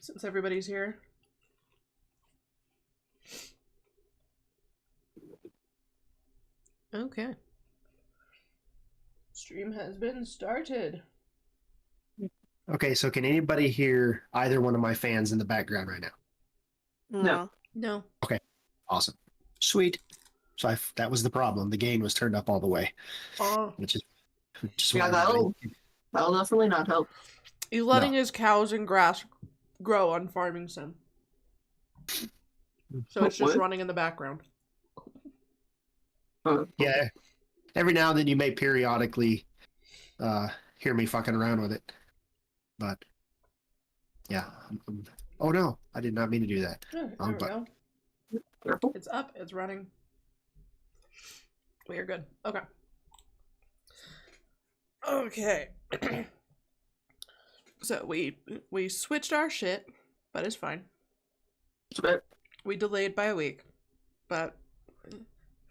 since everybody's here. Okay. Stream has been started. Okay, so can anybody hear either one of my fans in the background right now? No. No. Okay, awesome. Sweet. So that was the problem. The gain was turned up all the way. Oh. Which is Yeah, that'll definitely not help. He's letting his cows and grass grow on farming sim. So it's just running in the background. Yeah. Every now and then you may periodically hear me fucking around with it. But yeah. Oh no, I did not mean to do that. Oh, there we go. Careful. It's up, it's running. We are good. Okay. Okay. So we switched our shit, but it's fine. We delayed by a week, but it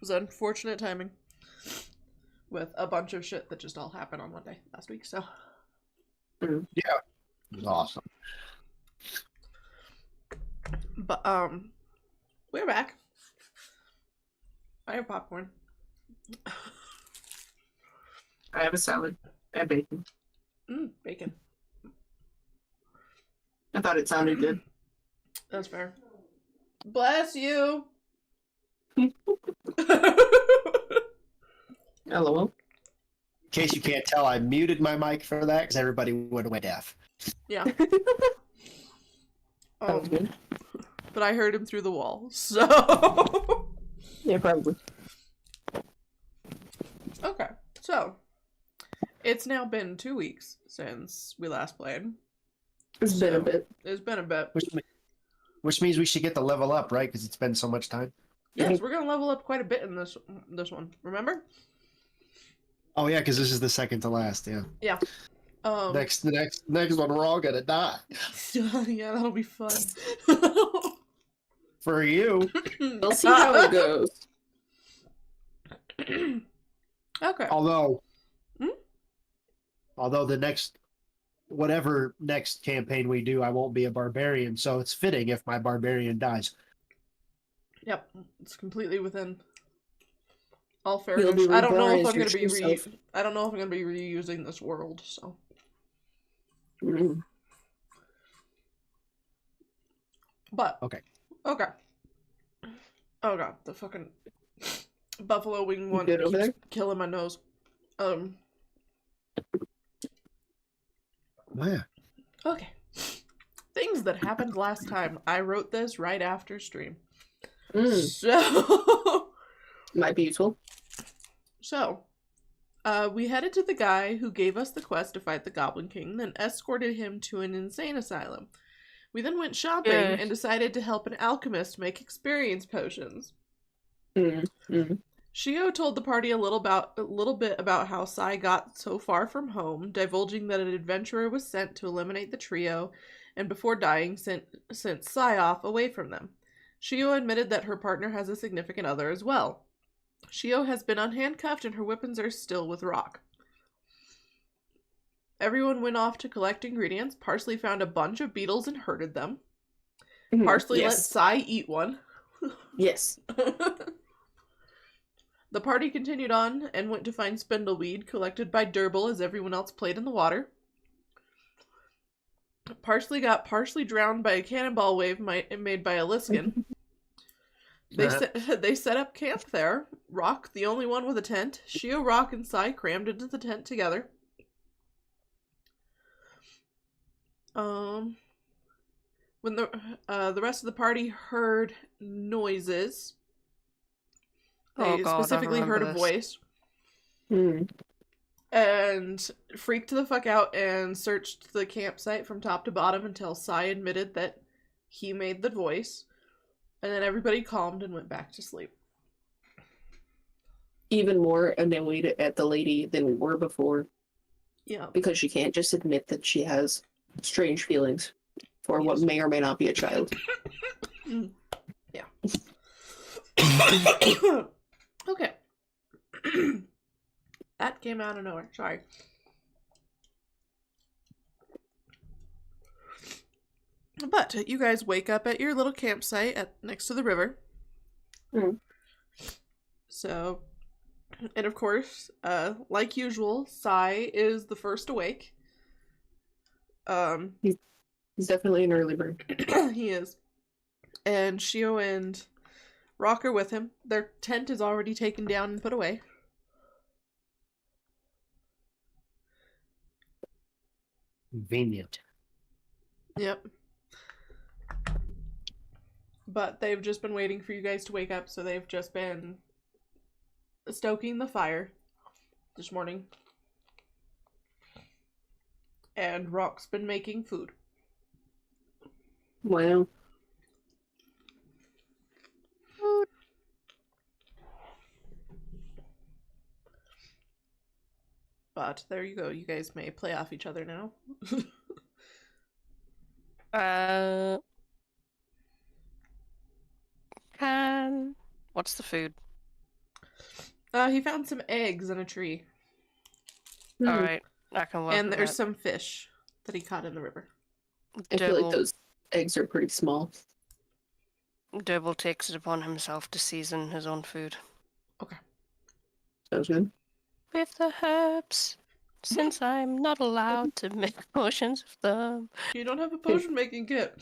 was unfortunate timing with a bunch of shit that just all happened on one day last week, so. Yeah. It was awesome. But, we're back. I have popcorn. I have a salad and bacon. Bacon. I thought it sounded good. That's fair. Bless you! LOL. In case you can't tell, I muted my mic for that because everybody would have went deaf. Yeah. Sounds good. But I heard him through the wall, so... Yeah, probably. Okay, so... It's now been 2 weeks since we last played. It's been a bit. It's been a bit. Which means we should get the level up, right? Because it's been so much time. Yes, we're gonna level up quite a bit in this one. Remember? Oh yeah, because this is the second to last. Yeah. Yeah. Next one, we're all gonna die. Yeah, that'll be fun. For you. We'll see how it goes. Okay. Although the next campaign we do, I won't be a barbarian, so it's fitting if my barbarian dies. Yep, it's completely within all fair. You'll I don't know if reborn I'm as gonna your be true self. I don't know if I'm gonna be reusing this world. So. But okay. Oh god, the fucking buffalo wing one Good over keeps there? killing my nose. Oh, yeah. Okay. Things that happened last time. I wrote this right after stream. So Might be useful. So we headed to the guy who gave us the quest to fight the Goblin King, then escorted him to an insane asylum. We then went shopping and decided to help an alchemist make experience potions. Sighe told the party a little bit about how Sighe got so far from home, divulging that an adventurer was sent to eliminate the trio, and before dying sent Sighe off away from them. Sighe admitted that her partner has a significant other as well. Sighe has been unhandcuffed and her weapons are still with Rock. Everyone went off to collect ingredients. Parsley found a bunch of beetles and herded them. Parsley let Sighe eat one. Yes. The party continued on and went to find spindleweed collected by Durbul as everyone else played in the water. Parsley got partially drowned by a cannonball wave made by Aliskan. They set up camp there. Rock, the only one with a tent. Sighe, Rock, and Sighe crammed into the tent together. When the rest of the party heard noises, they specifically heard a voice. And freaked the fuck out and searched the campsite from top to bottom until Sighe admitted that he made the voice. And then everybody calmed and went back to sleep. Even more annoyed at the lady than we were before. Yeah. Because she can't just admit that she has strange feelings for what may or may not be a child. Yeah. Okay. That came out of nowhere. Sorry. But you guys wake up at your little campsite next to the river. Mm. So, and of course, like usual, Sighe is the first awake. He's definitely an early bird. He is. And Shio and Rock are with him. Their tent is already taken down and put away. Convenient. Yep. But they've just been waiting for you guys to wake up, so they've just been stoking the fire this morning. And Rock's been making food. Wow. But there you go. You guys may play off each other now. What's the food? He found some eggs in a tree. Hmm. Alright, I can work And with there's that. some fish that he caught in the river. I feel like Durbul, those eggs are pretty small. Durbul takes it upon himself to season his own food. Sounds good. With the herbs, since I'm not allowed to make potions of them. You don't have a potion making kit.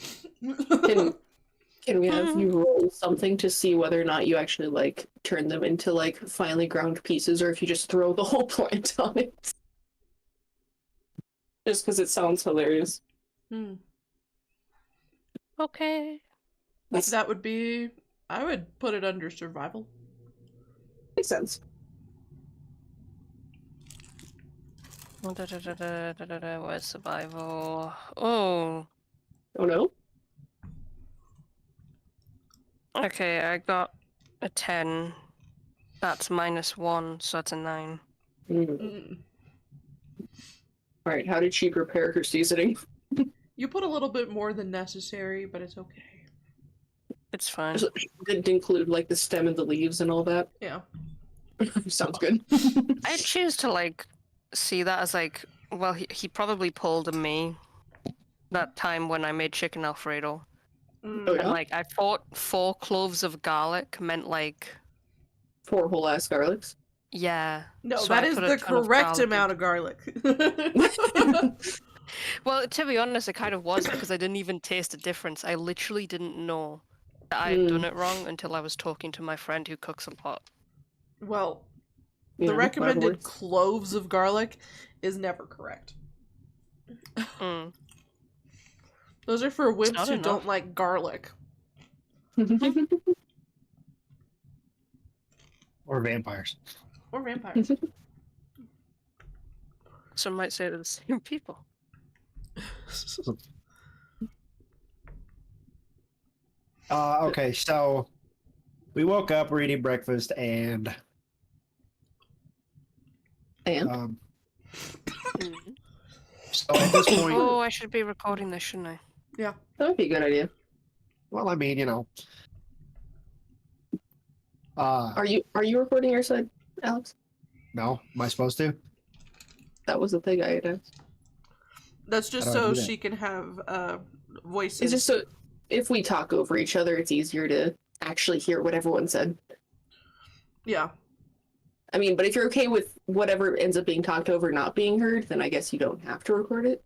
Can we have you roll something to see whether or not you actually like turn them into like finely ground pieces, or if you just throw the whole plant on it? Just because it sounds hilarious. Okay. That would be... I would put it under survival. Makes sense. Where's survival? Oh. Oh no? Okay, I got a 10. That's -1, so that's a 9. Alright, how did she prepare her seasoning? You put a little bit more than necessary, but it's okay. It's fine. So she didn't include like the stem and the leaves and all that? Yeah. Sounds good. I choose to like see that as like, well, he probably pulled a me that time when I made chicken Alfredo. Oh, yeah? And like I thought 4 cloves of garlic meant like 4 whole ass garlics. yeah. No, So that I is put a the ton of correct garlic amount of garlic. Well, to be honest, it kind of was because I didn't even taste a difference. I literally didn't know that I had done it wrong until I was talking to my friend who cooks a lot. Well, Yeah, the recommended whatever. cloves of garlic is never correct. Mm. Those are for not wimps who enough. don't like garlic. Or vampires. Or vampires. Some might say they're the same people. Okay, so we woke up, we're eating breakfast, and And so at this point, Oh, I should be recording this, shouldn't I? that would be a good idea. well, I mean, you know, Are you recording your side, Alex? no, am I supposed to? That was the thing I had asked. That's just How do I so do that? she can have voices. It's just so if we talk over each other, it's easier to actually hear what everyone said. Yeah. I mean, but if you're okay with whatever ends up being talked over not being heard, then I guess you don't have to record it.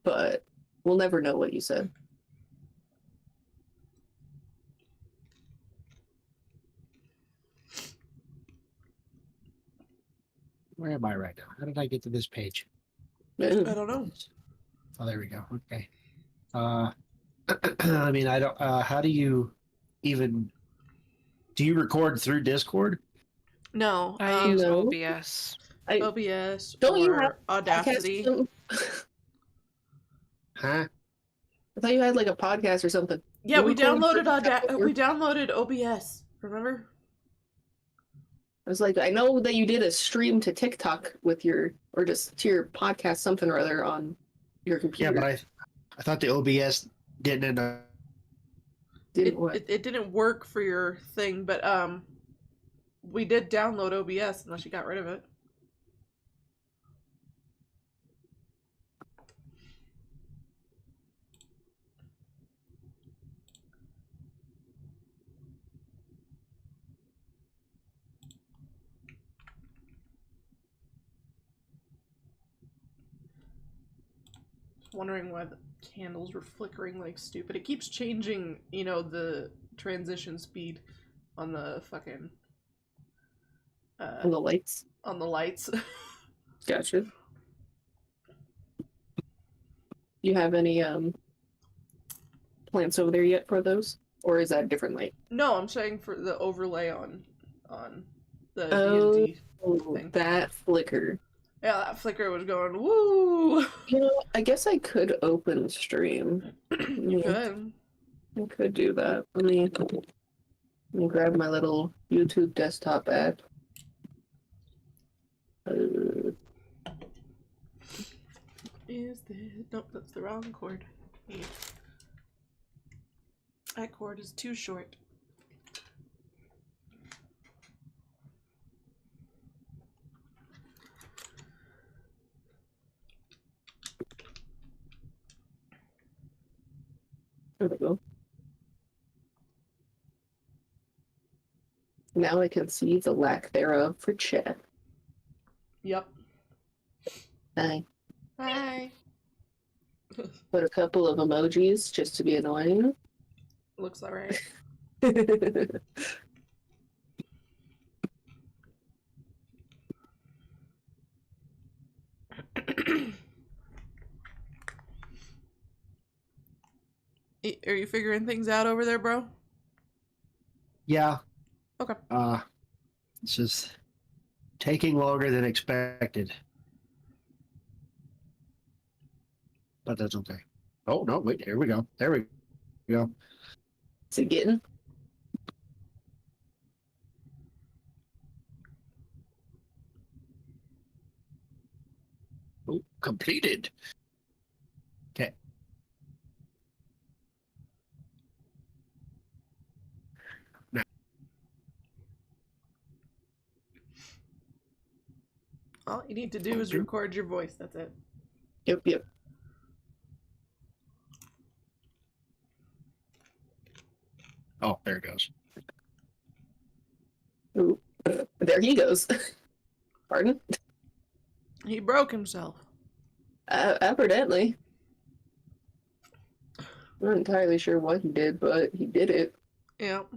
But we'll never know what you said. Where am I right now? How did I get to this page? I don't know. Oh, there we go. Okay. I mean, I don't. How do you even? Do you record through Discord? No. I use no. OBS. OBS Don't you or have Audacity. Huh? I thought you had like a podcast or something. Yeah, You we recorded downloaded for- we downloaded OBS. Remember? I was like, I know that you did a stream to TikTok with your, or just to your podcast, something or other on your Yeah, computer. but I thought the OBS didn't end up. Didn't what? It didn't work for your thing, but we did download OBS unless you got rid of it. wondering why the candles were flickering like stupid. It keeps changing, the transition speed on the fucking And the lights. on the lights. Gotcha. You have any plants over there yet for those? Or is that a different light? No, I'm saying for the overlay on the Oh, D&D thing. that flicker. Yeah, that flicker was going woo. I guess I could open stream. You could. I could do that. Let me grab my little YouTube desktop app. Is this? Nope, that's the wrong chord. Yeah. That chord is too short. There we go. Now I can see the lack thereof for chat. Yep. Hi. Hi. Put a couple of emojis just to be annoying. Looks alright. Are you figuring things out over there, bro? Yeah. Okay. It's just taking longer than expected. But that's okay. Oh no, wait, here we go. There we go. Is it getting? Oh, completed. Okay. Now, All you need to do is record your voice. That's it. Yep. oh, there it goes. Ooh. There he goes. Pardon? He broke himself. Evidently. I'm not entirely sure what he did, but he did it. Yep.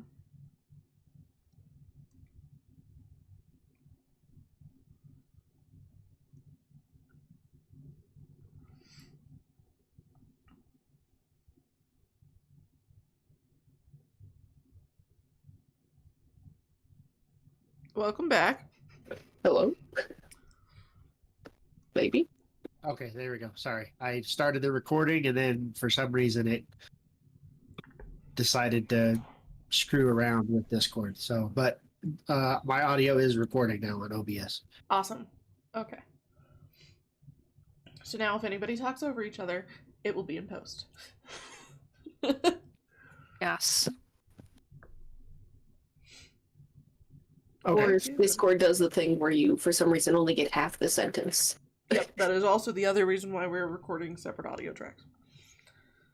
Welcome back. Hello? Maybe? Okay, there we go. Sorry. I started the recording and then for some reason it decided to screw around with Discord. So, but my audio is recording now on OBS. Awesome. Okay. So now if anybody talks over each other, it will be in post. Yes. Okay. Or if Discord does the thing where you, for some reason, only get half the sentence. Yep, that is also the other reason why we're recording separate audio tracks.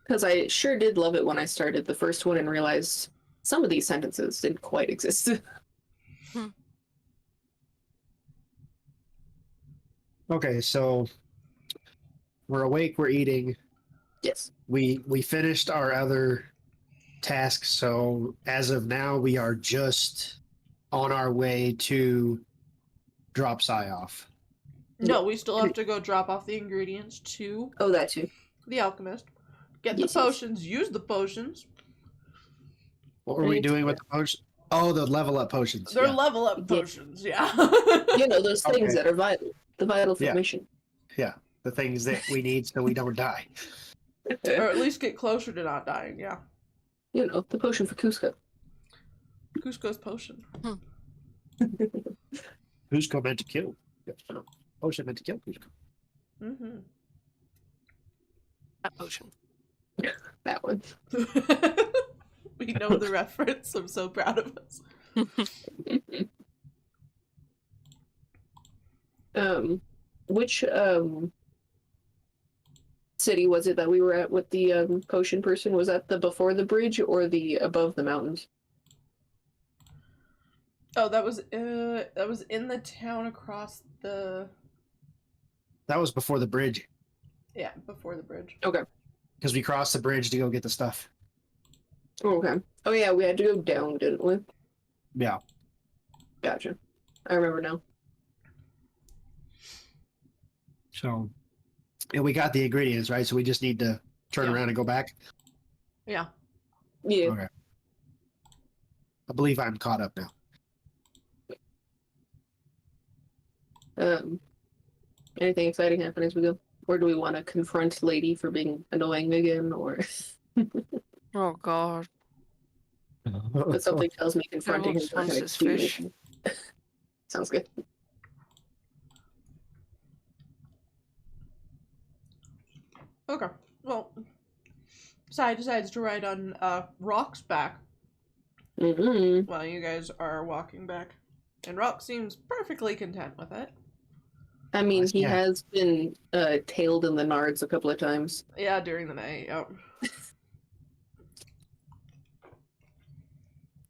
Because I sure did love it when I started the first one and realized some of these sentences didn't quite exist. Okay, so we're awake, we're eating. Yes. We finished our other tasks, so as of now we are just on our way to drop Sighe off. No, we still have to go drop off the ingredients to Oh, that too. the alchemist. Get Yes, the yes. potions, use the potions. What were we doing with the potions? Oh, the level up potions. They're Yeah. level up Yeah. potions, yeah. You know, those things Okay. that are vital. The vital for Yeah. mission. Yeah. The things that we need so we don't die. Or at least get closer to not dying, yeah. You know, the potion for Cusco. Cusco's potion. Cusco meant to kill. Potion meant to kill Cusco. Mm-hmm. That potion. That one. We know the reference. I'm so proud of us. Which city was it that we were at with the potion person? Was that the before the bridge or the above the mountains? Oh, that was in the town across the. That was before the bridge. Yeah, before the bridge. Okay. Because we crossed the bridge to go get the stuff. Okay. Oh yeah, we had to go down, didn't we? Yeah. Gotcha. I remember now. So, and we got the ingredients, right? So we just need to turn Yeah. around and go back. Yeah. Yeah. Okay. I believe I'm caught up now. Anything exciting happen as we go? Or do we want to confront Lady for being annoying again? Or Oh god. but something tells me confronting him just is not wants going his to do fish. anything. Sounds good. Okay. Well, Sai decides to ride on Rock's back Mm-hmm. while you guys are walking back. And Rock seems perfectly content with it. I mean, he Yeah. has been tailed in the nards a couple of times. Yeah, during the night. Yep.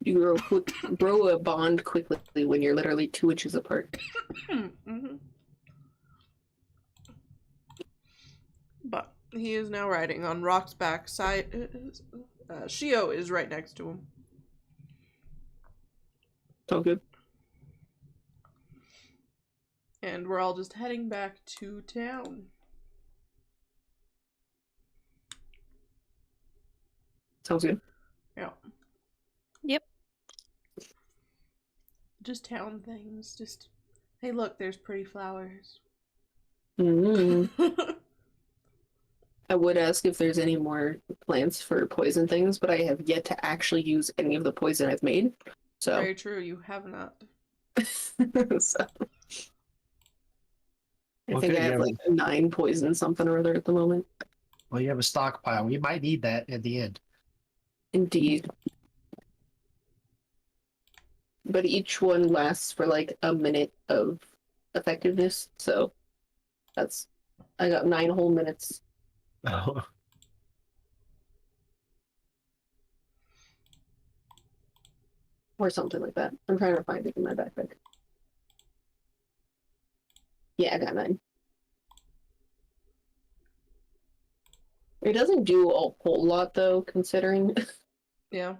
You grow a bond quickly when you're literally 2 inches apart. Mm-hmm. But he is now riding on Rock's back. Shio is right next to him. So good. And we're all just heading back to town. Sounds good. Yeah. Yep. Just town things. Just, hey, look, there's pretty flowers. Mm-hmm. I would ask if there's any more plants for poison things, but I have yet to actually use any of the poison I've made. So, Very true, you have not. so I Well, think good, I have you like 9 poison something or other at the moment. Well, you have a stockpile. We might need that at the end. Indeed. But each one lasts for like a minute of effectiveness, so I got 9 whole minutes. Oh. Or something like that. I'm trying to find it in my backpack. Yeah, I got 9. It doesn't do a whole lot though, considering Yeah.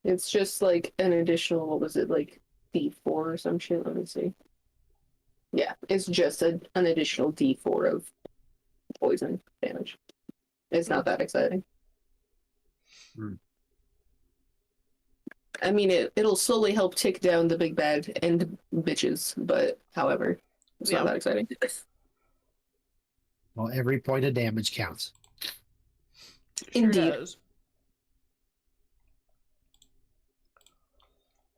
it's just like an additional, what was it, like D4 or some shit? Let me see. Yeah, it's just an additional D4 of poison damage. It's not that exciting. Hmm. I mean, it'll slowly help tick down the big bad and bitches, but however, it's Yeah. not that exciting. Well, every point of damage counts. Sure Indeed. does.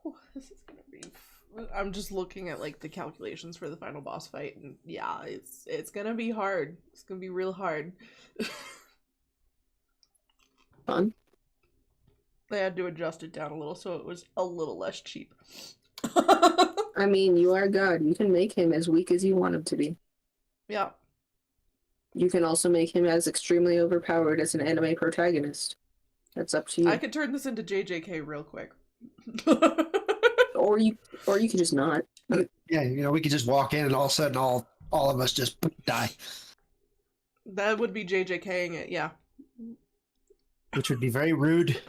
Oh, this is gonna be. I'm just looking at like the calculations for the final boss fight, and yeah, it's gonna be hard. It's gonna be real hard. Fun. They had to adjust it down a little, so it was a little less cheap. I mean, you are God. You can make him as weak as you want him to be. Yeah. You can also make him as extremely overpowered as an anime protagonist. That's up to you. I could turn this into JJK real quick. Or you could just not. Yeah, you know, we could just walk in and all of a sudden all of us just die. That would be JJKing it, yeah. Which would be very rude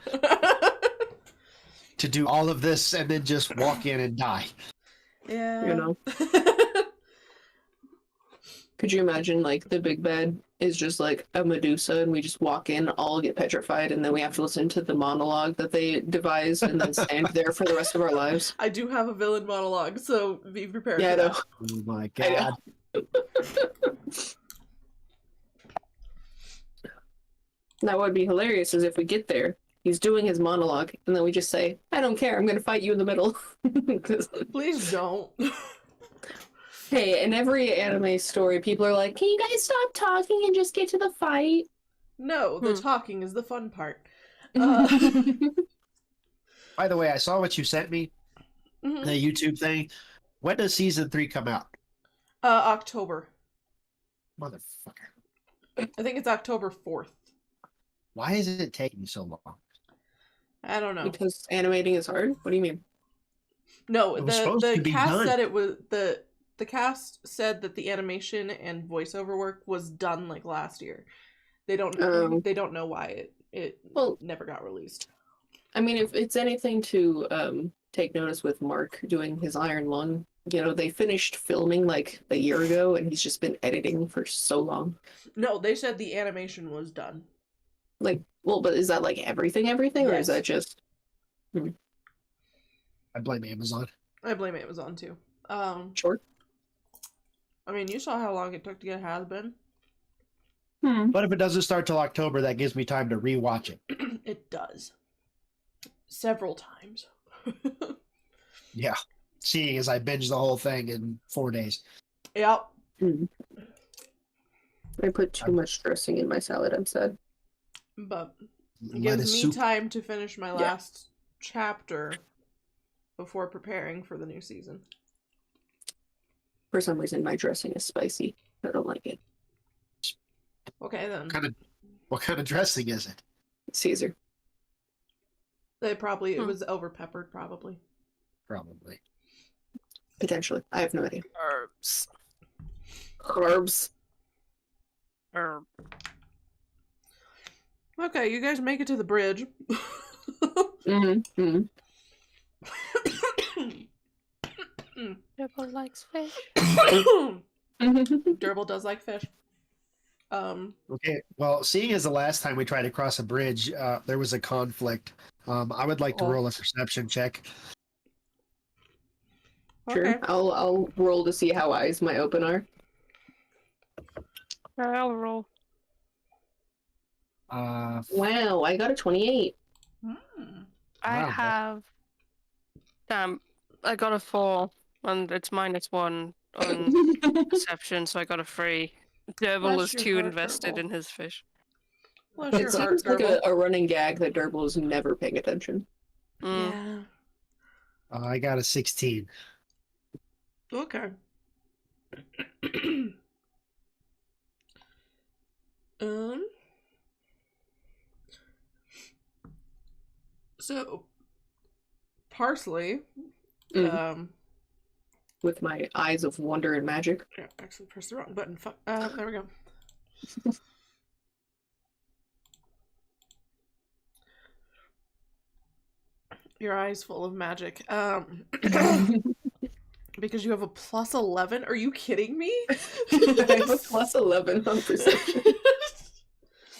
to do all of this and then just walk in and die. Yeah. You know? Could you imagine, like, the big bad is just like a Medusa and we just walk in, all get petrified, and then we have to listen to the monologue that they devised and then stand there for the rest of our lives? I do have a villain monologue, so be prepared Yeah, I for know. that. Oh my I know. god. That would be hilarious, is if we get there, he's doing his monologue, and then we just say, I don't care, I'm going to fight you in the middle. Please don't. Hey, in every anime story, people are like, can you guys stop talking and just get to the fight? No, the talking is the fun part. By the way, I saw what you sent me, Mhm. the YouTube thing. When does season 3 come out? October. Motherfucker. I think it's October 4th. Why is it taking so long? I don't know. Because animating is hard? What do you mean? No, It was the supposed to be cast done. said it was the cast said that the animation and voiceover work was done like last year. They don't know why it never got released. I mean, if it's anything to take notice with Mark doing his Iron Lung, you know, they finished filming like a year ago, and he's just been editing for so long. No, they said the animation was done. Like, well, but is that like everything, or is that just? I blame Amazon. I blame Amazon too. Sure. I mean, you saw how long it took to get Has-Been. But if it doesn't start till October, that gives me time to rewatch it. It does. Several times. Yeah. Seeing as I binged the whole thing in 4 days. Yep. I put too much dressing in my salad, I'm sad. But it gives me time to finish my last chapter before preparing for the new season. For some reason, my dressing is spicy. I don't like it. Okay, then. What kind of dressing is it? Caesar. It was over peppered, probably. Probably. Potentially. I have no idea. Herbs. Okay, you guys make it to the bridge. Durbul likes fish. Durbul does like fish. Okay, well, seeing as the last time we tried to cross a bridge, there was a conflict. I would like to roll a perception check. Sure. Okay. I'll roll to see how eyes my open are. I'll roll. Wow, I got a 28. I have. Damn, I got a 4, and it's -1 on perception, so I got a 3. Durbul is too invested in his fish. It seems like a running gag that Durbul is never paying attention. Yeah. I got a 16. Okay. So Parsley, with my eyes of wonder and magic. Yeah, actually pressed the wrong button. There we go. Your eyes full of magic. Because you have a +11? Are you kidding me? I have a +11 on perception.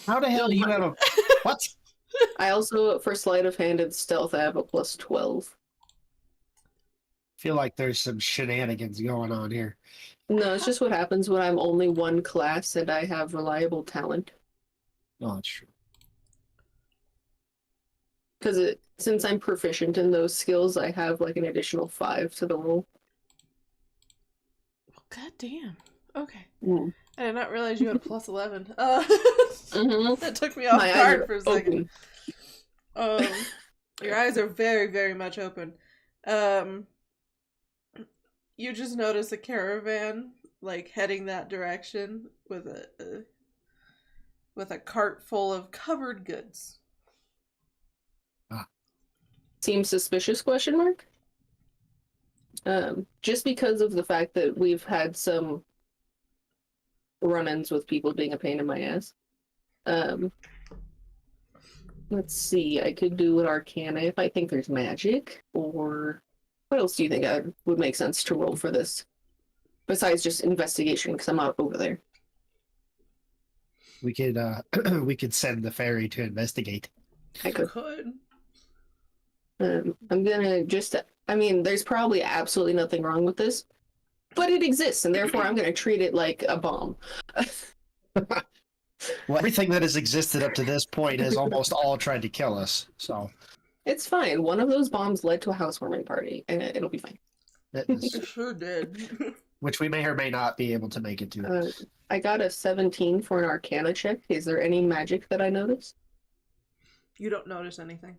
How the hell do you have a... What? I also, for sleight of hand and stealth, I have a +12. Feel like there's some shenanigans going on here. No, it's just what happens when I'm only one class and I have reliable talent. Oh, that's true. Because since I'm proficient in those skills, I have like an additional 5 to the roll. God damn. Okay. Mm. I did not realize you had a +11. That took me off My guard eyes for a are second. Your eyes are very, very much open. You just notice a caravan like heading that direction with a cart full of covered goods. Seems suspicious, question mark? Just because of the fact that we've had some run-ins with people being a pain in my ass. Let's see, I could do an Arcana if I think there's magic, or what else do you think would make sense to roll for this? Besides just investigation, because I'm not over there. We could we could send the ferry to investigate. I could. I'm gonna there's probably absolutely nothing wrong with this, but it exists, and therefore I'm gonna treat it like a bomb. Well, everything that has existed up to this point has almost all tried to kill us, so... It's fine. One of those bombs led to a housewarming party, and it'll be fine. It sure did. Which we may or may not be able to make it to. I got a 17 for an Arcana check. Is there any magic that I notice? You don't notice anything.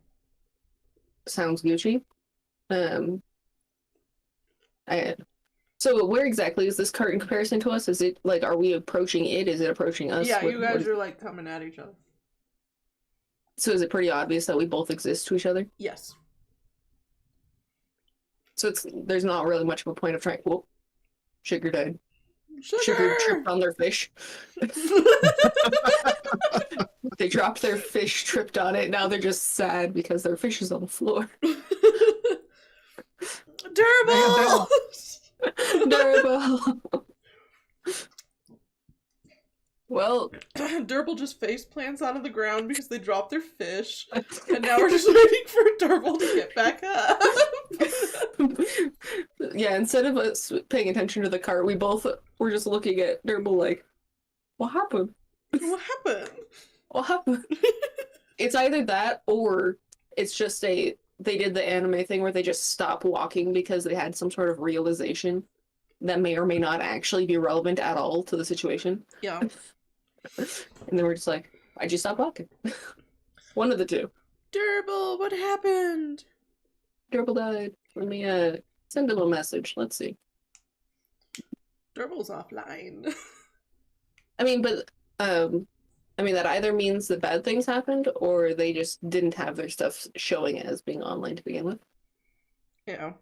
Sounds Gucci. So where exactly is this cart in comparison to us? Is it like, are we approaching it? Is it approaching us? Yeah, you guys are like coming at each other. So is it pretty obvious that we both exist to each other? Sugar died. Sugar! Sugar tripped on their fish. They dropped their fish, tripped on it. Now they're just sad because their fish is on the floor. Durbul! Durbul. Well, Durbul just face plants onto the ground because they dropped their fish, and now we're just waiting for Durbul to get back up. yeah, instead of us paying attention to the cart, we both were just looking at Durbul like, what happened? What happened? What happened? It's either that or it's just they did the anime thing where they just stop walking because they had some sort of realization that may or may not actually be relevant at all to the situation. Yeah. And then we're just like, why'd you stop walking? One of the two. Durbul, what happened? Durbul died. Let me send him a message. Let's see. Durbul's offline. I mean, but that either means that bad things happened or they just didn't have their stuff showing as being online to begin with. Yeah.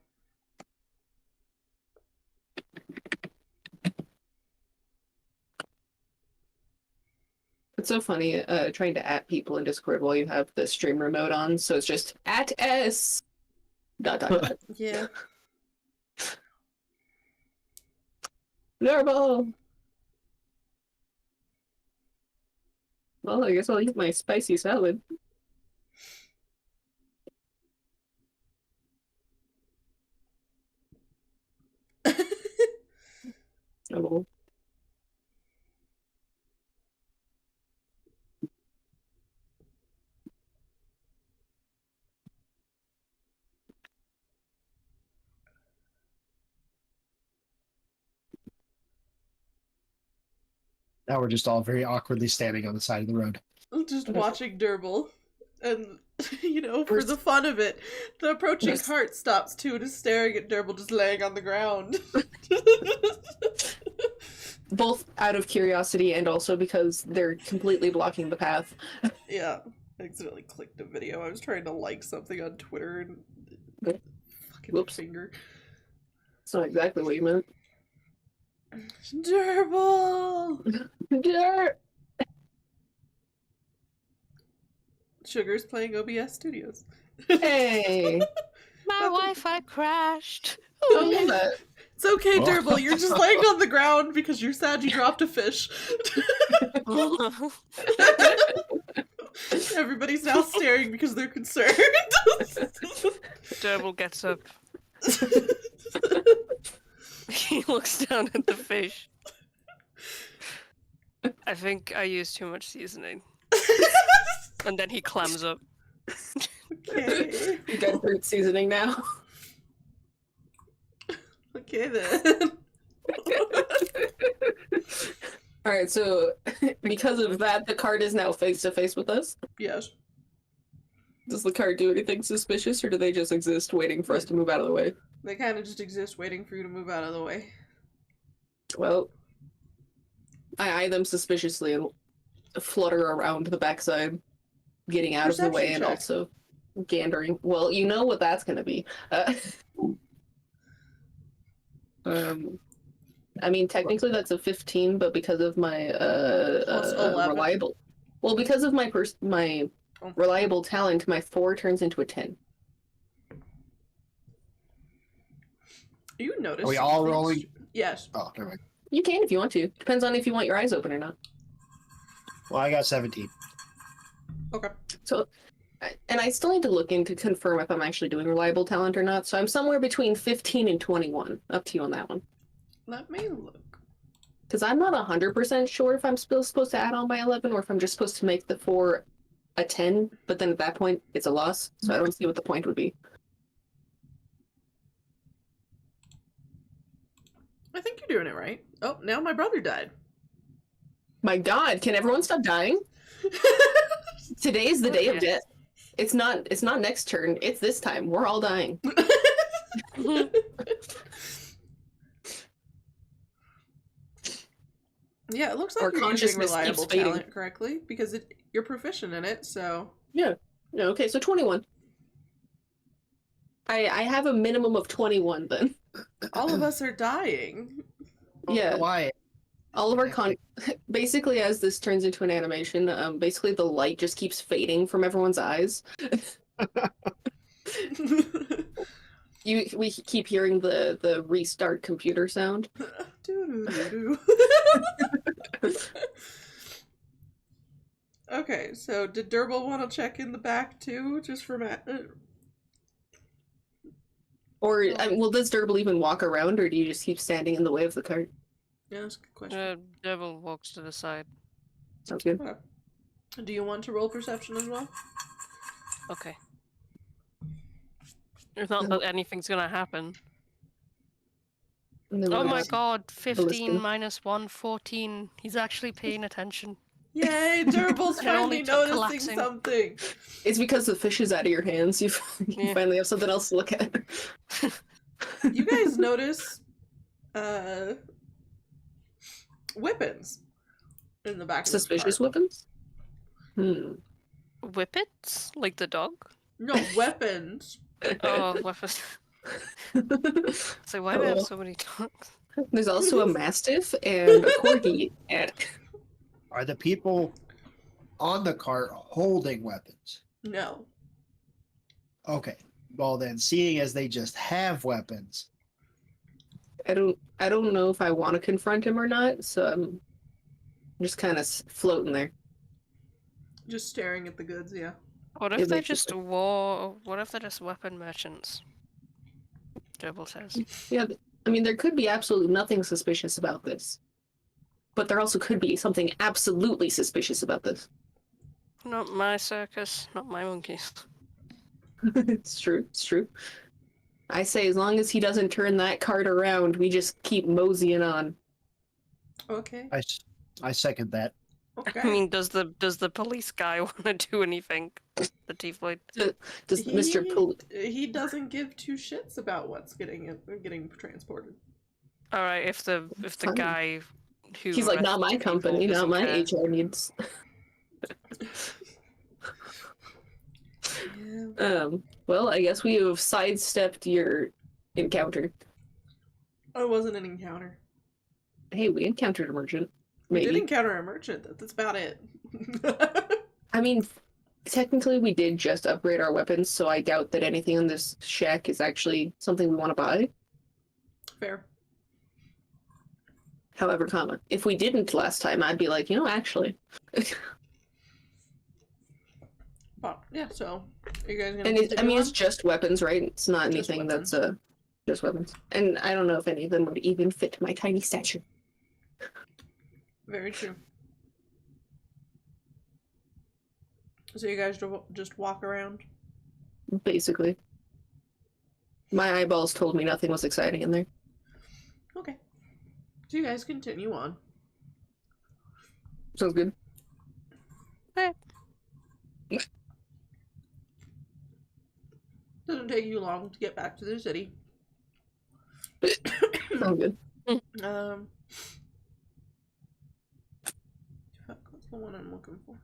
It's so funny trying to at people in Discord while you have the streamer mode on, so it's just at S ... Yeah. Durbul! Well, I guess I'll eat my spicy salad. Oh. Now we're just all very awkwardly standing on the side of the road. Just watching Durbul. And, for the fun of it, the approaching cart stops too and is staring at Durbul just laying on the ground. Both out of curiosity and also because they're completely blocking the path. Yeah. I accidentally clicked a video. I was trying to like something on Twitter and fucking Whoops. finger. That's not exactly what you meant. Durbul! Dur- Sugar's playing OBS Studios. Hey! My Wi-Fi crashed. Don't do that. It's okay, Durbul. You're just laying on the ground because you're sad you dropped a fish. Everybody's now staring because they're concerned. Durbul gets up. He looks down at the fish. I think I used too much seasoning. And then he clams up. Okay. You got fruit seasoning now. Okay then. Alright, so because of that, the cart is now face to face with us. Yes. Does the cart do anything suspicious, or do they just exist waiting for us to move out of the way? They kind of just exist waiting for you to move out of the way. Well, I eye them suspiciously and flutter around the backside, getting out of the way Perception and check. also gandering. Well, you know what that's going to be. I mean, technically that's a 15, but because of my Plus 11. reliable, well, because of my my reliable talent, my 4 turns into a 10. You notice? Are we all something rolling? Yes. Oh, never mind. You can if you want to. Depends on if you want your eyes open or not. Well, I got 17. Okay. So, and I still need to look in to confirm if I'm actually doing reliable talent or not. So I'm somewhere between 15 and 21. Up to you on that one. Let me look. Because I'm not 100% sure if I'm still supposed to add on my 11 or if I'm just supposed to make the 4 a 10. But then at that point, it's a loss. So I don't see what the point would be. I think you're doing it right. Oh, now my brother died. My God, can everyone stop dying? Today is the day of death. It's not next turn. It's this time. We're all dying. Yeah, it looks like Our you're using consciousness reliable keeps fading. talent correctly because you're proficient in it. So Yeah. No, okay, so 21. I have a minimum of 21 then. all of us are dying. Yeah. Why? All of our basically, as this turns into an animation, basically the light just keeps fading from everyone's eyes. We keep hearing the restart computer sound. Okay, so did Durbul want to check in the back too, just for Matt? Or, well, does Durbul even walk around, or do you just keep standing in the way of the cart? Yeah, that's a good question. Devil walks to the side. Sounds good. Okay. Do you want to roll perception as well? Okay. It's not that anything's gonna happen. Oh my god, 15 minus 1, 14. He's actually paying attention. Yay, Durbul's finally noticing something. It's because the fish is out of your hands. You finally have something else to look at. You guys notice weapons in the back. Suspicious weapons? Whippets? Like the dog? No, weapons. Oh, weapons. So why do I have so many dogs? There's also a mastiff and a corgi. Are the people on the cart holding weapons? No. Okay. Well then, seeing as they just have weapons. I don't know if I want to confront him or not, so I'm just kind of floating there. Just staring at the goods, yeah. What if they're just what if they're just weapon merchants? Durbul says. Yeah, I mean, there could be absolutely nothing suspicious about this. But there also could be something absolutely suspicious about this. Not my circus, not my monkeys. It's true, it's true. I say as long as he doesn't turn that cart around, we just keep moseying on. Okay. I second that. Okay. I mean, does the police guy want to do anything? The Tiefling? Does Mr. He doesn't give two shits about what's getting transported. All right, if the guy who he's like, not my company, not my HR needs. Yeah. Well, I guess we have sidestepped your encounter. Oh, it wasn't an encounter. Hey, we encountered a merchant. We Maybe. did encounter a merchant. That's about it. I mean, technically we did just upgrade our weapons, so I doubt that anything in this shack is actually something we want to buy. Fair. However, if we didn't last time, I'd be like, actually. But, yeah, so are you guys gonna And it's just weapons, right? It's not anything that's just weapons. And I don't know if any of them would even fit my tiny stature. Very true. So you guys just walk around? Basically. My eyeballs told me nothing was exciting in there. Okay. So you guys continue on. Sounds good. Doesn't take you long to get back to the city. Sounds good. Fuck, what's the one I'm looking for?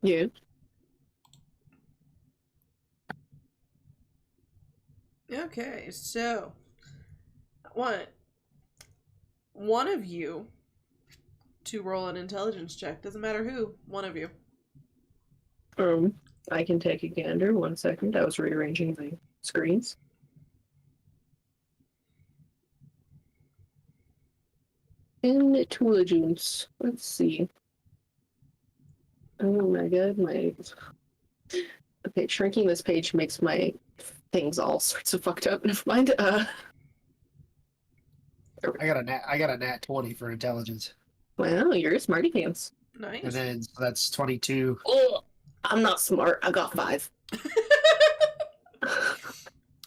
Yeah. Okay, so one of you to roll an intelligence check. Doesn't matter who. One of you. I can take a gander. 1 second. I was rearranging the screens. Intelligence. Let's see. Oh my god, Okay, shrinking this page makes my things all sorts of fucked up. Never mind. I got a nat 20 for intelligence. Wow, you're a smarty pants. Nice. And then that's 22. Oh, I'm not smart. I got 5.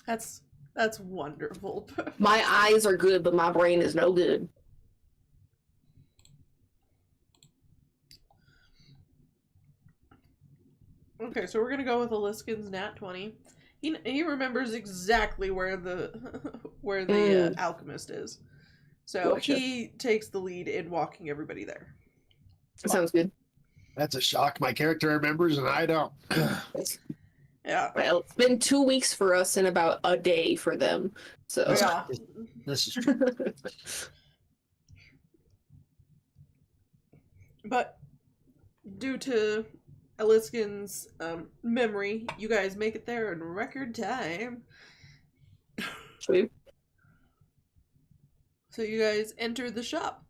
That's wonderful. My eyes are good, but my brain is no good. Okay, so we're gonna go with Aliskan's nat 20. He remembers exactly where the alchemist is. So Gotcha. he takes the lead in walking everybody there. Sounds good. That's a shock. My character remembers and I don't. Yeah. Well, it's been 2 weeks for us and about a day for them. So Yeah. This is true. But due to Aliskan's memory, you guys make it there in record time. Sweet. So you guys enter the shop.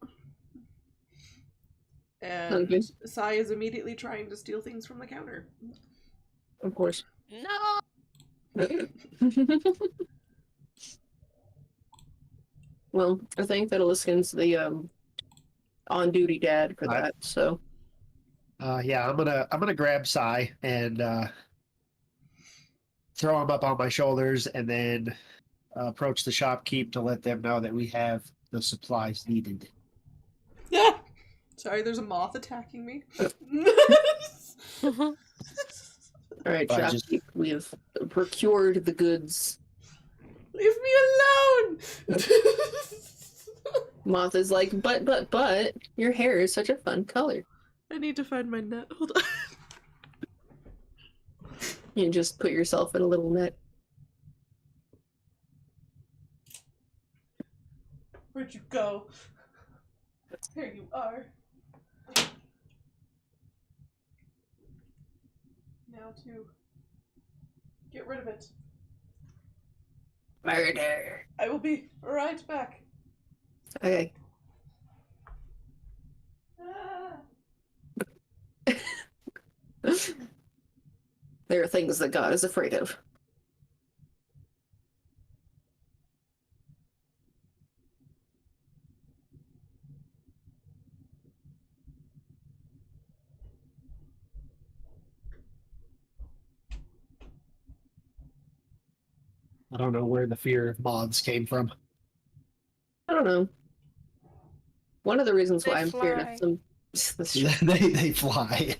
And Okay. Sighe is immediately trying to steal things from the counter. Of course. No. Well, I think that Aliskan's the on-duty dad for that. So Yeah, I'm gonna grab Sighe and throw him up on my shoulders, and then approach the shopkeep to let them know that we have the supplies needed. Yeah. Sorry, there's a moth attacking me. all right, I just- shopkeep, we have procured the goods. Leave me alone! Moth is like, but, your hair is such a fun color. I need to find my net. Hold on. You just put yourself in a little net. Where'd you go? Here you are. Now to get rid of it. Murder. I will be right back. Okay. Ah. There are things that God is afraid of. I don't know where the fear of moths came from. I don't know. One of the reasons why They I'm scared fly. of some. That's true. they fly.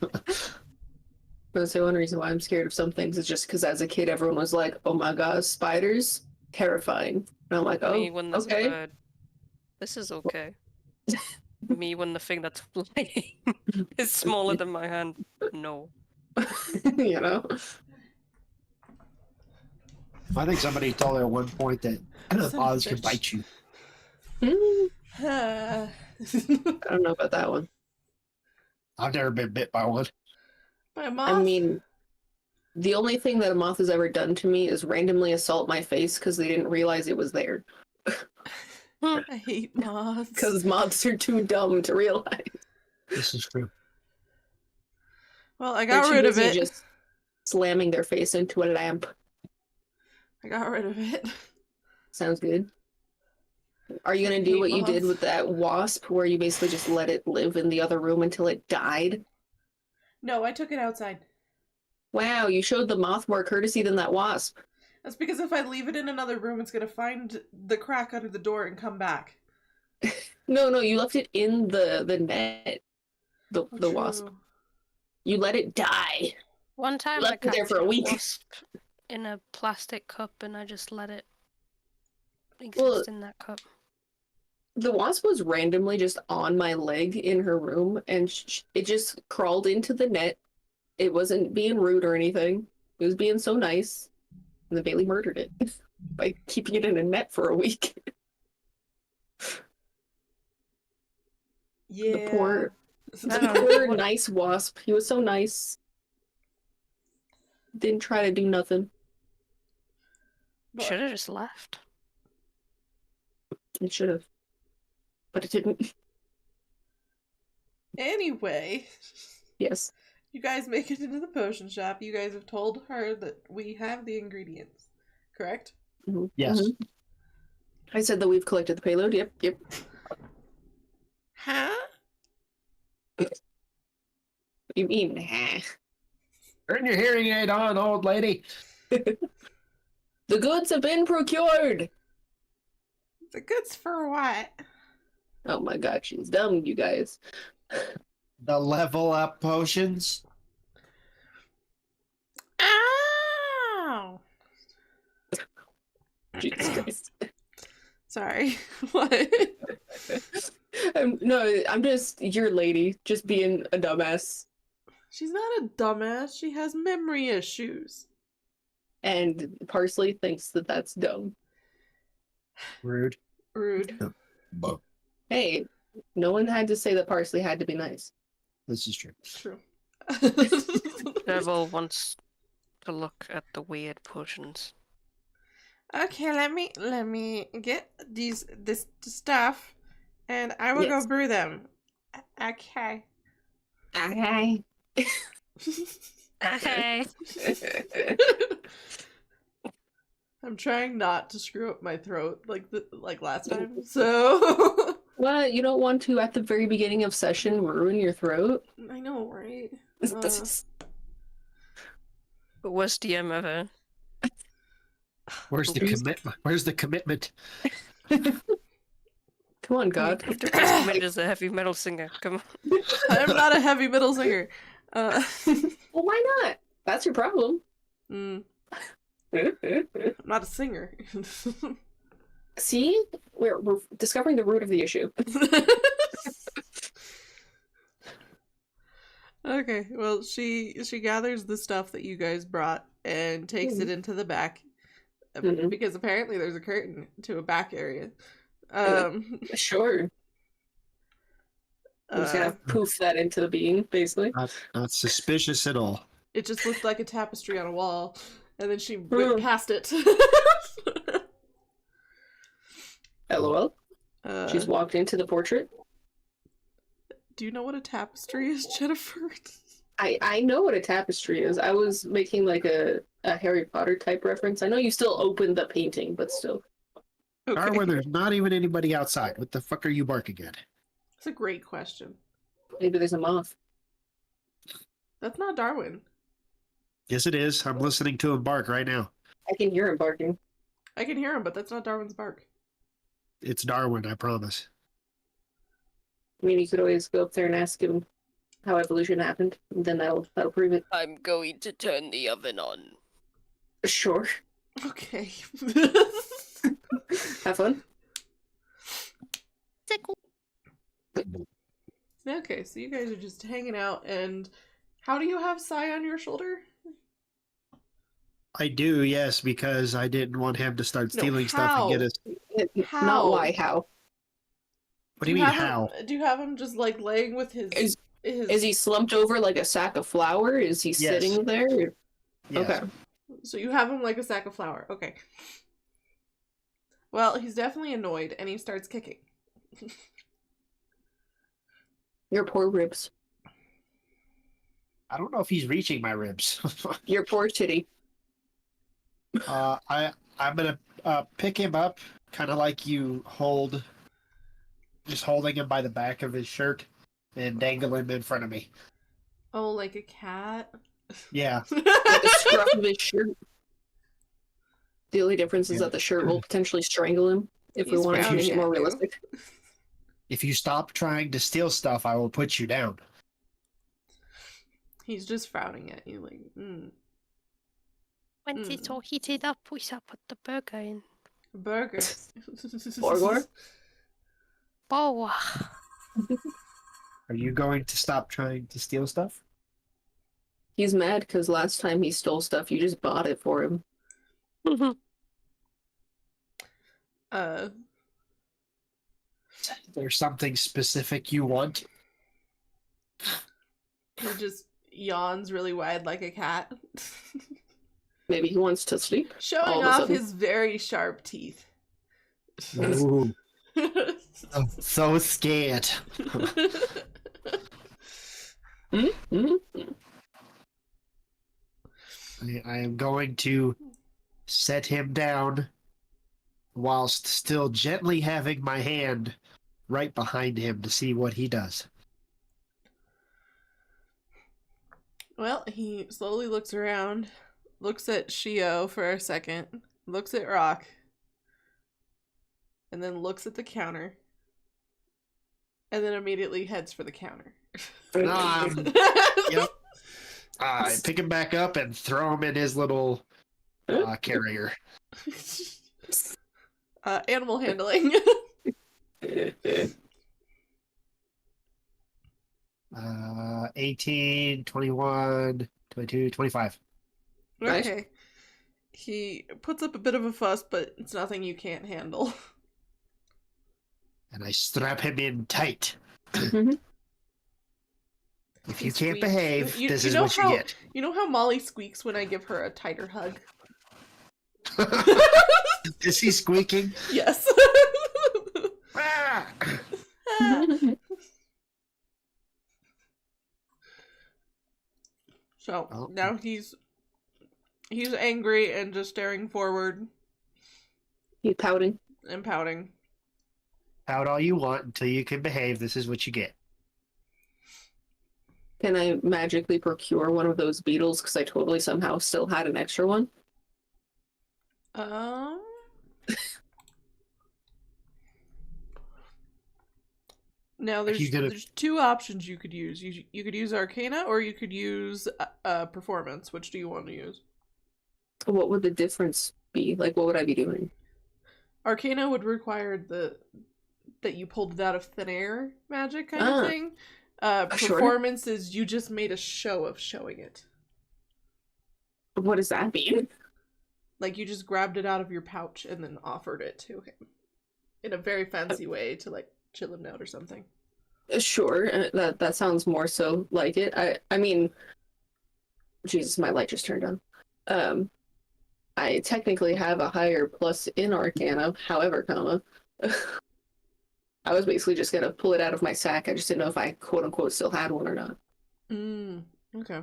I would say one reason why I'm scared of some things is just because as a kid, everyone was like, "Oh my god, spiders, terrifying." And I'm like, "Oh, Me when there's a okay." bird. This is okay. Me when the thing that's flying is smaller than my hand. No. You know. I think somebody told her at one point that Son of a moths can bitch. bite you. I don't know about that one. I've never been bit by one. By a moth? I mean, the only thing that a moth has ever done to me is randomly assault my face because they didn't realize it was there. I hate moths. Because moths are too dumb to realize. This is true. Well, I They're got too rid of busy it. just slamming their face into a lamp. I got rid of it. Sounds good. Are you gonna do Hate what you did moths. with that wasp, where you basically just let it live in the other room until it died? No, I took it outside. Wow, you showed the moth more courtesy than that wasp. That's because if I leave it in another room, it's gonna find the crack under the door and come back. No, you left it in the net. The Oh, wasp. true. You let it die. One time Left I it there for a captured week. wasp in a plastic cup and I just let it exist Well, in that cup. The wasp was randomly just on my leg in her room, and it just crawled into the net. It wasn't being rude or anything. It was being so nice. And then Bailey murdered it by keeping it in a net for a week. Yeah. The poor, I the don't know. poor What- nice wasp. He was so nice. Didn't try to do nothing. But- Should have just left. It should have. But it didn't. Anyway, Yes. you guys make it into the potion shop. You guys have told her that we have the ingredients, correct? Mhm. Yes. Mhm. I said that we've collected the payload. Yep. Huh? You mean, nah. Turn your hearing aid on, old lady. The goods have been procured. The goods for what? Oh my god, she's dumb, you guys. The level up potions. Ow! Jesus Christ. Sorry. What? No, I'm just your lady, just being a dumbass. She's not a dumbass. She has memory issues. And Parsley thinks that that's dumb. Rude. Rude. Hey, no one had to say that Parsley had to be nice. This is true. True. Durbul wants to look at the weird potions. Okay, let me get this stuff, and I will Yes. go brew them. Okay. Okay. Okay. I'm trying not to screw up my throat like last time. So What? You don't want to, at the very beginning of session, ruin your throat? I know, right? Worst DM ever. Where's the commitment? Where's the commitment? Come on, God. Committed as a heavy metal singer. Come on. I'm not a heavy metal singer. Well, why not? That's your problem. I'm not a singer. See? We're discovering the root of the issue. Okay, well, she gathers the stuff that you guys brought and takes it into the back because apparently there's a curtain to a back area. Sure. I'm just gonna poof that into being, basically. Not suspicious at all. It just looked like a tapestry on a wall, and then she went past it. LOL. She's walked into the portrait. Do you know what a tapestry is, Jennifer? I know what a tapestry is. I was making like a Harry Potter type reference. I know you still opened the painting, but still. Okay. Darwin, there's not even anybody outside. What the fuck are you barking at? That's a great question. Maybe there's a moth. That's not Darwin. Yes, it is. I'm listening to him bark right now. I can hear him barking. I can hear him, but that's not Darwin's bark. It's Darwin, I promise. I mean, you could always go up there and ask him how evolution happened. And then that'll prove it. I'm going to turn the oven on. Sure. Okay. Have fun. Okay, so you guys are just hanging out, and how do you have Sighe on your shoulder? I do, yes, because I didn't want him to start stealing stuff how? and get us. How? Not why, how. What do you mean, how? Do you have him just like laying with his? Is he slumped over like a sack of flour? Is he sitting there? Yes. Okay. So you have him like a sack of flour. Okay. Well, he's definitely annoyed, and he starts kicking. Your poor ribs. I don't know if he's reaching my ribs. Your poor titty. I'm gonna pick him up, kind of like you hold, just holding him by the back of his shirt and dangle him in front of me. Oh, like a cat? Yeah. Like the scruff of his shirt. The only difference is that the shirt will potentially strangle him if we He's want to frowning make it at more you. realistic. If you stop trying to steal stuff, I will put you down. He's just frowning at you, like, When it's all heated up, we shall put the burger in. burger. Borgor? Boa. Are you going to stop trying to steal stuff? He's mad because last time he stole stuff, you just bought it for him. There's something specific you want? He just yawns really wide like a cat. Maybe he wants to sleep. Showing All of a off sudden. his very sharp teeth. Ooh, I'm so scared. I am going to set him down whilst still gently having my hand right behind him to see what he does. Well, he slowly looks around, looks at Shio for a second, looks at Rock, and then looks at the counter, and then immediately heads for the counter. Yep. I pick him back up and throw him in his little carrier. Animal handling. $18, 21, 22, 25. Nice. Okay. He puts up a bit of a fuss, but it's nothing you can't handle. And I strap him in tight. Mhm. If He you can't squeaks. behave, this you is know what you how- get. You know how Molly squeaks when I give her a tighter hug? Is he squeaking? Yes. Ah! So Oh. now he's angry and just staring forward He's pouting. and pouting. Pout all you want until you can behave. This is what you get. Can I magically procure one of those beetles? Because I totally somehow still had an extra one. Now you gonna- there's two options you could use. You could use Arcana or you could use Performance. Which do you want to use? What would the difference be? Like, what would I be doing? Arcana would require that you pulled it out of thin air magic kind of thing. Sure. Performance is you just made a show of showing it. What does that mean? Like you just grabbed it out of your pouch and then offered it to him in a very fancy way to like chill him out or something. Sure, that sounds more so like it. I mean, Jesus, my light just turned on. I technically have a higher plus in Arcana, however, I was basically just gonna pull it out of my sack. I just didn't know if I quote unquote still had one or not. Okay.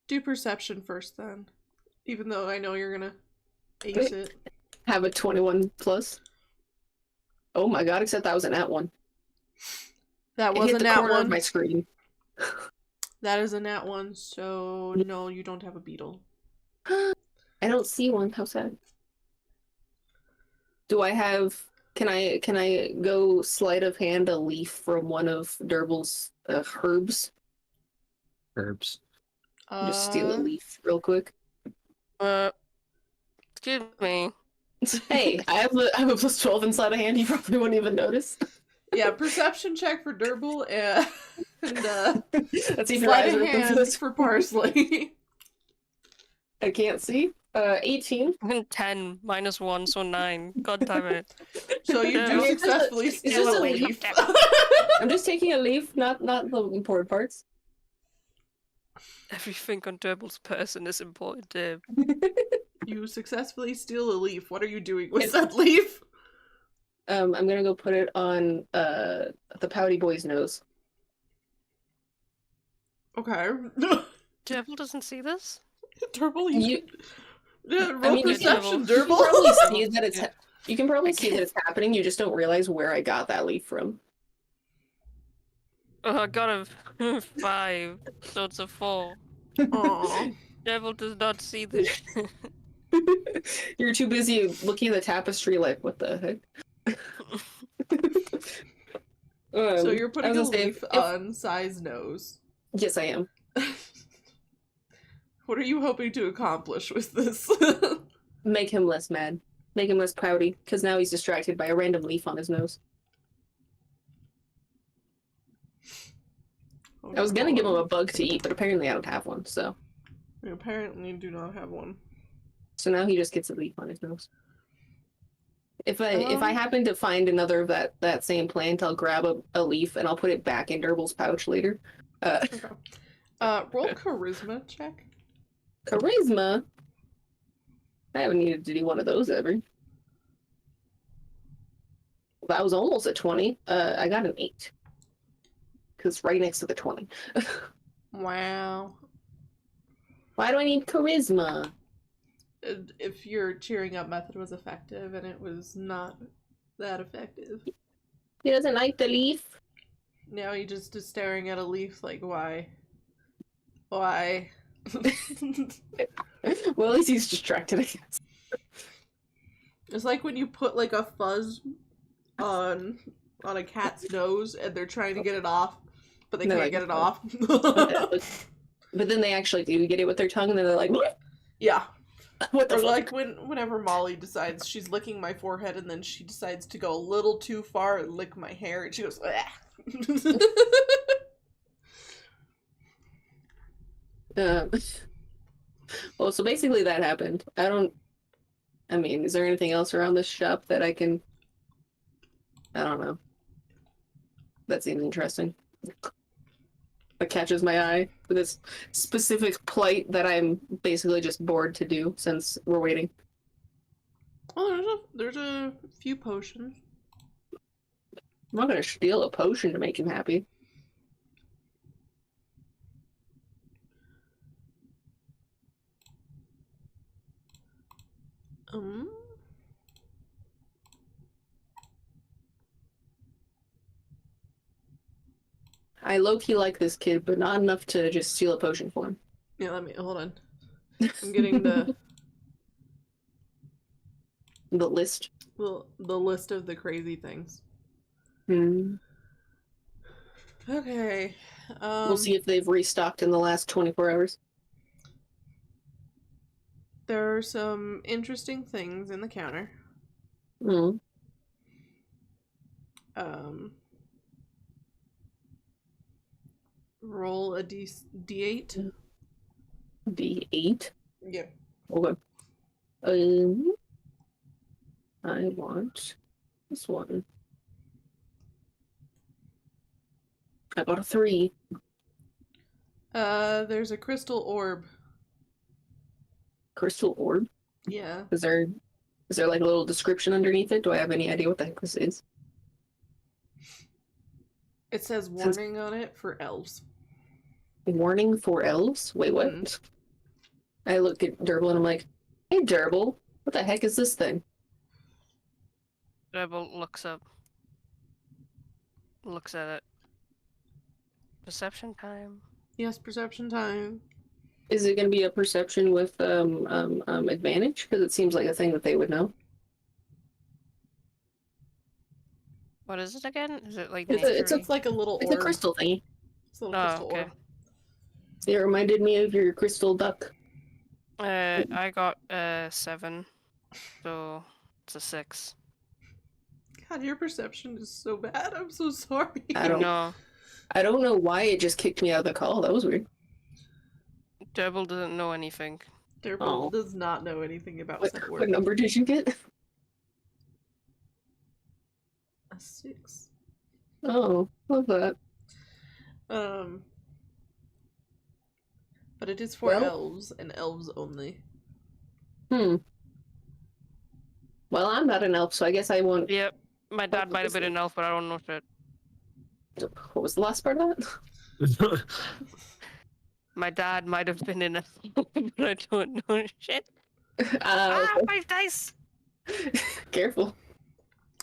Do perception first then. Even though I know you're gonna ace it. Have a 21 plus. Oh my god, except that was a nat one. That It was hit a the nat corner of one. my screen. That is a nat one, so no, you don't have a beetle. I don't see one. How sad. Do I have? Can I go sleight of hand a leaf from one of Durbul's herbs? Herbs. Just steal a leaf real quick. Excuse me. Hey, I have a plus 12 in sleight of hand. You probably wouldn't even notice. Yeah, perception check for Durbul and Let's see if your sleight eyes of are open for hand this. for Parsley. I can't see. 18. 10 minus 1, so 9. God damn it. So you Yeah. do It's successfully just steal a a leaf. leaf. I'm just taking a leaf, not the important parts. Everything on Durbul's person is important to him. You successfully steal a leaf. What are you doing with that leaf? I'm gonna go put it on the pouty boy's nose. Okay. Durbul doesn't see this? Durbul, You- roll I mean, perception, You can Durbul. probably see that it's you can probably see that it's happening. You just don't realize where I got that leaf from. Oh, I got a 5, so it's a 4. Aw. Durbul does not see this. You're too busy looking at the tapestry, like what the heck. So you're I putting was a gonna say, leaf if- on Sighe's nose. Yes, I am. What are you hoping to accomplish with this? Make him less mad. Make him less pouty, because now he's distracted by a random leaf on his nose. I was gonna give him a bug to eat, but apparently I don't have one, so. We apparently do not have one. So now he just gets a leaf on his nose. If I happen to find another of that same plant, I'll grab a leaf and I'll put it back in Durbul's pouch later. Okay. Roll charisma check. Charisma? I haven't needed to do one of those ever. That was almost a 20. I got an 8. Because right next to the 20. Wow. Why do I need charisma? If your cheering up method was effective and it was not that effective. He doesn't like the leaf. Now he just is staring at a leaf like, why? Why? Well, at least he's distracted, I guess. It's like when you put like a fuzz on a cat's nose and they're trying to get it off, but they They're can't like, get it off. But then they actually do get it with their tongue and then they're like, "Bleh." Yeah. What the Or fuck? like whenever Molly decides she's licking my forehead and then she decides to go a little too far and lick my hair and she goes, Um, well, so basically that happened. I mean, is there anything else around this shop that I don't know. That seems interesting. That catches my eye for this specific plight that I'm basically just bored to do since we're waiting. Oh, there's a few potions. I'm not gonna steal a potion to make him happy. I low-key like this kid, but not enough to just steal a potion for him. Yeah, hold on. I'm getting the The list. the list of the crazy things. Hmm. Okay. We'll see if they've restocked in the last 24 hours. There are some interesting things in the counter. Hmm. Roll a D8. D8? Yep. Okay. I want this one. I got a 3. There's a crystal orb. Crystal orb? Yeah. Is there like a little description underneath it? Do I have any idea what the heck this is? It says warning on it for elves. Warning for elves? Wait, what? Mm. I look at Durbul and I'm like, hey Durbul, what the heck is this thing? Durbul looks at it. Perception time. Yes, perception time. Is it going to be a perception with advantage? Because it seems like a thing that they would know. What is it again? Is it like It's like a little It's orb. a crystal thingy. It's a little crystal okay. orb. It reminded me of your crystal duck. I got 7, so it's a 6. God, your perception is so bad. I'm so sorry. I don't know why it just kicked me out of the call. That was weird. Durbul doesn't know anything. Durbul does not know anything about What number did you get? A 6. Oh, love that. But it is for elves and elves only. Well, I'm not an elf, so I guess I won't. Yep. My dad might have been an elf, but I don't know shit. What was the last part of that? My dad might have been an elf, but I don't know shit. Okay. 5 dice! Careful.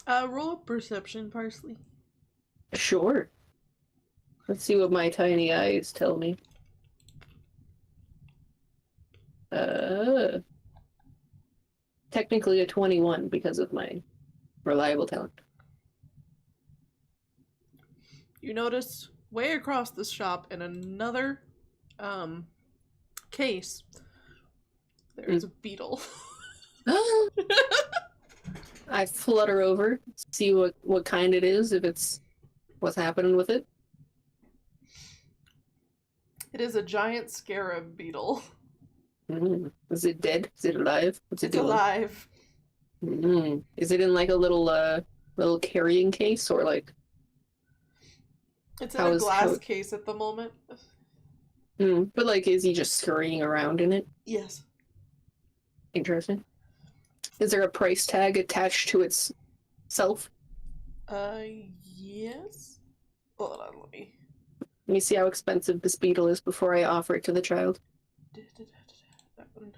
Roll a perception, Parsley. Sure. Let's see what my tiny eyes tell me. Technically a 21 because of my reliable talent. You notice way across the shop in another case there is a beetle. I flutter over, see what kind it is, if it's what's happening with it. It is a giant scarab beetle. Is it dead? Is it alive? What's it It's doing? alive. Is it in like a little carrying case or like? It's in a glass case at the moment. But like, is he just scurrying around in it? Yes. Interesting. Is there a price tag attached to its self? Yes. Hold on, let me see how expensive this beetle is before I offer it to the child. That one.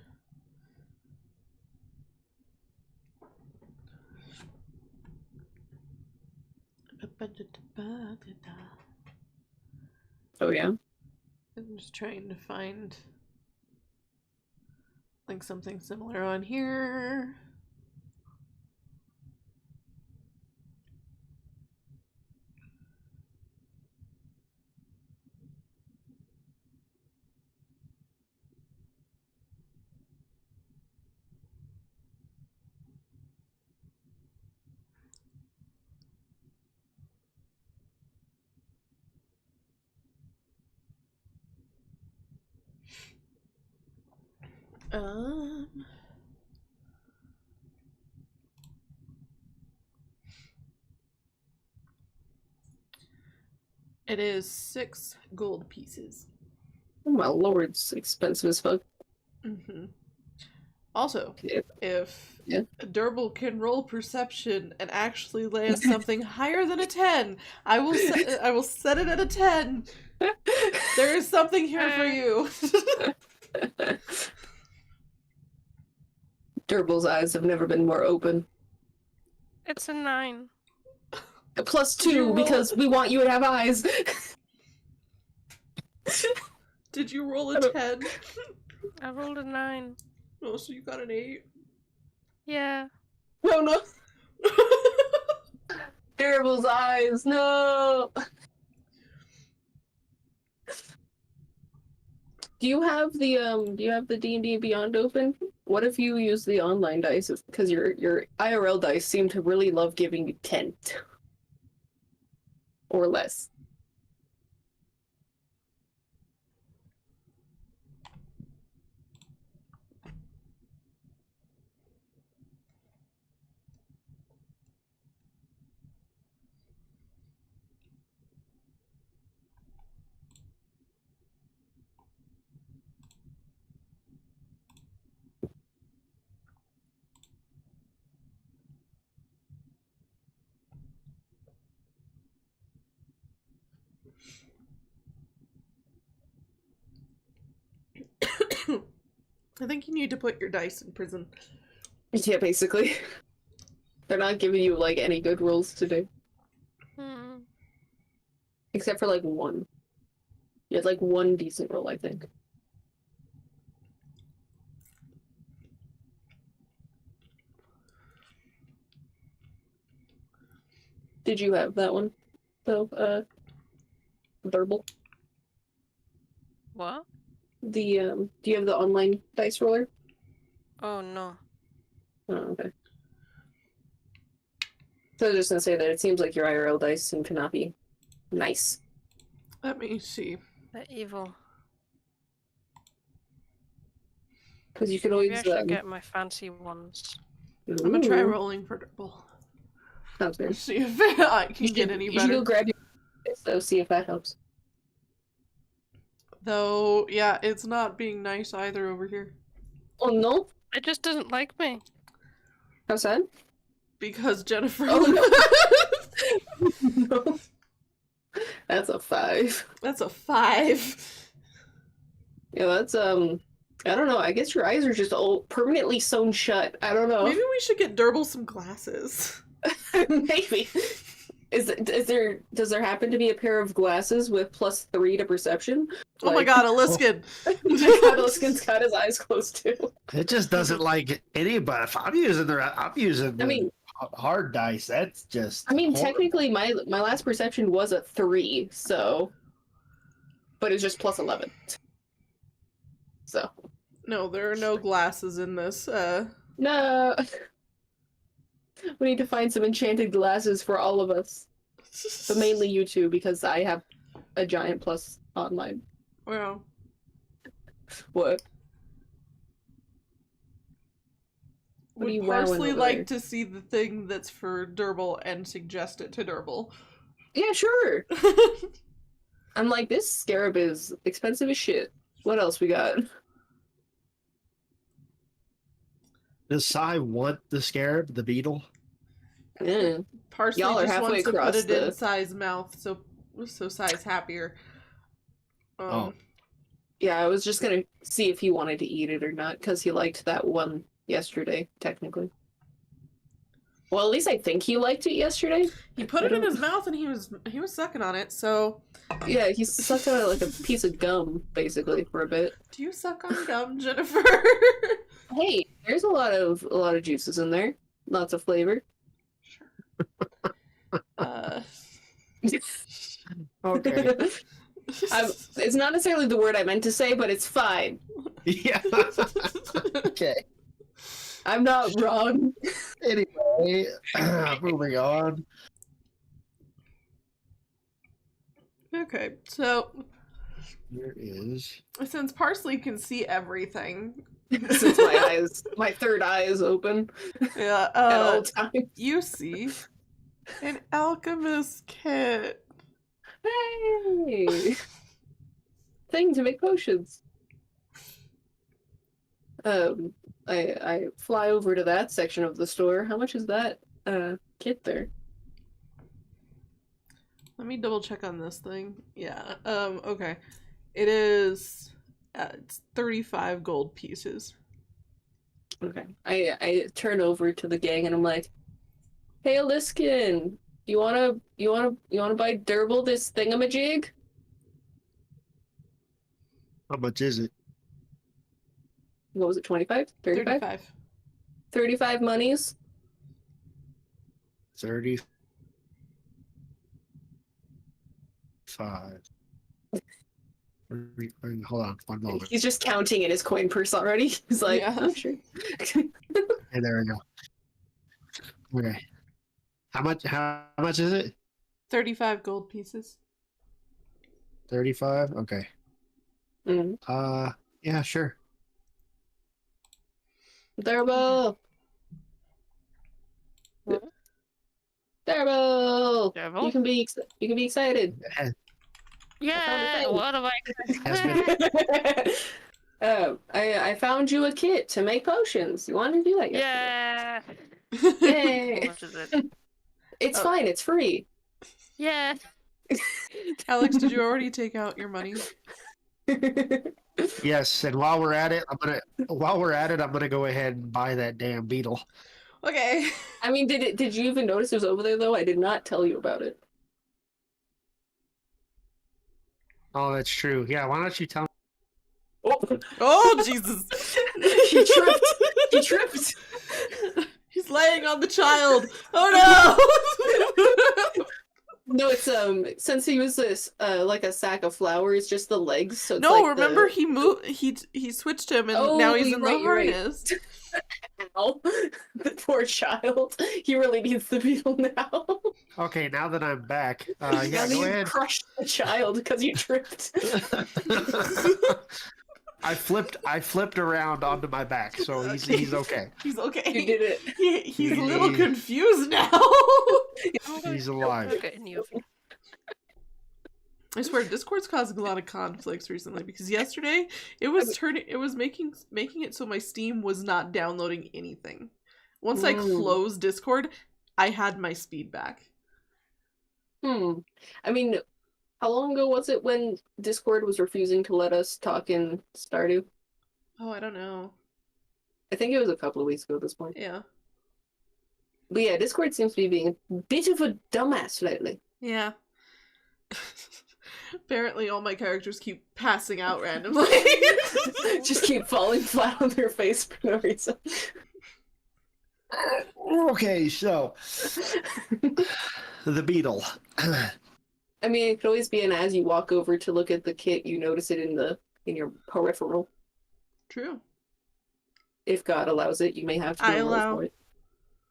Oh yeah. I'm just trying to find like something similar on here. Um. It is 6 gold pieces. Oh my lord, it's expensive as fuck. Mm-hmm. Also, Yeah. if Yeah. Durbul can roll perception and actually land something higher than a 10, I will set it at a 10. There is something here for you. Durbul's eyes have never been more open. It's a 9. A plus Did you 2 roll- because we want you to have eyes. Did you roll a 10? I rolled a 9. Oh, so you got an 8? Yeah. No. Durbul's eyes, no. Do you have the D&D Beyond open? What if you use the online dice? Because your IRL dice seem to really love giving you 10 or less. I think you need to put your dice in prison. Yeah, basically. They're not giving you like any good rolls today. Except for like one. You had like one decent roll, I think. Did you have that one? So, Durbul? What? Do you have the online dice roller? Oh, no. Oh, okay. So I was just gonna say that it seems like your IRL dice seem to not be nice. Let me see. They're evil. Because you could Maybe always I should get my fancy ones. I'm gonna try Ooh, rolling for Durbul. sounds good. See if I can get any You should go better. grab your so see if that helps. Though, yeah, it's not being nice either over here. Oh no! It just doesn't like me. How sad? Because Jennifer... Oh, no. That's a 5. That's a 5. Yeah, that's I don't know. I guess your eyes are just all permanently sewn shut. I don't know. Maybe we should get Durbul some glasses. Maybe. Does there happen to be a pair of glasses with +3 to perception? Oh my god, Aliskan! Aliskan's got his eyes closed too. It just doesn't like anybody. If I'm using I mean, hard dice. That's just. horrible. technically, my last perception was a 3, so, but it's just +11. So. No, there are no glasses in this. No. We need to find some enchanted glasses for all of us, but mainly you two because I have a giant plus online. Wow. What? What are Would you wowing Parsley over like there? to see the thing that's for Durbul and suggest it to Durbul? Yeah, sure. I'm like, this scarab is expensive as shit. What else we got? Does Sighe want the scarab, the beetle? Yeah. Parsley Y'all are just halfway wants to put across it in the- Sighe's mouth, so Sighe's happier. Oh. Yeah, I was just gonna see if he wanted to eat it or not, because he liked that one yesterday, technically. Well, at least I think he liked it yesterday. He put it in his mouth and he was sucking on it. So, Yeah, he sucked on it like a piece of gum, basically, for a bit. do you suck on gum, Jennifer? Hey, there's a lot of juices in there, lots of flavor. Okay. It's not necessarily the word I meant to say, but it's fine. Yeah. Okay. I'm not wrong. Anyway, moving on. Okay, so Here is. since Parsley can see everything, Since my third eye is open Yeah. at all times. You see an alchemist kit. Hey! Thing to make potions. I fly over to that section of the store. How much is that kit there? Let me double check on this thing. Yeah. Okay. It is. It's 35 gold pieces. Okay. I turn over to the gang and I'm like, "Hey, Aliskan, you wanna buy Durbul this thingamajig?" How much is it? What was it? 25? 35? 35. 35 monies. 35. Hold on, one moment. He's just counting in his coin purse already. He's like, Yeah. "Oh, sure." Hey, there we go. Okay. How much is it? 35 gold pieces. 35? Okay. Mm. Yeah, sure. Durbul! Durbul! Durbul? You can be excited. Yeah, what have Has been- I found you a kit to make potions. You want to do that? Yeah. Yay! How much is it? It's fine. It's free. Yeah. Alex, did you already take out your money? Yes, and while we're at it, I'm gonna go ahead and buy that damn beetle. Okay. I mean, did you even notice it was over there though? I did not tell you about it. Oh, that's true. Yeah, why don't you tell me? Oh, Oh, Jesus. he tripped. He tripped. He's laying on the child. Oh no. No, it's since he was this like a sack of flour, it's just the legs. So it's No, like remember he moved. He switched him, and now he's in the harness. Ow. The poor child. He really needs the beetle now. Okay, now that I'm back, Now yeah, that go you ahead. crushed the child because you tripped. I flipped around onto my back, so he's okay. He's okay. You did it. He's a little confused now. He's alive. Okay, you. I swear, Discord's causing a lot of conflicts recently because yesterday it was making it so my Steam was not downloading anything. Once I closed Discord, I had my speed back. I mean, how long ago was it when Discord was refusing to let us talk in Stardew? Oh, I don't know. I think it was a couple of weeks ago at this point. Yeah. But yeah, Discord seems to be being a bit of a dumbass lately. Yeah. Apparently all my characters keep passing out randomly. Just keep falling flat on their face for no reason. Okay, so the beetle. I mean, it could always be an as you walk over to look at the kit, you notice it in your peripheral. True. If God allows it, you may have to do a roll for it.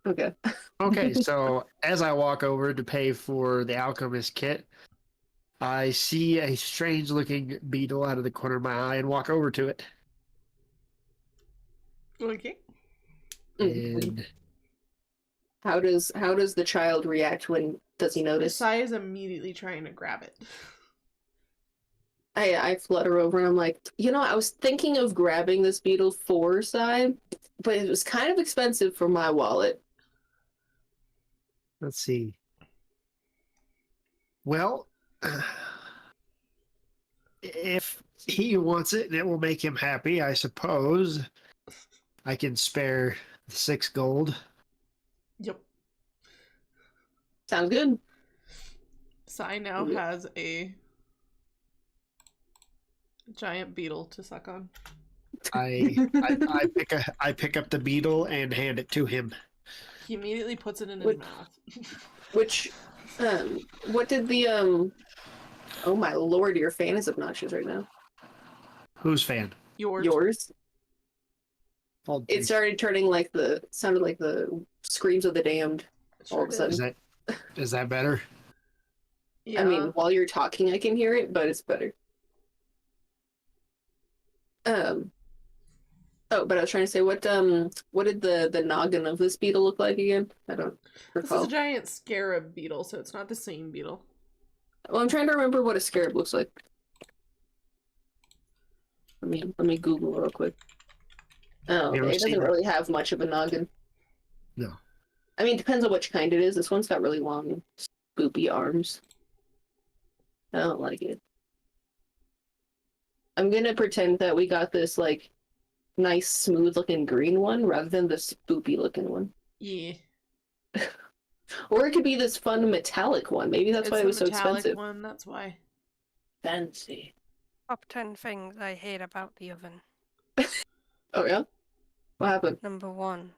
Okay. Okay, so as I walk over to pay for the alchemist kit, I see a strange-looking beetle out of the corner of my eye and walk over to it. Okay. And how does the child react when does he notice? Sighe is immediately trying to grab it. I flutter over and I'm like, I was thinking of grabbing this beetle for Sighe, but it was kind of expensive for my wallet. let's see. Well, if he wants it and it will make him happy, I suppose I can spare 6 gold. Yep. Sounds good. Sighe now has a giant beetle to suck on. I pick up the beetle and hand it to him. He immediately puts it in his mouth. Which, what did the oh my lord, your fan is obnoxious right now. Whose fan? Yours. Oh, It started turning sounded like the screams of the damned all of a sudden. Is that better? Yeah. I mean, while you're talking, I can hear it, but it's better. Oh, but I was trying to say, what did the noggin of this beetle look like again? I don't This is recall. a giant scarab beetle, so it's not the same beetle. Well, I'm trying to remember what a scarab looks like. Let me Google real quick. Oh, You ever okay. It doesn't seen it? really have much of a noggin. No. I mean, it depends on which kind it is. This one's got really long, spoopy arms. I don't like it. I'm gonna pretend that we got this, like, nice, smooth-looking green one rather than the spoopy-looking one. Yeah. Or it could be this fun metallic one. Maybe that's why it was so expensive. One, that's why. Fancy. Top 10 things I hate about the oven. Oh, yeah? What happened? Number 1.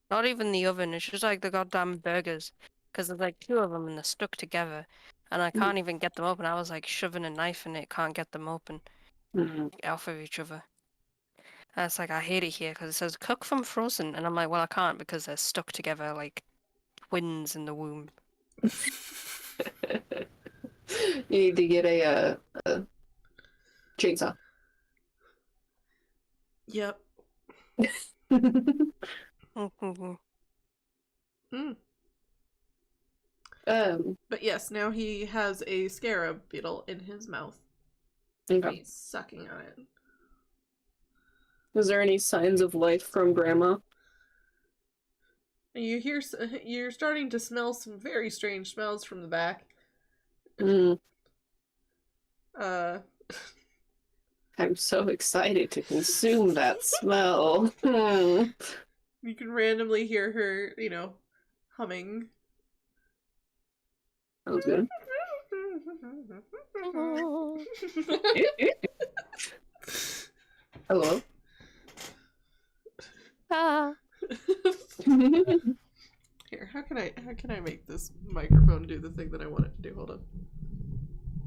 Not even the oven, it's just like the goddamn burgers. Because there's like 2 of them and they're stuck together. And I can't even get them open. I was like shoving a knife in it, can't get them open. Off of each other. And it's like, I hate it here because it says cook from frozen. And I'm like, well, I can't because they're stuck together like twins in the womb. You need to get a chainsaw. Yep. But yes, now he has a scarab beetle in his mouth. Okay. He's sucking on it. Was there any signs of life from Grandma? You're starting to smell some very strange smells from the back. I'm so excited to consume that smell. You can randomly hear her, humming. That was good. Hello. Here, how can I make this microphone do the thing that I want it to do? Hold on.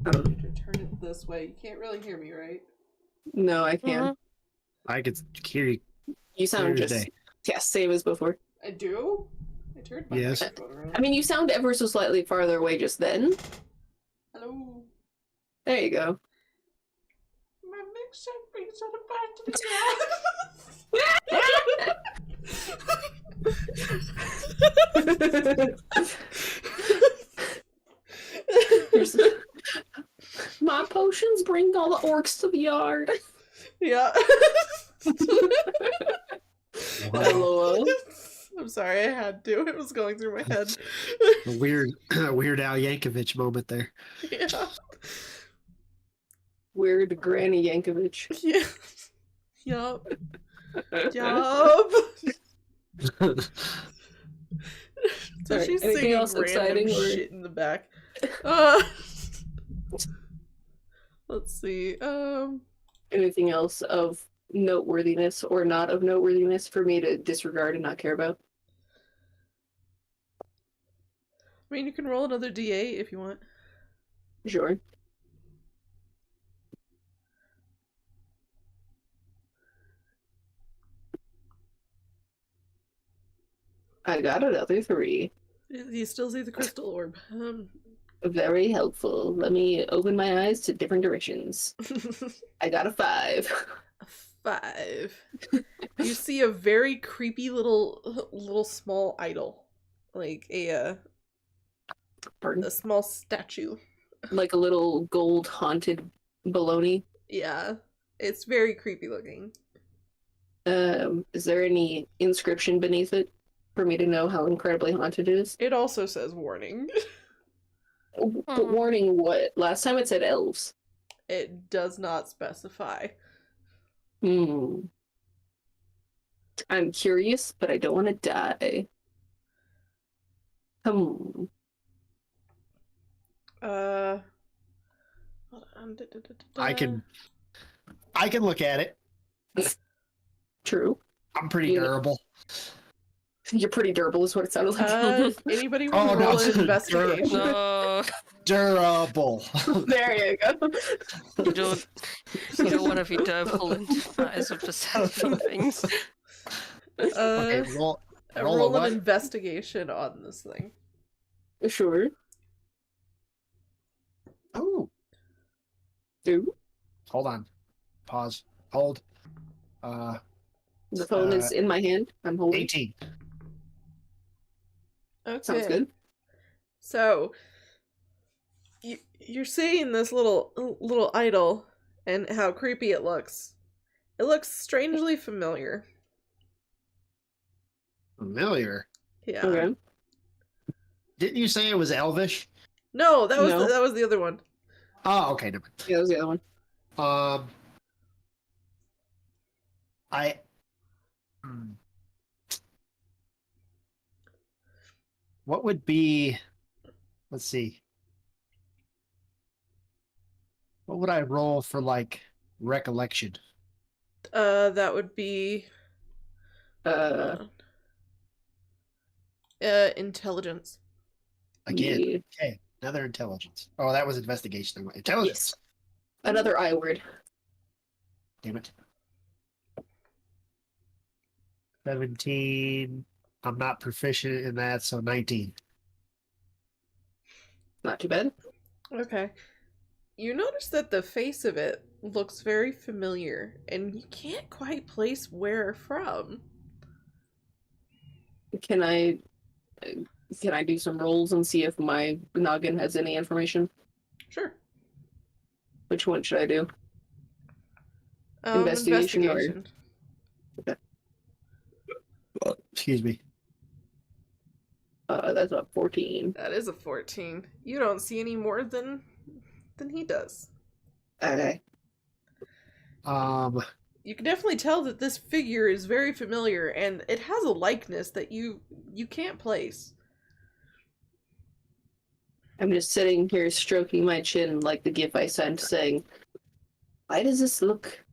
I need to turn it this way. You can't really hear me, right? No, I can't. I could hear you. You sound just same as before. I do? I turned my microphone around. I mean, you sound ever so slightly farther away just then. Hello. There you go. My mixer brings on a My potions bring all the orcs to the yard. Yeah. LOL. I'm sorry, I had to. It was going through my head. A weird Al Yankovic moment there. Yeah. Weird Granny Yankovic. Yeah. Yup. Yup. So Sorry, she's anything singing else random exciting, or- shit in the back. Let's see. Anything else of noteworthiness or not of noteworthiness for me to disregard and not care about? I mean, you can roll another D8 if you want. Sure. I got another 3. You still see the crystal orb. Very helpful. Let me open my eyes to different directions. I got a 5. A 5. You see a very creepy little small idol, like a small statue, like a little gold haunted baloney. Yeah, it's very creepy looking. Is there any inscription beneath it for me to know how incredibly haunted it is? It also says warning. But warning what? Last time it said elves. It does not specify. I'm curious, but I don't want to die. Hold on. I can look at it. True. I'm pretty durable. You're pretty durable is what it sounded like. Anybody want to roll an investigation? No. Durable. There you go. You don't want to be durable and eyes of perception things. Okay, roll roll what? an investigation on this thing. Sure. Oh. Do. Hold on. Pause. Hold. The phone is in my hand. I'm holding. 18. Okay. Sounds good. So you're seeing this little idol and how creepy it looks. It looks strangely familiar. Familiar? Yeah. Okay. Didn't you say it was elvish? No, that was No. that was the other one. Oh, okay. Never Yeah, that was the other one. mind. I. What would be? Let's see. What would I roll for like recollection? That would be intelligence. Again. Yeah. Okay. Another intelligence. Oh, that was investigation. Intelligence. Yes. Another I word. Damn it. 17. I'm not proficient in that, so 19. Not too bad. Okay. You notice that the face of it looks very familiar, and you can't quite place where from. Can I do some rolls and see if my noggin has any information? Sure. Which one should I do? Investigation or- Excuse me. That's a 14. That is a 14. You don't see any more than he does. Okay. You can definitely tell that this figure is very familiar, and it has a likeness that you can't place. I'm just sitting here stroking my chin like the gif I sent saying, why does this look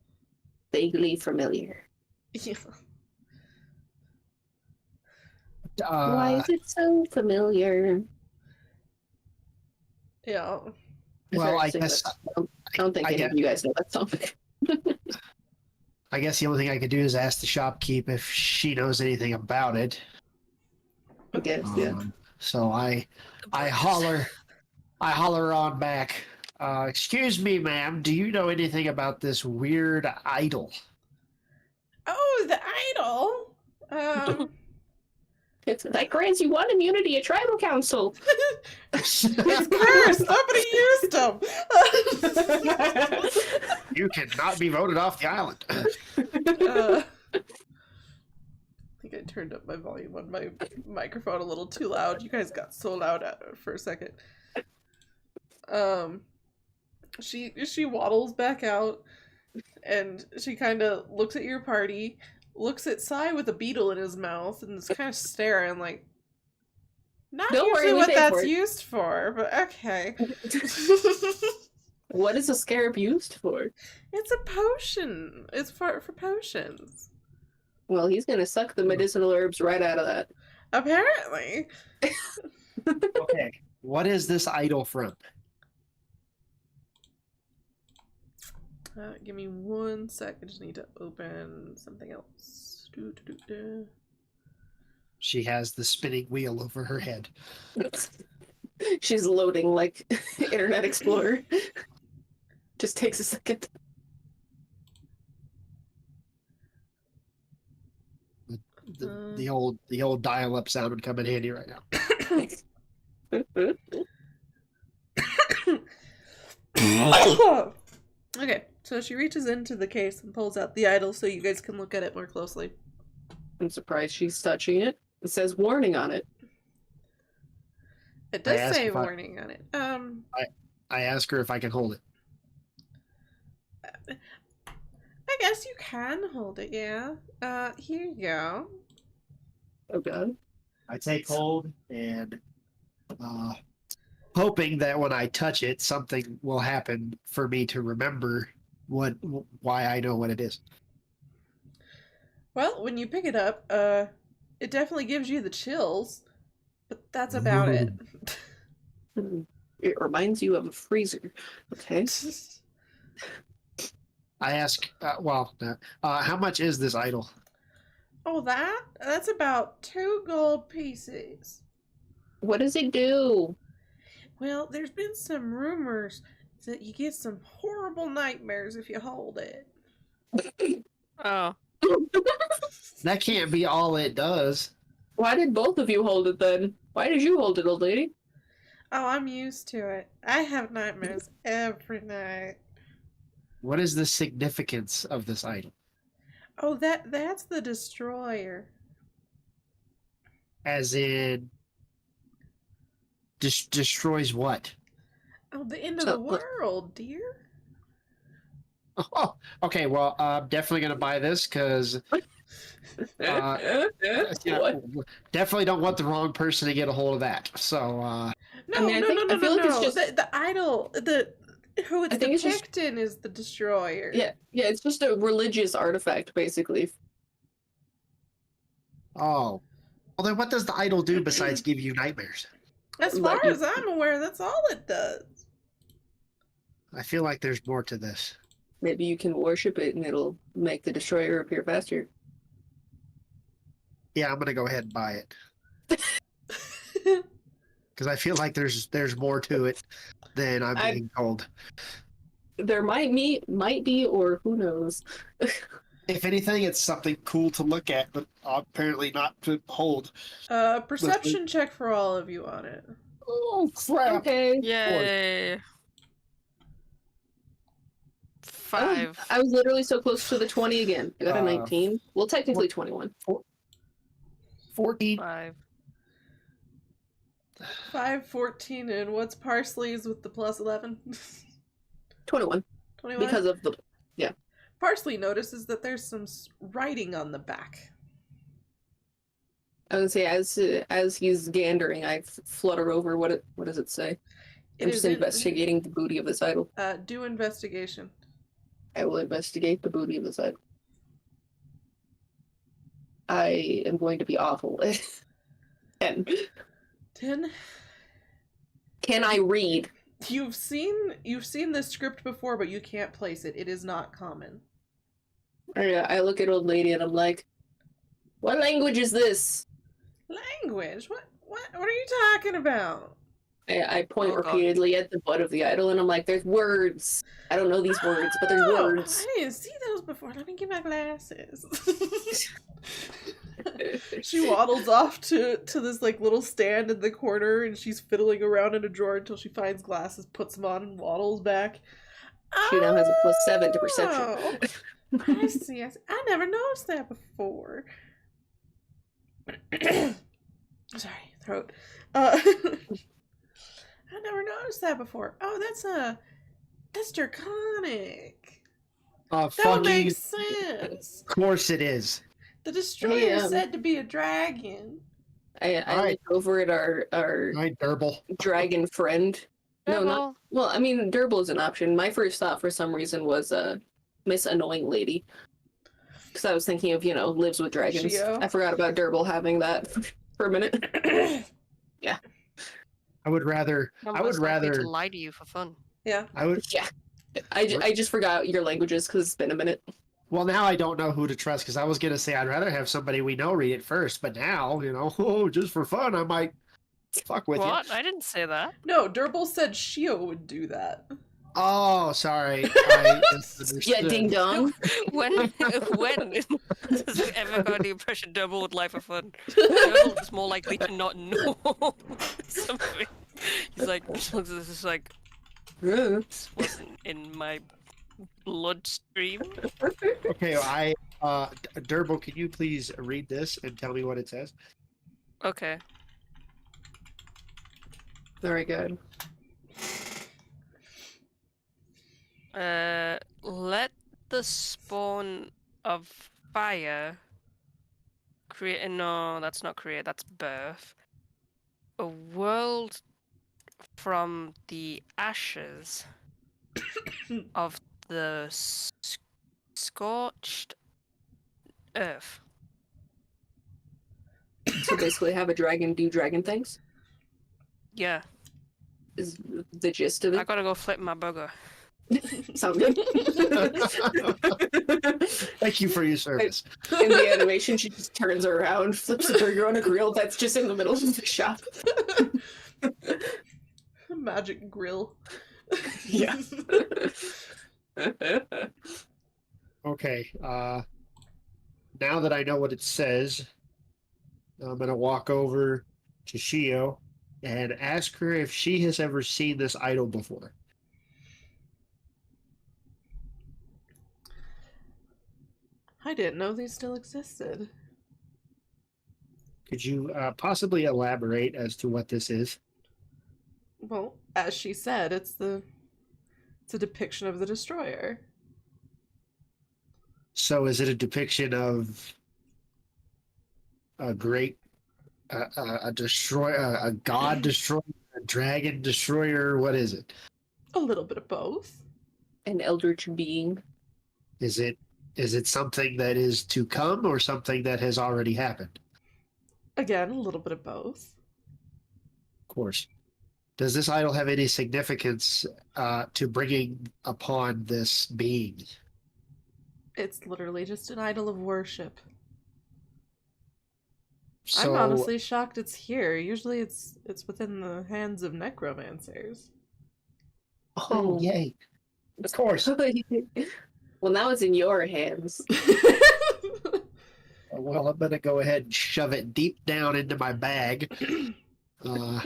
vaguely familiar? Yeah. Why is it so familiar? Yeah. Well, I guess I don't think any of you guys know that song. I guess the only thing I could do is ask the shopkeep if she knows anything about it. I guess, yeah. So I holler on back. Excuse me, ma'am. Do you know anything about this weird idol? Oh, the idol. It's that grants you one immunity at tribal council. It's cursed. Somebody used them. You cannot be voted off the island. I think I turned up my volume on my microphone a little too loud. You guys got so loud for a second. She waddles back out, and she kind of looks at your party, looks at Sighe with a beetle in his mouth, and is kind of staring like, not Don't usually worry, what that's used for, but okay. What is a scarab used for? It's a potion. It's for potions. Well, he's gonna suck the medicinal herbs right out of that. Apparently. Okay. What is this idol from? Give me 1 sec. I just need to open something else. She has the spinning wheel over her head. She's loading like Internet Explorer. Just takes a second. The old dial-up sound would come in handy right now. Okay, so she reaches into the case and pulls out the idol so you guys can look at it more closely. I'm surprised she's touching it. It says warning on it. It does say warning on it. I ask her if I can hold it. I guess you can hold it, yeah. Here you go. Oh god. I take hold and hoping that when I touch it, something will happen for me to remember why I know what it is. Well, when you pick it up, it definitely gives you the chills, but that's about it. It reminds you of a freezer. Okay. I ask, how much is this idol? Oh, that's about 2 gold pieces. What does it do? Well, there's been some rumors that you get some horrible nightmares if you hold it. Oh, That can't be all it does. Why did both of you hold it then? Why did you hold it, old lady? Oh, I'm used to it. I have nightmares every night. What is the significance of this item? Oh, that's the destroyer. As in, destroys what? Oh, the end of So, the world, dear. Oh, okay. Well, I'm definitely gonna buy this because definitely don't want the wrong person to get a hold of that. So, No, I mean, I feel like it's just the idol. Who it's I think it's just- depicted is the destroyer. yeah, it's just a religious artifact, basically. oh, well, then what does the idol do besides give you nightmares? As far as I'm aware, that's all it does. I feel like there's more to this. Maybe you can worship it and it'll make the destroyer appear faster. Yeah, I'm gonna go ahead and buy it because I feel like there's more to it than I'm being told. There might be, or who knows. If anything, it's something cool to look at, but apparently not to hold. Perception check for all of you on it. Oh crap! Okay. Yay. 5. I was literally so close to the 20 again. I got a 19. Well, technically 21. 14. 5. 5, 14, and what's Parsley's with the plus 11? 21. 21? Because of the... Parsley notices that there's some writing on the back. I would say as he's gandering, I flutter over what does it say? I'm just investigating the booty of this idol. Do investigation. I will investigate the booty of this idol. I am going to be awful. 10. 10. Can I read? You've seen this script before, but you can't place it. It is not common. I look at old lady and I'm like, what language is this? Language? What are you talking about? I point Oh, God. repeatedly at the butt of the idol and I'm like, there's words. I don't know these words, but there's words. I didn't see those before. Let me get my glasses. She waddles off to this like little stand in the corner, and she's fiddling around in a drawer until she finds glasses, puts them on, and waddles back. She now has a +7 to perception. I see. I never noticed that before. Sorry, throat. I never noticed that before. Oh, that's draconic. That Fucking makes sense. Of course it is. The destroyer is said to be a dragon. I look over at our Right, Durbul. dragon friend. No, not well. I mean, Durbul is an option. My first thought, for some reason, was Miss Annoying Lady, because I was thinking of lives with dragons. Shio? I forgot about Durbul having that for a minute. Yeah, I would rather. I would rather. to lie to you for fun. Yeah. I would. yeah. I just forgot your languages because it's been a minute. Well, now I don't know who to trust because I was gonna say I'd rather have somebody we know read it first, but now just for fun, I might fuck with What? you. I didn't say that. No, Durbul said Shio would do that. Oh, sorry. I Yeah, ding dong. When has it ever got the impression Durbul would lie for fun? Durbul is more likely to not know something. He's like, this is like, this wasn't in my bloodstream. Okay, Durbul, can you please read this and tell me what it says? Okay. Very good. Let the spawn of fire create. No, that's not create. That's birth. A world from the ashes of the scorched earth. So basically, have a dragon do dragon things. Yeah, Is the gist of I it? gotta go flip my burger. Sounds good. Thank you for your service. In the animation, she just turns around, flips a burger on a grill that's just in the middle of the shop. Magic grill. Yeah. Okay. now that I know what it says, I'm going to walk over to Shio and ask her if she has ever seen this idol before. I didn't know these still existed. Could you possibly elaborate as to what this is? Well, as she said, it's a depiction of the destroyer. So is it a depiction of a great a destroyer, a god destroyer, a dragon destroyer? What is it? A little bit of both. An eldritch being. Is it something that is to come or something that has already happened? Again, a little bit of both. Of course. Does this idol have any significance to bringing upon this being? It's literally just an idol of worship. So, I'm honestly shocked it's here. Usually it's within the hands of necromancers. oh, yay. Of course. Well, now it's in your hands. Well, I'm going to go ahead and shove it deep down into my bag. Well,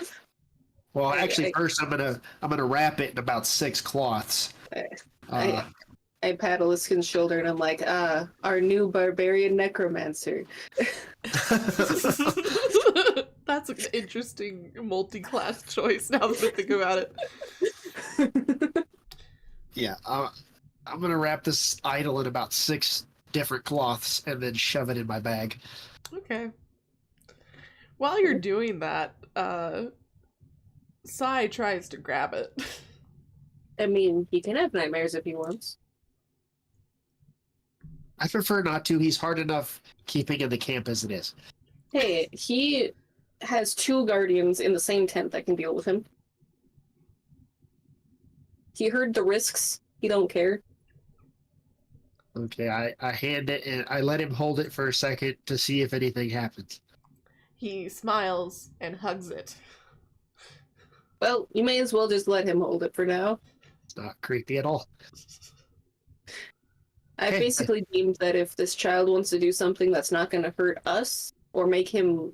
actually, first I'm gonna wrap it in about 6 cloths. I pat Aliskan's shoulder and I'm like, our new barbarian necromancer. That's an interesting multi-class choice now that I think about it. Yeah, I'm gonna wrap this idol in about 6 different cloths and then shove it in my bag. Okay. While you're doing that, Sighe tries to grab it. I mean, he can have nightmares if he wants. I prefer not to. He's hard enough keeping in the camp as it is. Hey, he has 2 guardians in the same tent that can deal with him. He heard the risks. He don't care. Okay, I hand it and I let him hold it for a second to see if anything happens. He smiles and hugs it. Well, you may as well just let him hold it for now. It's not creepy at all. I Okay. basically deemed that if this child wants to do something that's not going to hurt us or make him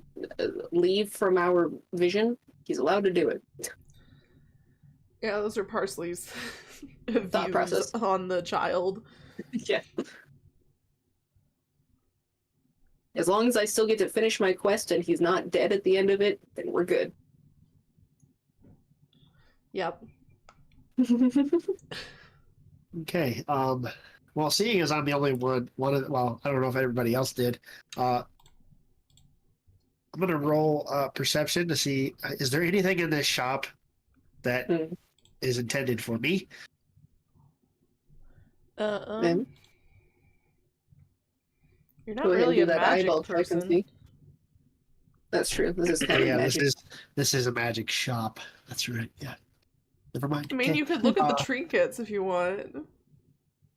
leave from our vision, he's allowed to do it. Yeah, those are Parsley's Thought views process on the child. Yeah. As long as I still get to finish my quest and he's not dead at the end of it, then we're good. Yep. Okay. Well, seeing as I'm the only one of well, I don't know if everybody else did. I'm gonna roll perception to see is there anything in this shop that is intended for me. Then you're not go ahead and really do a that magic eyeball check and person. see. That's true. This is kind of Yeah, magic. this is a magic shop. That's right. Yeah. Never mind. I mean, Okay. you could look at the trinkets if you want.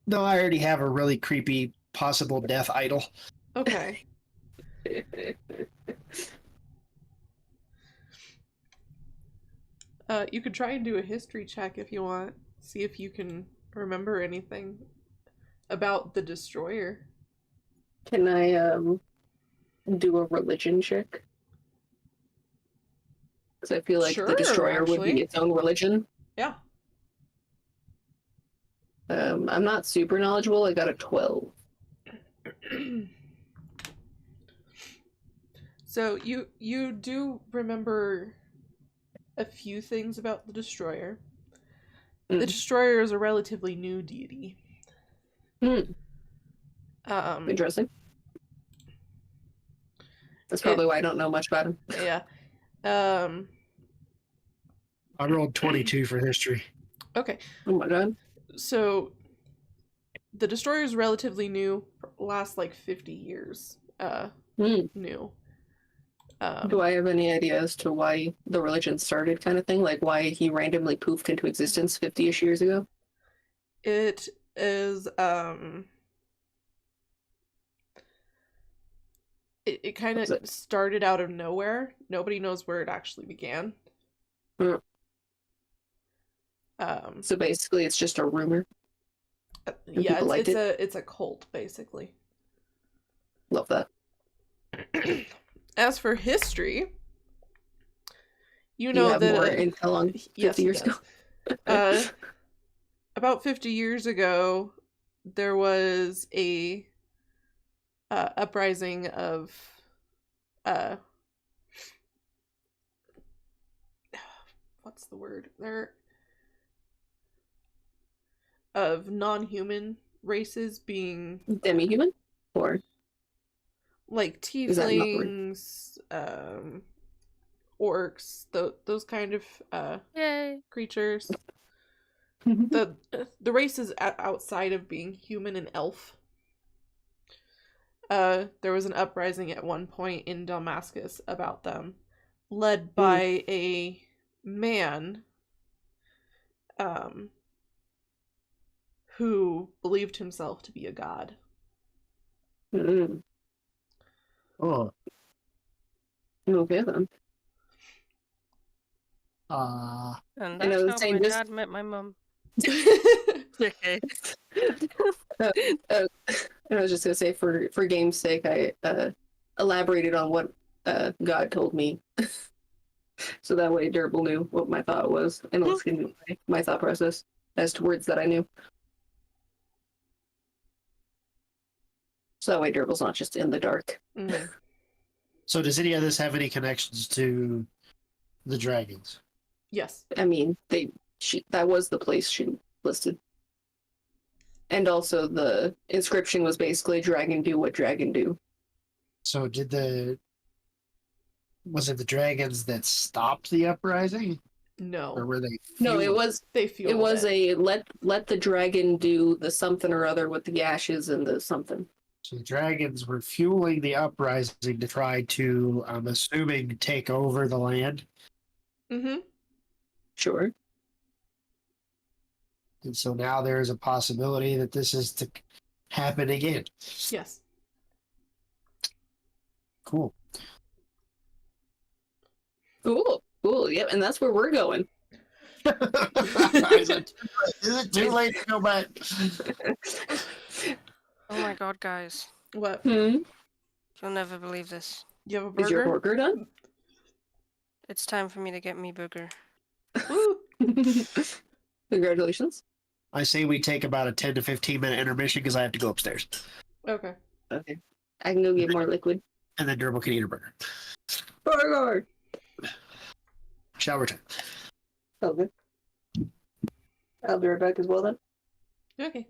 No, I already have a really creepy possible death idol. Okay. You could try and do a history check if you want. See if you can remember anything about the destroyer. Can I do a religion check? Because I feel like Sure, the destroyer would actually. be its own religion. Yeah. I'm not super knowledgeable. I got a 12. So you do remember a few things about the destroyer. The destroyer is a relatively new deity. Interesting. That's probably why I don't know much about him. Yeah. I rolled 22 for history. Okay. Oh my god. So the destroyer is relatively new, lasts like 50 years. New. Do I have any idea as to why the religion started, kind of thing? Like why he randomly poofed into existence 50-ish years ago? It is it kind of started out of nowhere. Nobody knows where it actually began. So basically it's just a rumor. Yeah, people liked it's a cult basically. Love that. As for history, you Do you know have that more intel on 50 yes, he years ago? does. About 50 years ago, there was a uprising of what's the word? There of non-human races being Demi-human? Or like is that not the word? tieflings, orcs, those kind of Yay. creatures. The races outside of being human and elf. There was an uprising at one point in Damascus about them, led by a man who believed himself to be a god. Mm. Oh. Okay then. And And I that's was how saying my this- dad met my mum. Okay. And I was just gonna say, for game's sake, I elaborated on what God told me, so that way Durbul knew what my thought was, and Aliskan knew my thought process as to words that I knew. So that way Durbul's not just in the dark. Mhm. So does any of this have any connections to the dragons? Yes. I mean, that was the place she listed. And also the inscription was basically dragon do what dragon do. So was it the dragons that stopped the uprising? Or No. were they No, fueled? They fueled it was a let the dragon do the something or other with the ashes and the something. So the dragons were fueling the uprising to try to, I'm assuming, take over the land. Mm-hmm. Sure. And so now there is a possibility that this is to happen again. Yes. Cool. Cool. Yep, and that's where we're going. Is it too late to go back? Oh my god, guys. What? Hmm? You'll never believe this. You have a burger? Is your burger done? It's time for me to get me burger. Woo! Congratulations. I say we take about a 10 to 15-minute intermission because I have to go upstairs. Okay. Okay. I can go get more liquid. And then Durbul can eat a burger. Burger! Shower time. Okay. I'll be right back as well then. Okay.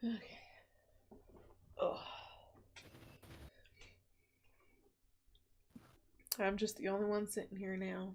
Okay. Oh. I'm just the only one sitting here now.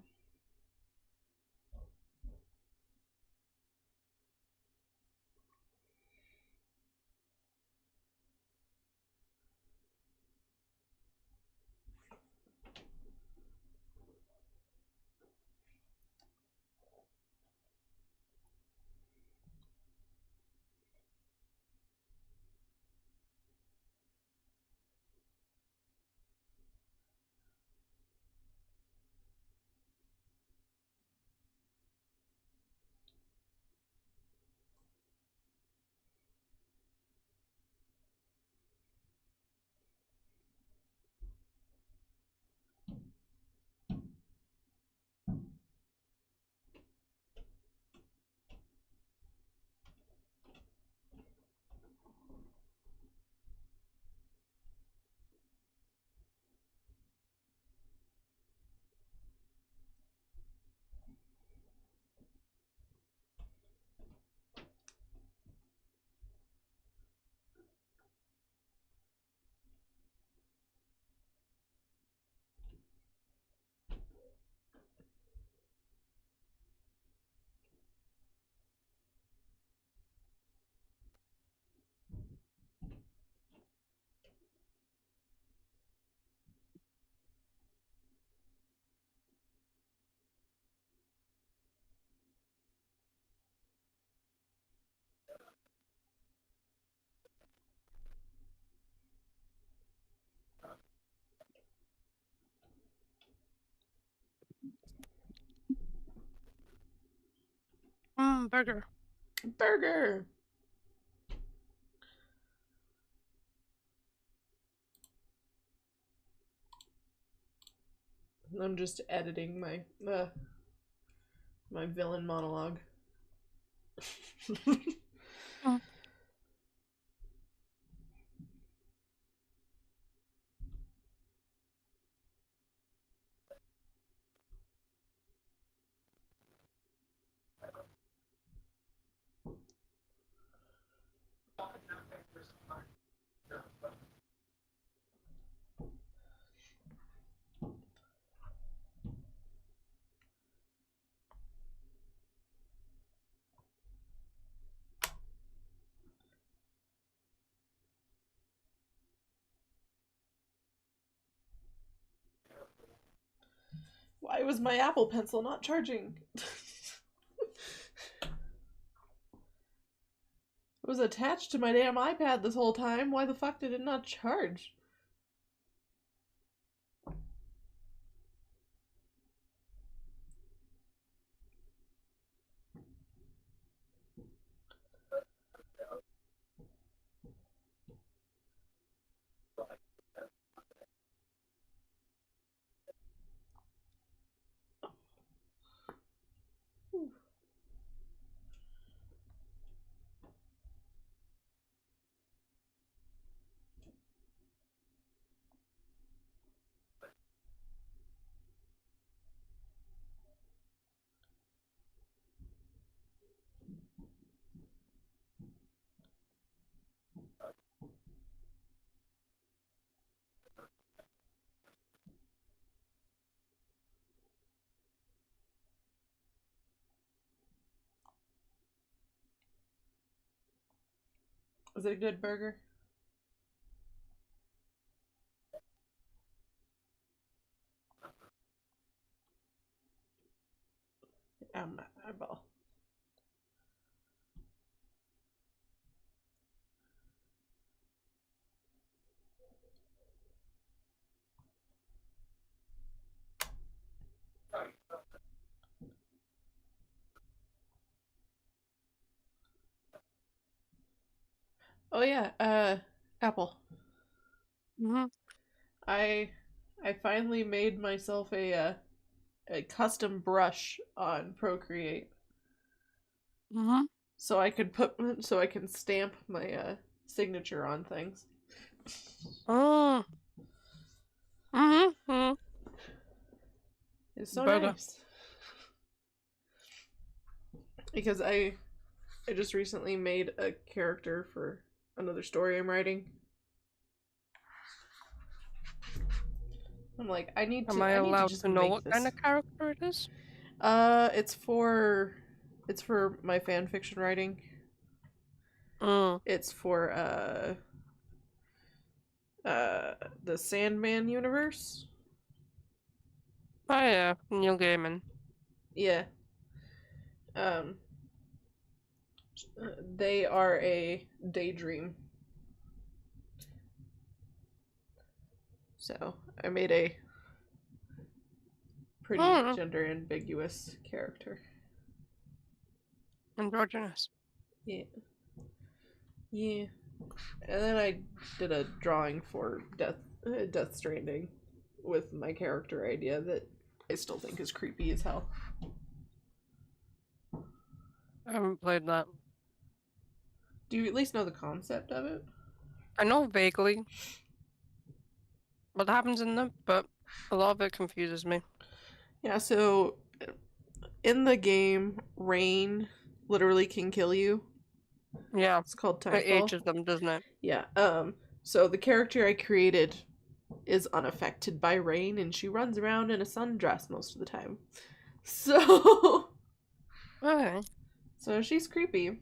Burger. Burger! I'm just editing my my villain monologue. Why was my Apple Pencil not charging? It was attached to my damn iPad this whole time. Why the fuck did it not charge? Was it a good burger? My eyeball. Oh yeah, Apple. Mm-hmm. I finally made myself a custom brush on Procreate. Mm-hmm. So I can stamp my signature on things. Oh. Mm-hmm. It's so Burger. nice. Because I just recently made a character for another story I'm writing. I'm like, I need to. Am I I need to allowed just to know make what this. kind of character it is? It's for my fan fiction writing. It's for the Sandman universe. Oh yeah, Neil Gaiman. Yeah. They are a daydream. So I made a pretty gender ambiguous character. Androgynous. Yeah. Yeah. And then I did a drawing for Death Stranding with my character idea that I still think is creepy as hell. I haven't played that. Do you at least know the concept of it? I know vaguely what happens in them, but a lot of it confuses me. Yeah, so in the game, rain literally can kill you. Yeah. It's called It Timefall. ages them, doesn't it? Yeah. So the character I created is unaffected by rain, and she runs around in a sundress most of the time. So. Okay. So she's creepy.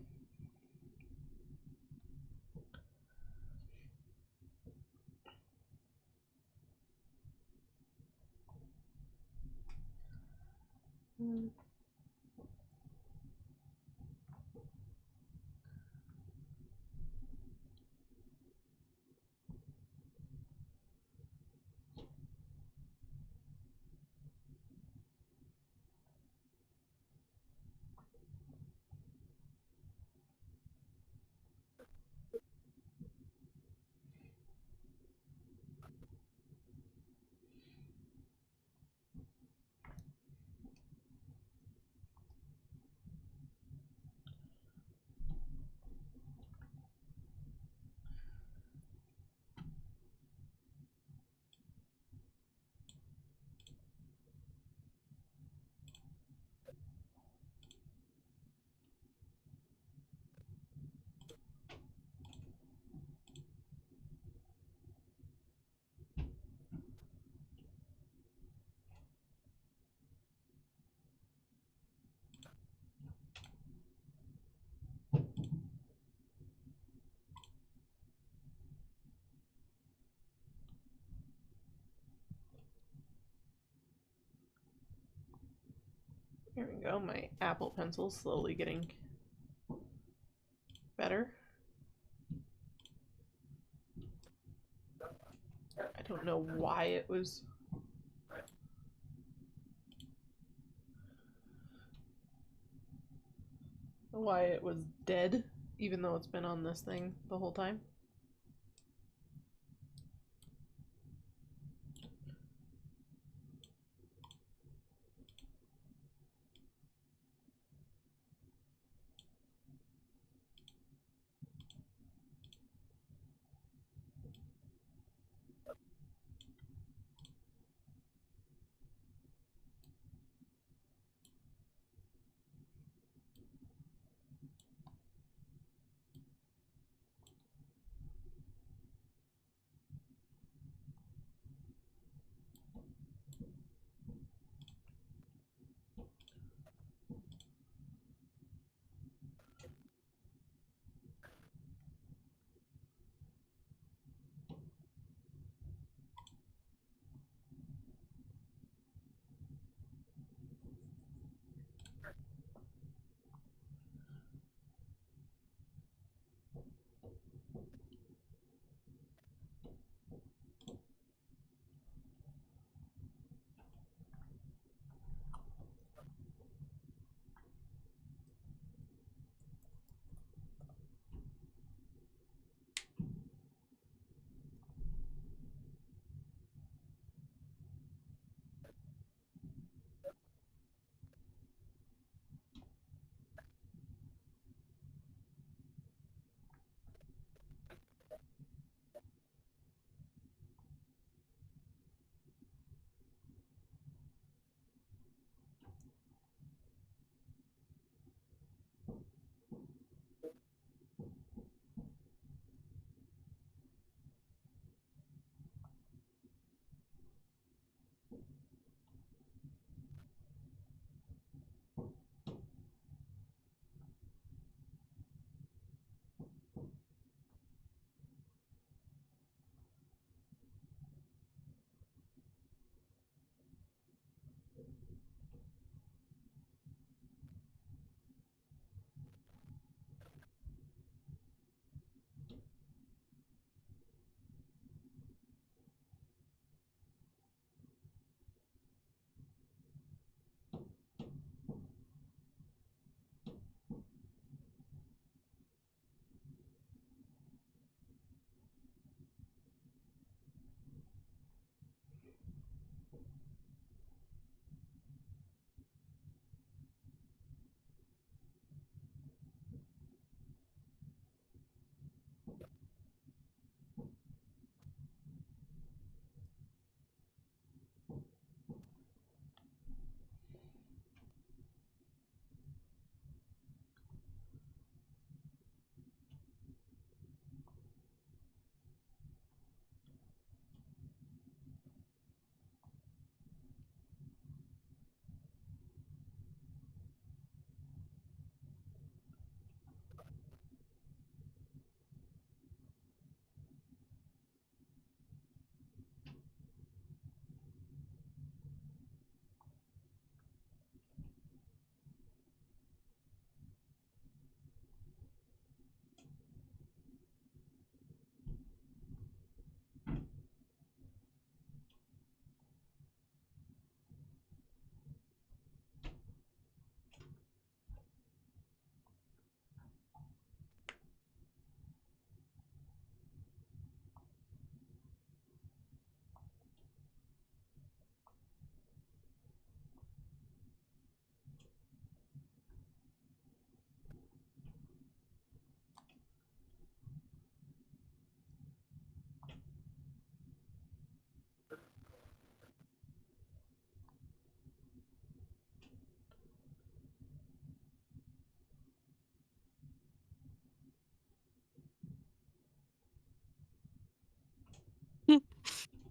Here we go. My Apple Pencil's slowly getting better. I don't know why it was... why it was dead, even though it's been on this thing the whole time.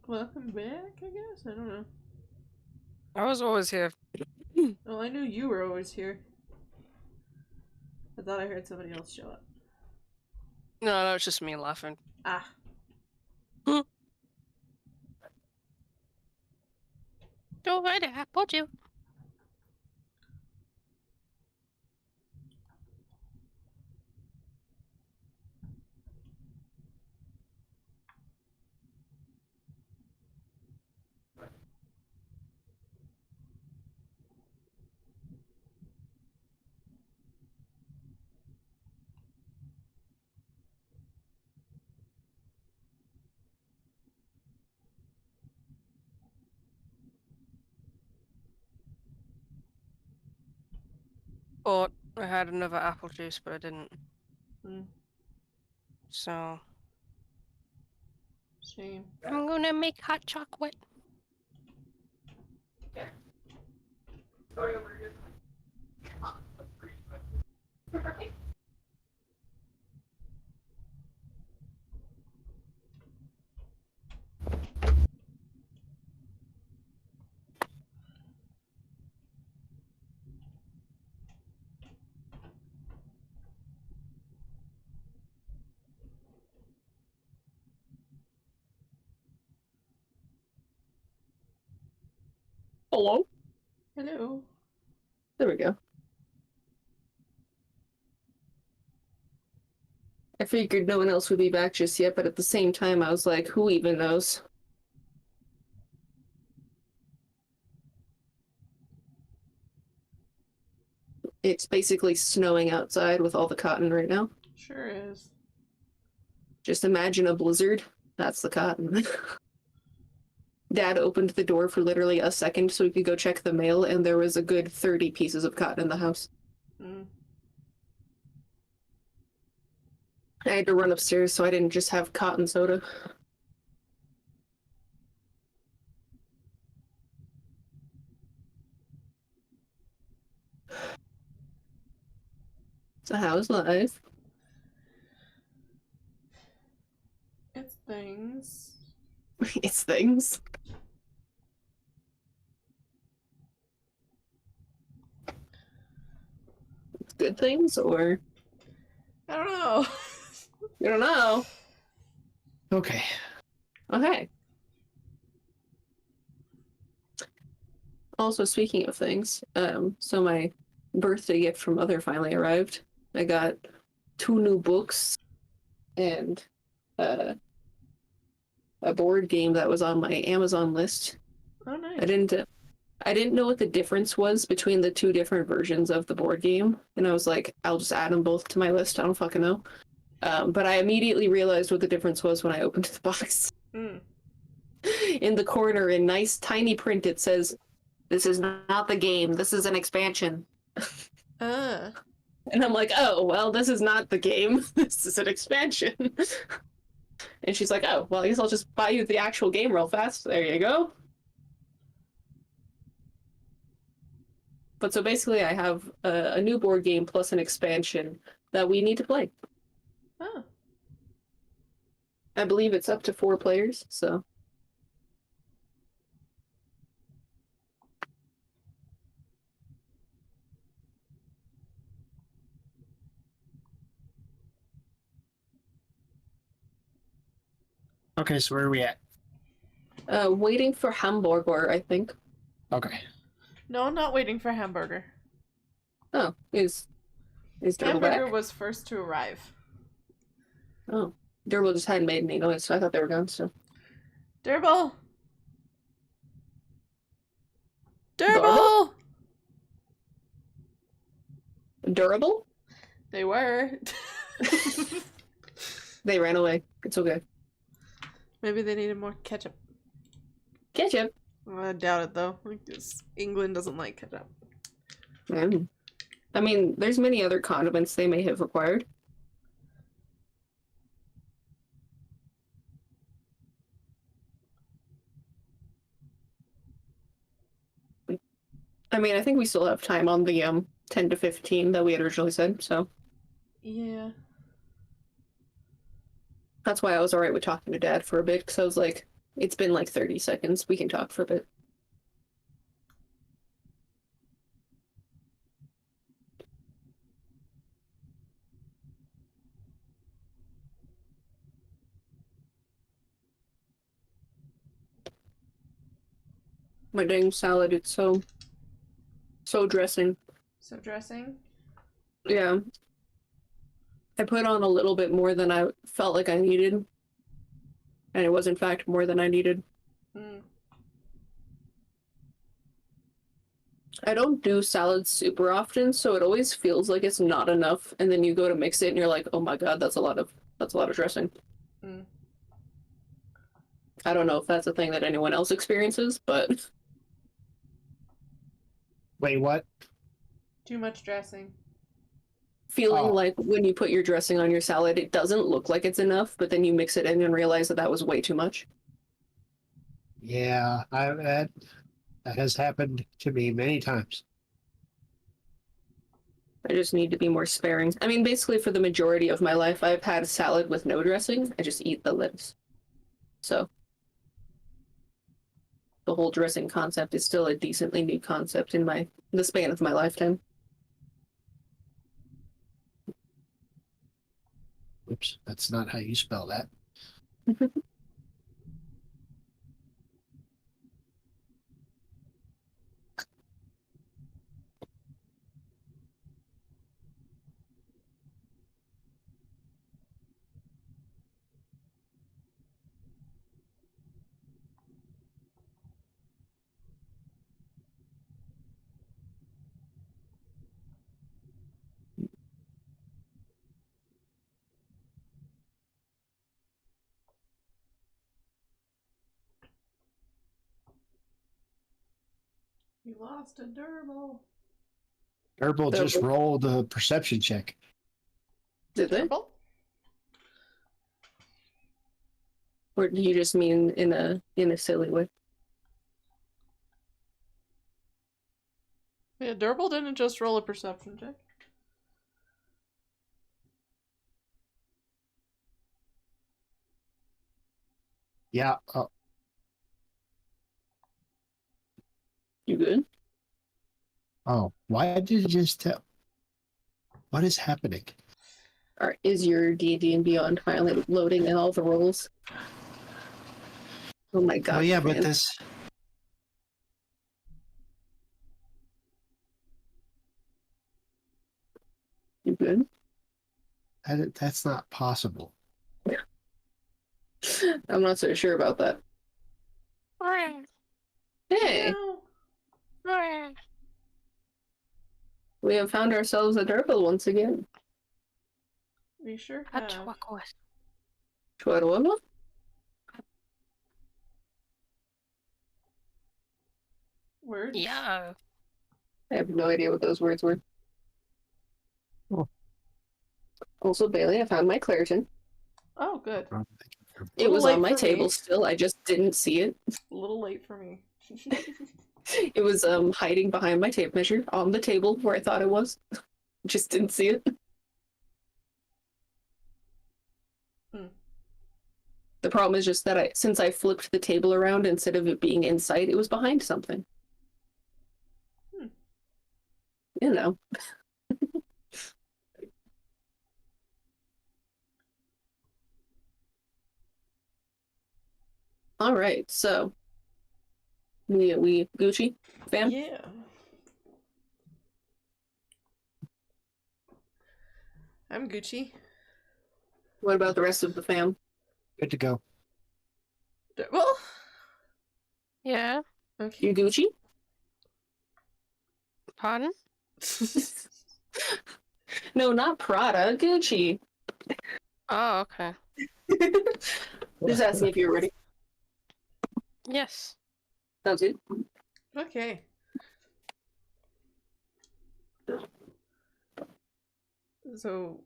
Welcome back, I guess? I don't know. I was always here. Oh, I knew you were always here. I thought I heard somebody else show up. No, it's just me laughing. Ah. Go right ahead, would you? But I had another apple juice, but I didn't. Mm, So shame. I'm gonna make hot chocolate. Hello? Hello. There we go. I figured no one else would be back just yet, but at the same time, I was like, who even knows? It's basically snowing outside with all the cotton right now. Sure is. Just imagine a blizzard. That's the cotton. Dad opened the door for literally a second so we could go check the mail, and there was a good 30 pieces of cotton in the house. Mm. I had to run upstairs so I didn't just have cotton soda. So how's life? It's things. It's things. It's good things, or I don't know. you don't know. Okay. Okay. Also, speaking of things, so my birthday gift from Mother finally arrived. I got 2 new books and a board game that was on my Amazon list. Oh, nice. I didn't know what the difference was between the 2 different versions of the board game, and I was like, I'll just add them both to my list. I don't fucking know. But I immediately realized what the difference was when I opened the box. Mm. In the corner, in nice tiny print, it says, "This is not the game. This is an expansion." And I'm like, oh, well, this is not the game. This is an expansion. And she's like, oh, well, I guess I'll just buy you the actual game real fast. There you go. But so basically, I have a new board game plus an expansion that we need to play. Oh. I believe it's up to 4 players, so. Okay, so where are we at? Waiting for Hamburger, I think. Okay. No, I'm not waiting for hamburger. Oh, is Durbul Hamburger back? was first to arrive. Oh, Durbul just hadn't made any noise, so I thought they were gone, so. Durbul! Durbul? Durbul! Durable? They were. They ran away. It's okay. Maybe they needed more ketchup. Ketchup. I doubt it though. Like this, England doesn't like ketchup. I mean, there's many other condiments they may have required. I mean, I think we still have time on the 10 to 15 that we had originally said, so Yeah. that's why I was alright with talking to Dad for a bit, because I was like, it's been like 30 seconds. We can talk for a bit. My dang salad, it's so dressing. So dressing? Yeah. I put on a little bit more than I felt like I needed. And it was in fact more than I needed. Mm. I don't do salads super often, so it always feels like it's not enough, and then you go to mix it and you're like, oh my god, that's a lot of dressing. Mm. I don't know if that's a thing that anyone else experiences, but Wait, what? Too much dressing. Feeling Oh. like when you put your dressing on your salad, it doesn't look like it's enough, but then you mix it in and realize that that was way too much. Yeah, that has happened to me many times. I just need to be more sparing. I mean, basically, for the majority of my life, I've had a salad with no dressing. I just eat the lettuce. So, the whole dressing concept is still a decently new concept in the span of my lifetime. Oops, that's not how you spell that. You lost a Durbul. Durbul just Durbul. rolled a perception check. Did they? Durbul? Or do you just mean in a silly way? Yeah, Durbul didn't just roll a perception check. Yeah. You good? Oh, why did you just tell? What is happening? Or is your D&D and Beyond finally loading in all the rolls? Oh my god. Oh yeah, but man. this. You good? That's not possible. I'm not so sure about that. Hey, No. we have found ourselves a Durbul once again. We sure have. Chihuahua? Words? Yeah. I have no idea what those words were. Oh. Also, Bailey, I found my Claritin. Oh, good. It Little was late on my for me. table still. I just didn't see it. A little late for me. It was hiding behind my tape measure on the table where I thought it was. Just didn't see it. The problem is just that since I flipped the table around, instead of it being in sight, it was behind something. You know. All right, so we Gucci, fam. Yeah. I'm Gucci. What about the rest of the fam? Good to go. Well, Yeah. okay. You Gucci? Pardon? No, not Prada, Gucci. Oh, okay. Just asking if you're ready. Yes. Sounds good. Okay. So,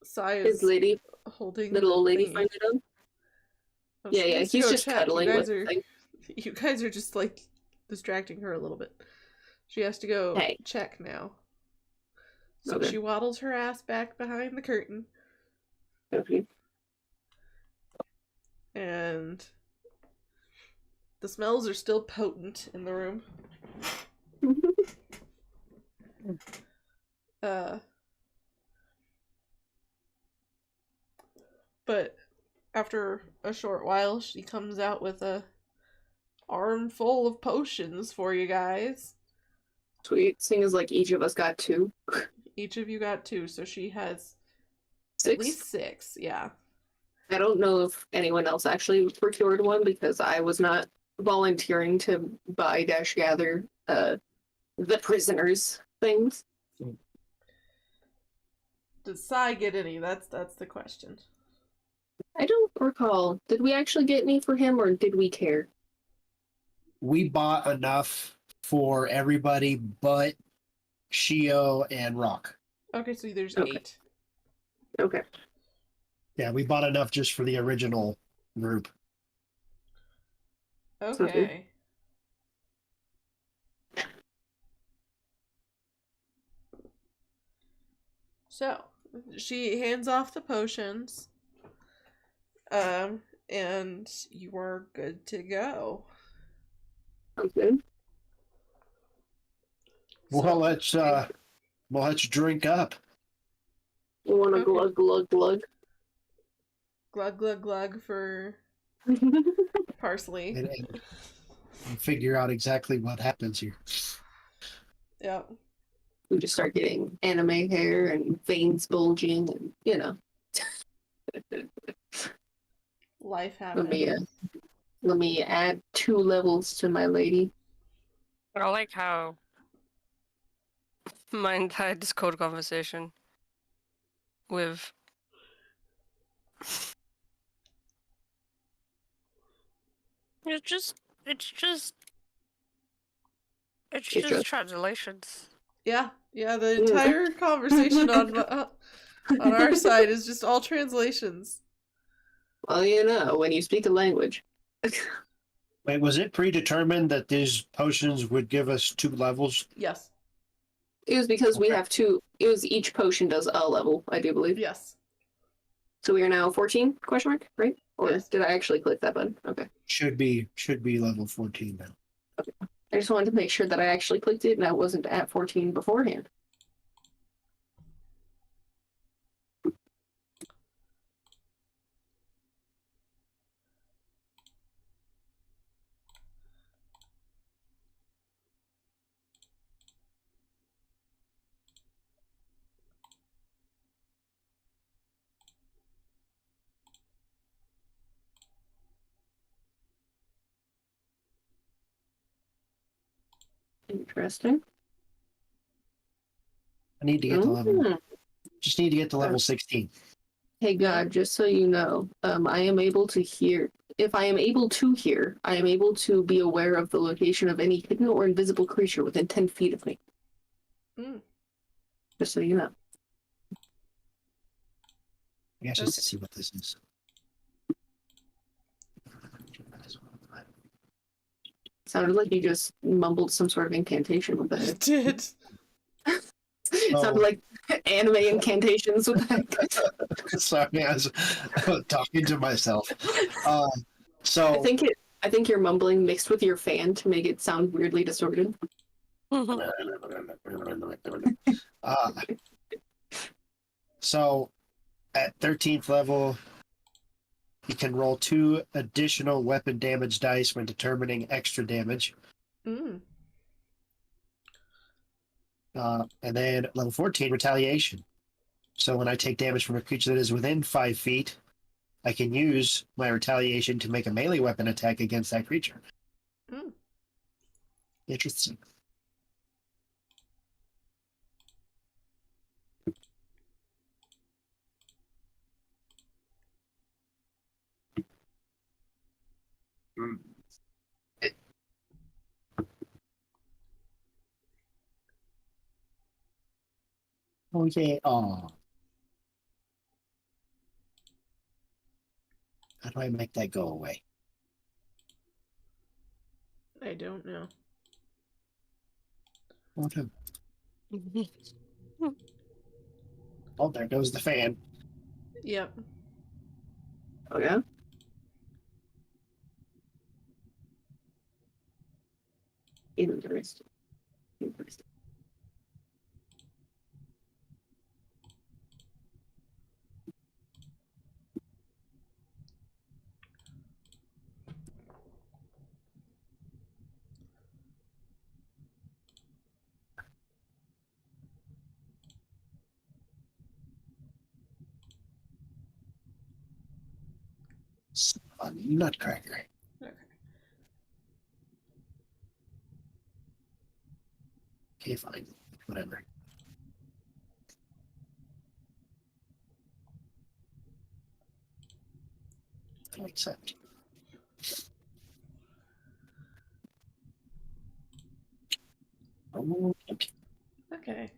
Sighe His is lady, holding little old lady, thingy. find it on. Oh, Yeah, she yeah, needs to he's go just check. cuddling with the thing. You guys are just like distracting her a little bit. She has to go Hey. check now. So Okay. she waddles her ass back behind the curtain, Okay. and the smells are still potent in the room. But after a short while, she comes out with a armful of potions for you guys. Sweet. Seeing as like each of us got 2. Each of you got 2, so she has 6. at least 6, yeah. I don't know if anyone else actually procured one because I was not volunteering to buy dash gather the prisoners things. Did Sighe get any? That's the question. I don't recall. Did we actually get any for him or did we care? We bought enough for everybody, but Shio, and Rock. Okay, so there's Okay. 8. Okay. Yeah, we bought enough just for the original group. Okay. So, she hands off the potions. And you are good to go. Sounds good. Well, let's drink up. You want to Okay. glug, glug, glug? Glug, glug, glug for Parsley. And figure out exactly what happens here. Yep. We just start getting anime hair and veins bulging, and Life let happening. me add 2 levels to my lady. I like how my entire Discord conversation with it's just translations. Yeah, the entire conversation on our side is just all translations. Well, when you speak a language. Wait, was it predetermined that these potions would give us 2 levels? Yes. It was because we Okay. have 2. It was each potion does a level, I do believe. Yes. So we are now 14? Question mark, right? Or Yes. did I actually click that button? Okay. Should be level 14 now. I just wanted to make sure that I actually clicked it and I wasn't at 14 beforehand. Interesting. I need to get to level. Mm. Just need to get to level 16. Hey God, just so you know, I am able to hear. If I am able to hear, I am able to be aware of the location of any hidden or invisible creature within 10 feet of me. Mm. Just so you know. I guess just to see what this is. Sounded like you just mumbled some sort of incantation with It that. did. Sounded like anime incantations with that. Sorry, I was talking to myself. So I think you're mumbling mixed with your fan to make it sound weirdly distorted. So at 13th level, you can roll 2 additional weapon damage dice when determining extra damage. Mm. And then level 14, retaliation. So when I take damage from a creature that is within 5 feet, I can use my retaliation to make a melee weapon attack against that creature. Mm. Interesting. Oh yeah. Oh. How do I make that go away? I don't know. Oh, there goes the fan. Yep. Oh yeah? Interesting. A nutcracker. Okay. Okay, fine. Whatever. I'll accept. Oh, okay. Okay.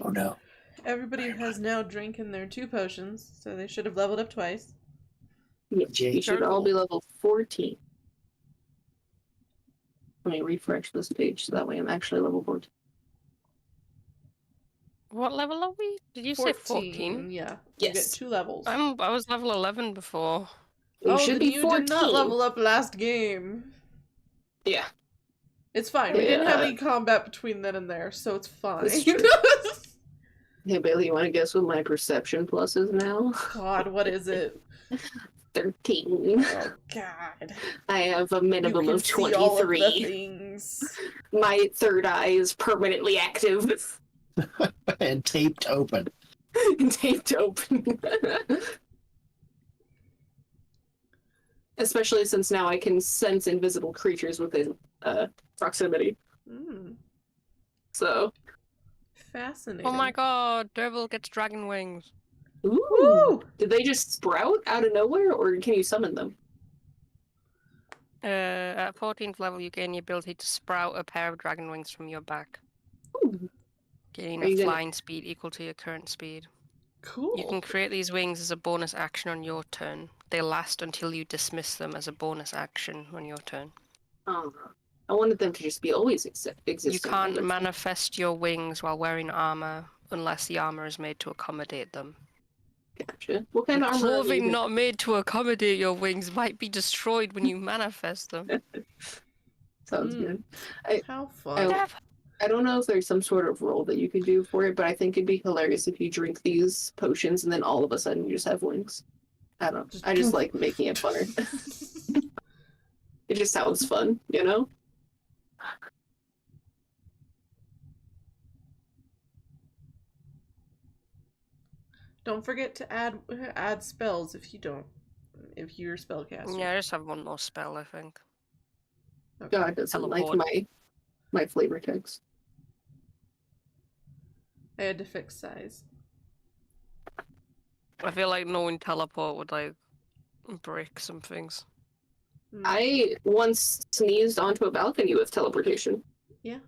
Oh no. Everybody has now drinking their 2 potions, so they should have leveled up twice. Yeah, you should all be level 14. Let me refresh this page so that way I'm actually level 14. What level are we? Did you say 14? Yeah. You get Yes. 2 levels. I was level 11 before. You should then be you 14. did not level up last game. Yeah. It's fine. We didn't have any combat between then and there, so it's fine. That's true. Hey, Bailey, you want to guess what my perception plus is now? God, what is it? 13. Oh, God. I have a minimum you can of see 23. all of the things. My third eye is permanently active. And taped open. Taped open. Especially since now I can sense invisible creatures within proximity. So. Fascinating. Oh my god, Durbul gets dragon wings. Ooh. Woo! Did they just sprout out of nowhere, or can you summon them? At 14th level, you gain the ability to sprout a pair of dragon wings from your back. Ooh. Gaining Are a you gonna- flying speed equal to your current speed. Cool. You can create these wings as a bonus action on your turn. They last until you dismiss them as a bonus action on your turn. Oh, I wanted them to just be always existing. You can't manifest your wings while wearing armor unless the armor is made to accommodate them. Gotcha. What kind of armor are you Clothing using? not made to accommodate your wings might be destroyed when you manifest them. Sounds good. How fun. I don't know if there's some sort of roll that you could do for it, but I think it'd be hilarious if you drink these potions and then all of a sudden you just have wings. I don't know. I just like making it funner. It just sounds fun, you know? Don't forget to add spells if you're spellcaster. Yeah, I just have one more spell, I think. Okay. God doesn't Teleport. like my flavor text. I had to fix size. I feel like knowing teleport would like break some things. I once sneezed onto a balcony with teleportation. Yeah.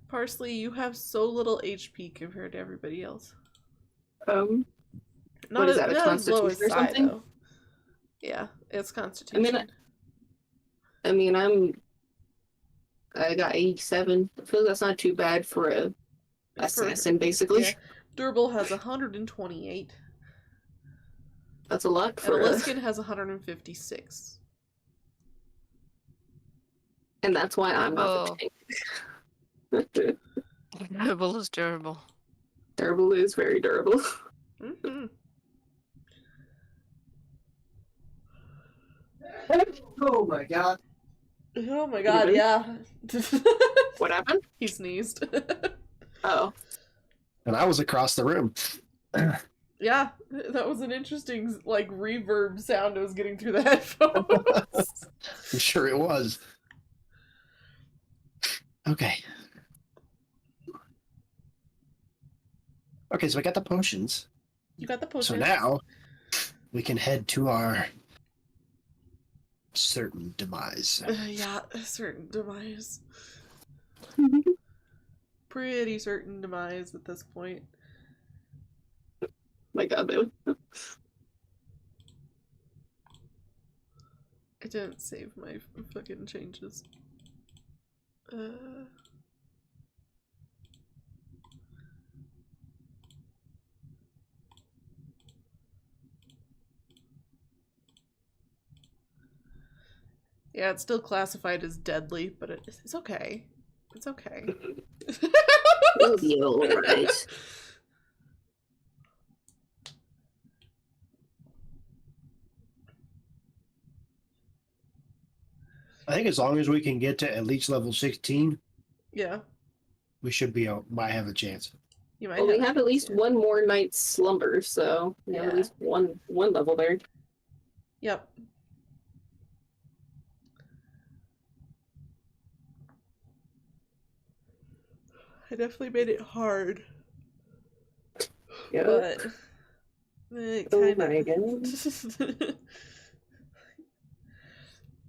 Parsley, you have so little HP compared to everybody else. What is that, a not as low as constitution or Sighe, something? though. Yeah, it's constitution. I mean, I got 87. I feel that's not too bad for a assassin, basically. Yeah. Durbul has 128. That's a lot And for Aliskan has 156. and that's why I'm not the tank. Durable is durable. Durable is very durable. Mm-hmm. Oh my god. Oh my god, yeah. What happened? He sneezed. Oh. And I was across the room. Yeah, that was an interesting, like, reverb sound I was getting through the headphones. I'm sure it was. Okay. Okay, so I got the potions. You got the potion. So now we can head to our certain demise. Yeah, a certain demise. Pretty certain demise at this point. My god, baby. I didn't save my fucking changes. Yeah, it's still classified as deadly, but it's okay. It's okay. It'll be alright. I think as long as we can get to at least level 16, Yeah, we might have a chance. you might. Well, we have at least one more night's slumber, so we have at Yeah. least one level there. Yep. I definitely made it hard. Yeah. But Oh my god.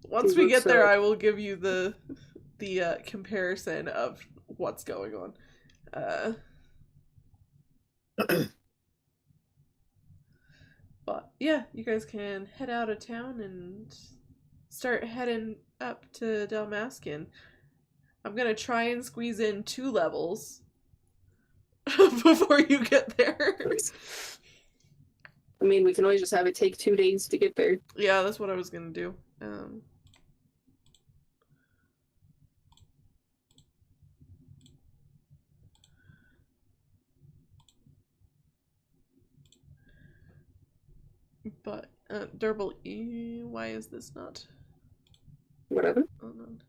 Once Dude we looks get there, so- I will give you the comparison of what's going on. But yeah, you guys can head out of town and start heading up to Dalmaskin. I'm gonna try and squeeze in 2 levels before you get there. I mean, we can always just have it take 2 days to get there. Yeah, that's what I was gonna do. But Durbul, why is this not? Whatever. Hold on.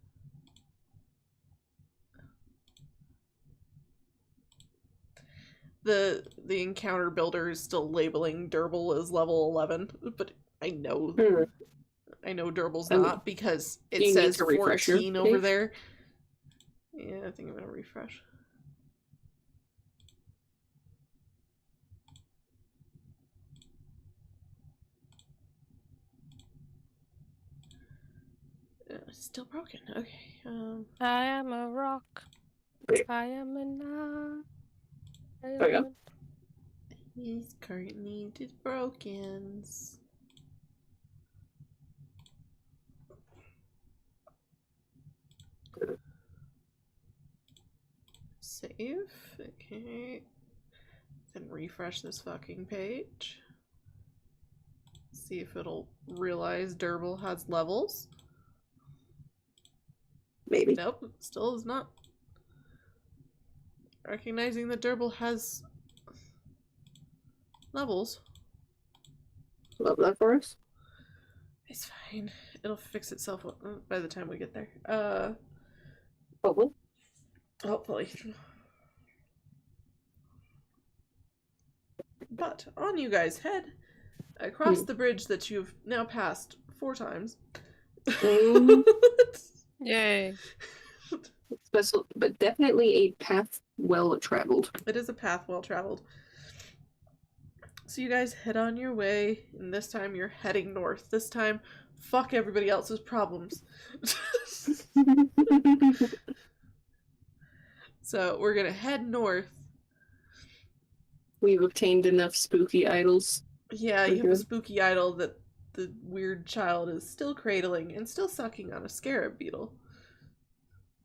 The encounter builder is still labeling Durbul as level 11, but I know Durbul's not because it says 14 over there. Yeah, I think I'm gonna refresh. Still broken. Okay. I am a rock. I am a knot. There you go. He's currently just broken. Save. Okay. Then refresh this fucking page. See if it'll realize Durbul has levels. Maybe. Nope, still is not. Recognizing that Durbul has levels. Love that for us. It's fine. It'll fix itself by the time we get there. Hopefully. Hopefully. But on you guys head across the bridge that you've now passed 4 times. Yay. Special, but definitely a path well traveled. It is a path well traveled. So you guys head on your way, and this time you're heading north. This time, fuck everybody else's problems. So we're gonna head north. We've obtained enough spooky idols. Yeah, you have a spooky idol that the weird child is still cradling and still sucking on a scarab beetle.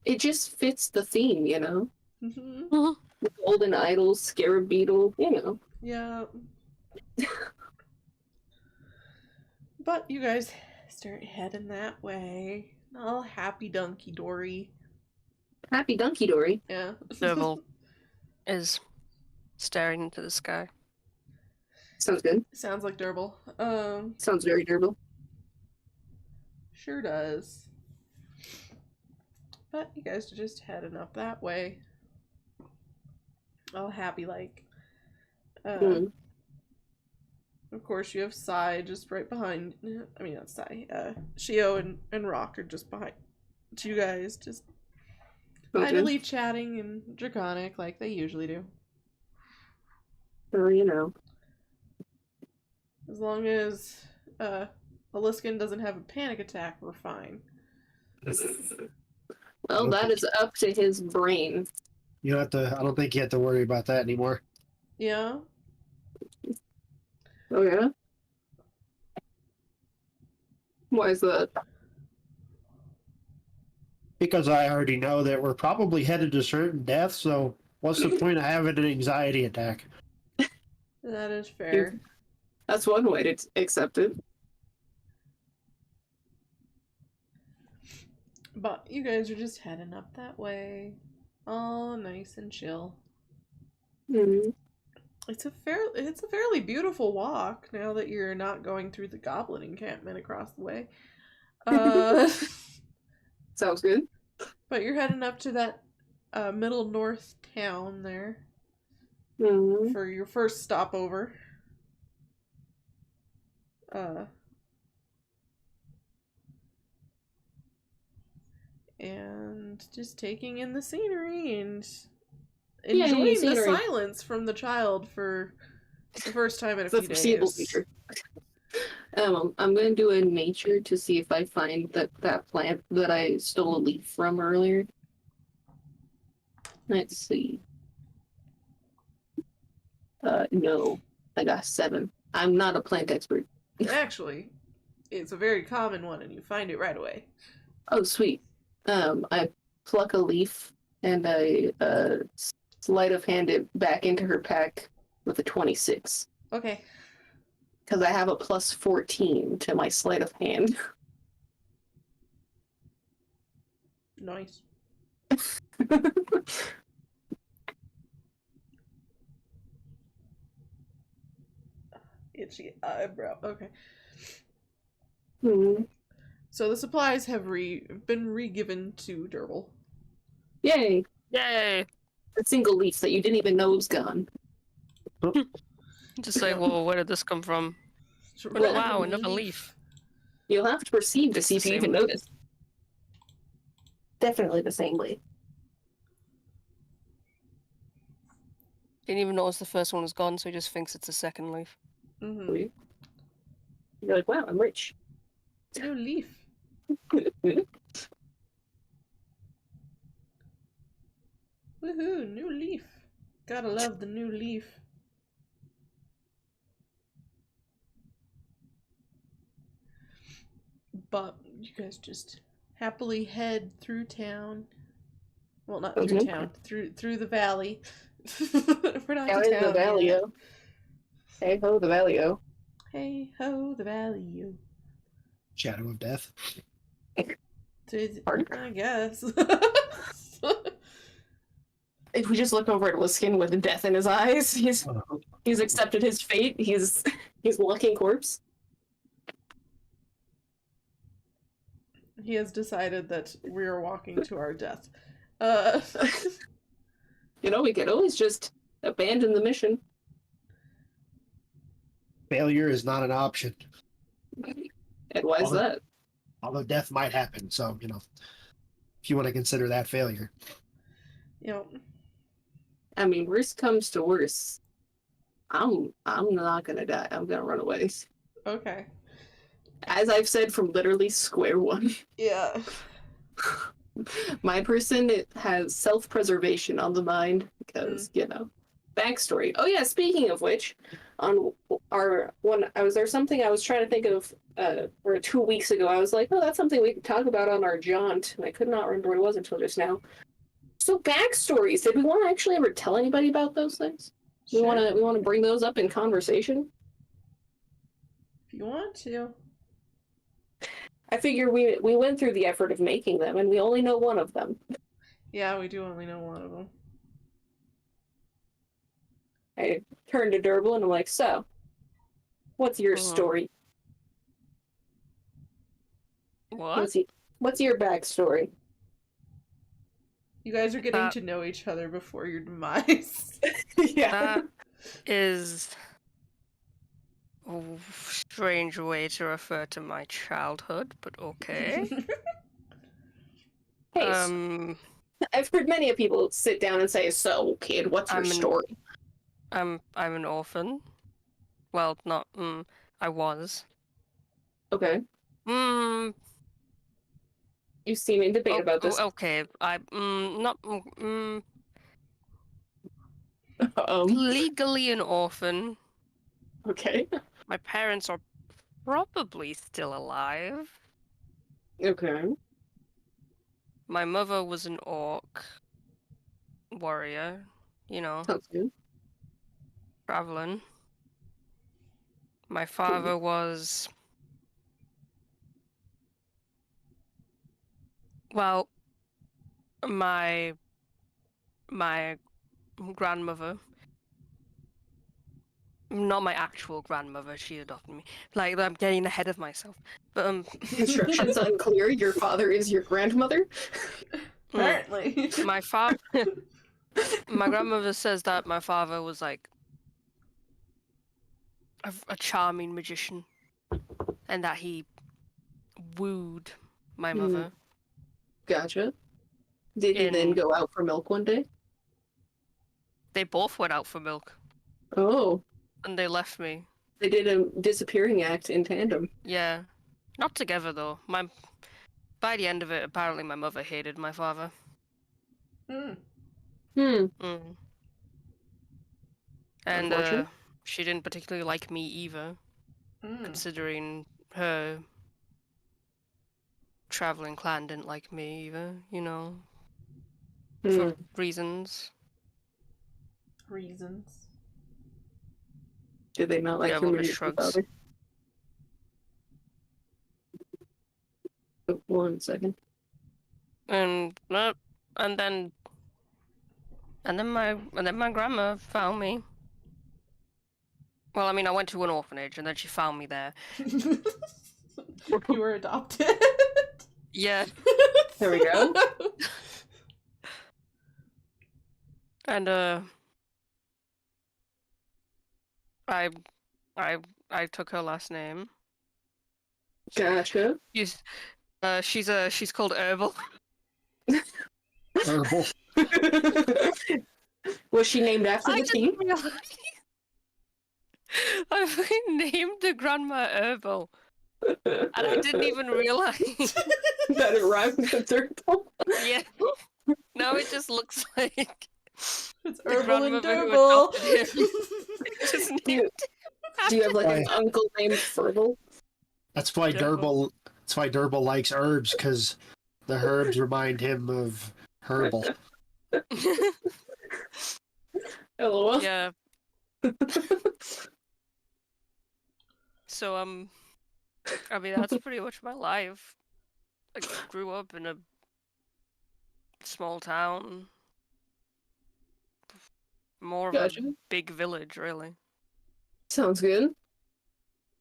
It just fits the theme, you know? Mm-hmm. The golden idol, scarab beetle, you know. Yeah. But you guys start heading that way. All happy dunky dory. Happy Dunky Dory. Yeah. Durbul is staring into the sky. Sounds good. Sounds like Durbul. Sounds very durable. Sure does. But you guys are just heading up that way. All happy like. Of course, you have Sighe just right behind. I mean, not Sighe. Shio and Rock are just behind you guys, just idly chatting in Draconic like they usually do. So, you know. As long as Aliskan doesn't have a panic attack, we're fine. Well, that is up to his brain. You don't have to. I don't think you have to worry about that anymore. Yeah. Oh yeah. Why is that? Because I already know that we're probably headed to certain death. So what's the point of having an anxiety attack? That is fair. That's one way to accept it. But you guys are just heading up that way. All nice and chill. Mm-hmm. It's a fairly beautiful walk now that you're not going through the goblin encampment across the way. Sounds good. But you're heading up to that middle north town there for your first stopover. And just taking in the scenery and enjoying the silence from the child for It's the first time in a It's a few foreseeable days. future. I'm going to do a nature to see if I find that plant that I stole a leaf from earlier. Let's see. No, I got 7. I'm not a plant expert. Actually, it's a very common one, and you find it right away. Oh, sweet. I pluck a leaf and I sleight of hand it back into her pack with a 26. Okay. Because I have a plus 14 to my sleight of hand. Nice. Itchy eyebrow. Okay. Hmm. So the supplies have been re-given to Durbul. Yay! Yay! A single leaf that you didn't even know was gone. Just like, whoa, where did this come from? Well, Wow, another leaf. You'll have to perceive to It's see the if you same even leaf. notice. Definitely the same leaf. Didn't even notice the first one was gone, so he just thinks it's the second leaf. Mm-hmm. You're like, wow, I'm rich. New leaf. Woohoo, new leaf. Gotta love the new leaf. But you guys just happily head through town. Well, not through Okay. town, through the valley. We're not Down to in the town valley, yet. yo. Hey ho, the valley, yo. Hey ho, the valley, you. Shadow of Death. Pardon? I guess. If we just look over at Aliskan with death in his eyes, he's accepted his fate. He's walking corpse. He has decided that we are walking to our death. You know, we could always just abandon the mission. Failure is not an option. And why is that? Although death might happen, so if you want to consider that failure. I mean, worst comes to worst. I'm not gonna die. I'm gonna run away. Okay. As I've said from literally square one. Yeah. My person has self-preservation on the mind because, backstory. Oh yeah, speaking of which, on our one, there's something I was trying to think of, or 2 weeks ago. I was like, oh, that's something we could talk about on our jaunt, and I could not remember what it was until just now. So backstories. Did we want to actually ever tell anybody about those things? Sure. We want to bring those up in conversation. If you want to. I figure we went through the effort of making them, and we only know one of them. Yeah, we do only know one of them. I turned to Durbul and I'm like, so, what's your story? What? What's your backstory? You guys are getting to know each other before your demise. Yeah. That is a strange way to refer to my childhood, but okay. Hey, I've heard many people sit down and say, so, kid, what's your story? I'm an orphan. Well, not, I was. Okay. You've seen me debate about this. Okay, legally an orphan. Okay. My parents are probably still alive. Okay. My mother was an orc warrior, Sounds good. traveling. My father was... Well, my grandmother, not my actual grandmother, she adopted me. Like, I'm getting ahead of myself. But Instructions unclear. Your father is your grandmother. Apparently. My grandmother says that my father was like a charming magician, and that he wooed my mother. Gotcha. Did he then go out for milk one day? They both went out for milk. Oh. and they left me. They did a disappearing act in tandem. Yeah. Not together, though. By the end of it, apparently my mother hated my father. Mm. Mm. And Unfortunate. she didn't particularly like me either, Mm. considering her traveling clan didn't like me either, you know, for reasons. Reasons. Did they not like Devil your just miniature shrugs. father? Oh, 1 second. And then my grandma found me. Well, I mean, I went to an orphanage, and then she found me there. You were adopted. Yeah. There we go. And I took her last name. Gotcha. She's called Herbal. Herbal. Was she named after the didn't team? realize. I fucking named the grandma Herbal, and I didn't even realize. That it rhymed with Durbul? Yeah. Now it just looks like It's the Herbal and grandmother who Durbul. adopted him. Just named Do you have like an Why? uncle named Fergal? That's why Durbul. Durbul likes herbs, because the herbs remind him of herbal. LOL. Yeah. So I mean that's pretty much my life. I grew up in a small town. More of Gotcha. a big village, really. Sounds good.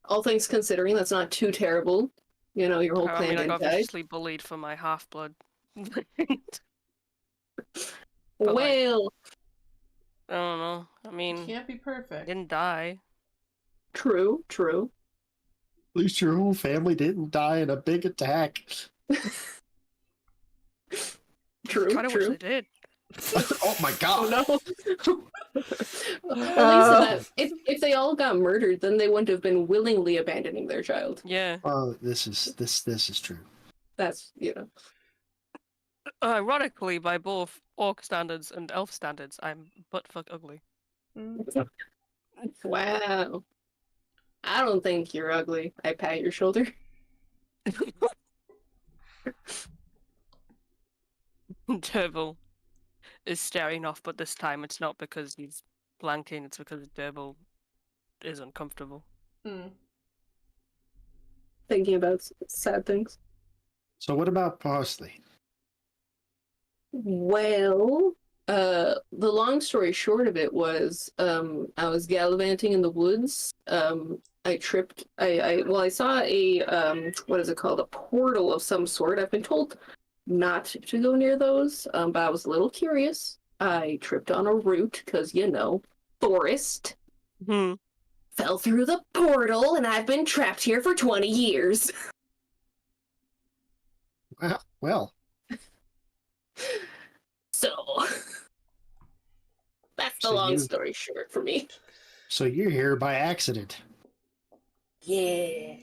All things considering, that's not too terrible. You know, your whole I clan mean, I didn't got die. viciously bullied for my half-blood. But, like, Well, I don't know. I You mean, can't be I perfect. didn't die. true. At least your whole family didn't die in a big attack. True. Kind of wish they did. Oh my Oh god! no. At least if they all got murdered, then they wouldn't have been willingly abandoning their child. Yeah. Oh, this is true. That's, you know. Ironically, by both orc standards and elf standards, I'm buttfuck ugly. Mm. Wow. I don't think you're ugly. I pat your shoulder. Durbul is staring off, but this time it's not because he's blanking, it's because Durbul is uncomfortable. Mm. Thinking about sad things. So what about Parsley? Well, the long story short of it was, I was gallivanting in the woods. I tripped. I saw a what is it called? A portal of some sort. I've been told not to go near those, but I was a little curious. I tripped on a root because, you know, forest. Hmm. Fell through the portal, and I've been trapped here for 20 years. Well, So, that's the So long you- story short for me. so you're here by accident. Yeah.